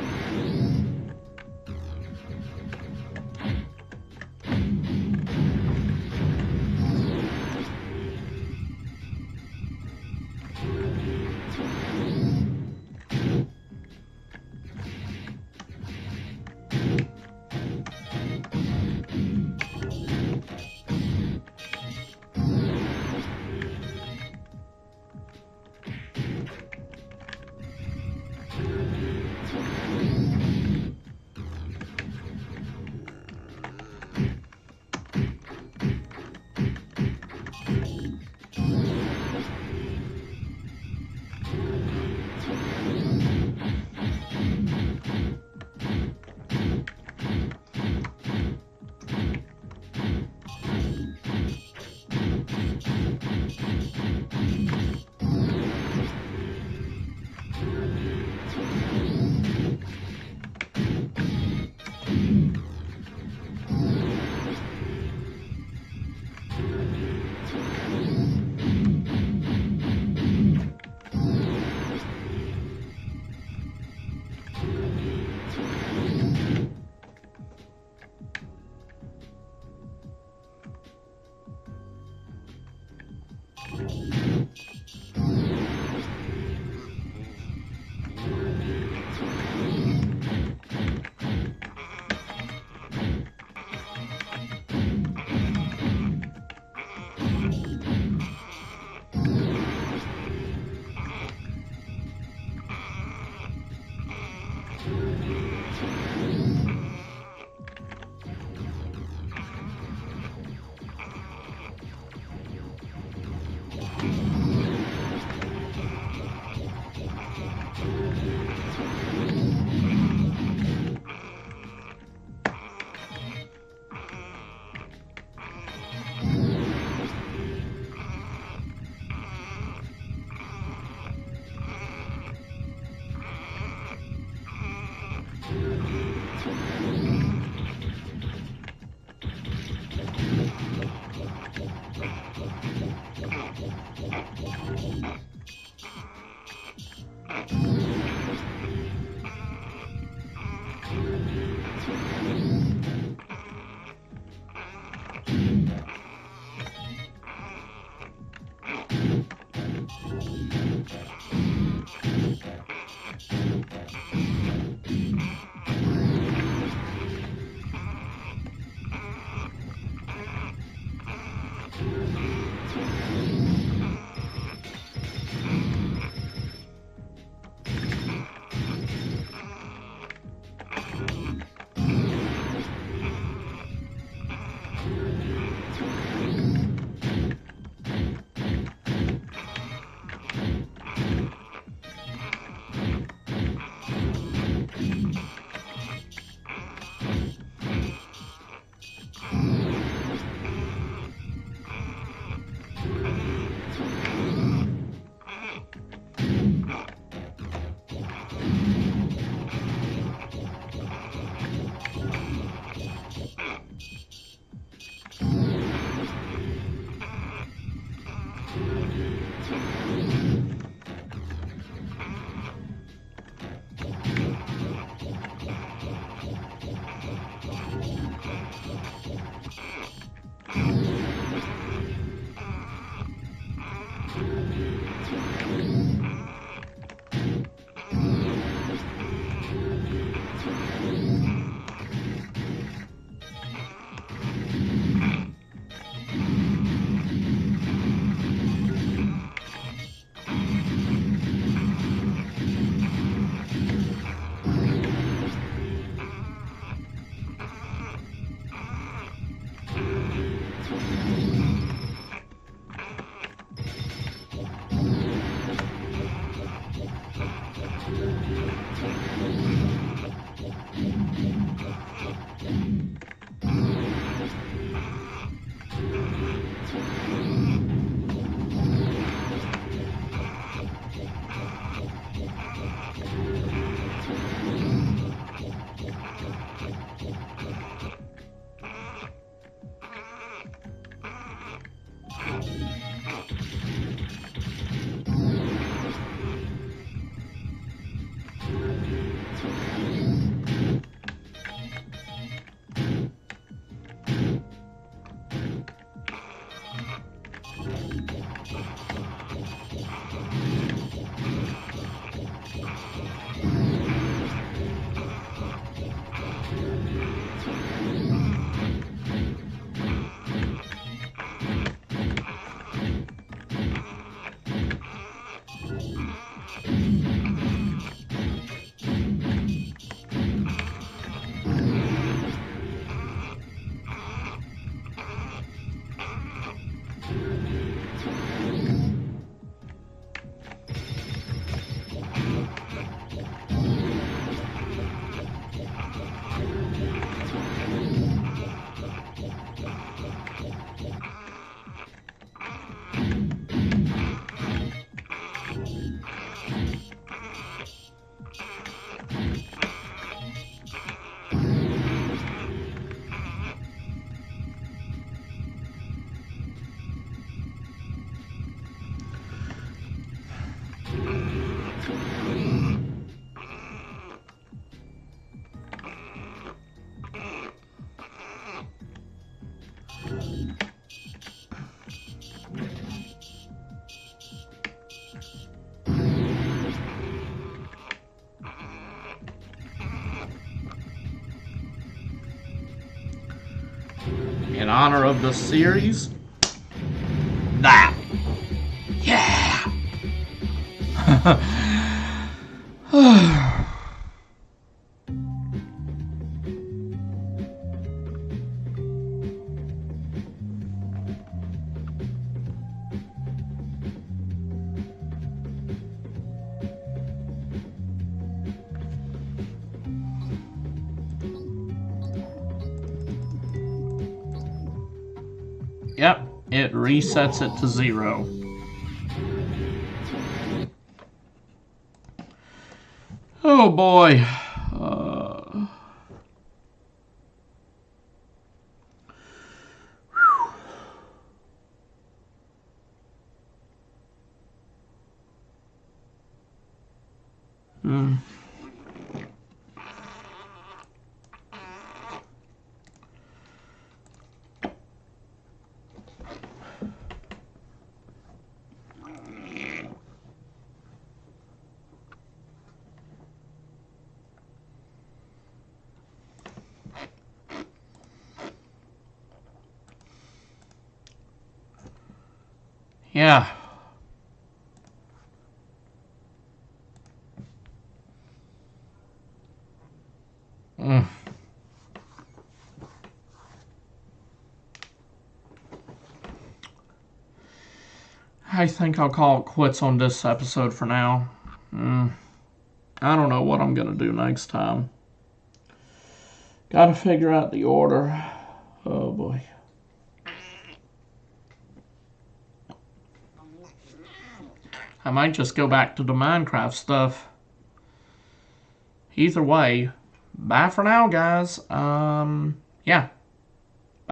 honor of the series, that. Yeah! Yep, it resets it to 0. Oh boy. Yeah. I think I'll call it quits on this episode for now. I don't know what I'm going to do next time. Got to figure out the order. Oh boy. I might just go back to the Minecraft stuff. Either way, bye for now, guys. Yeah.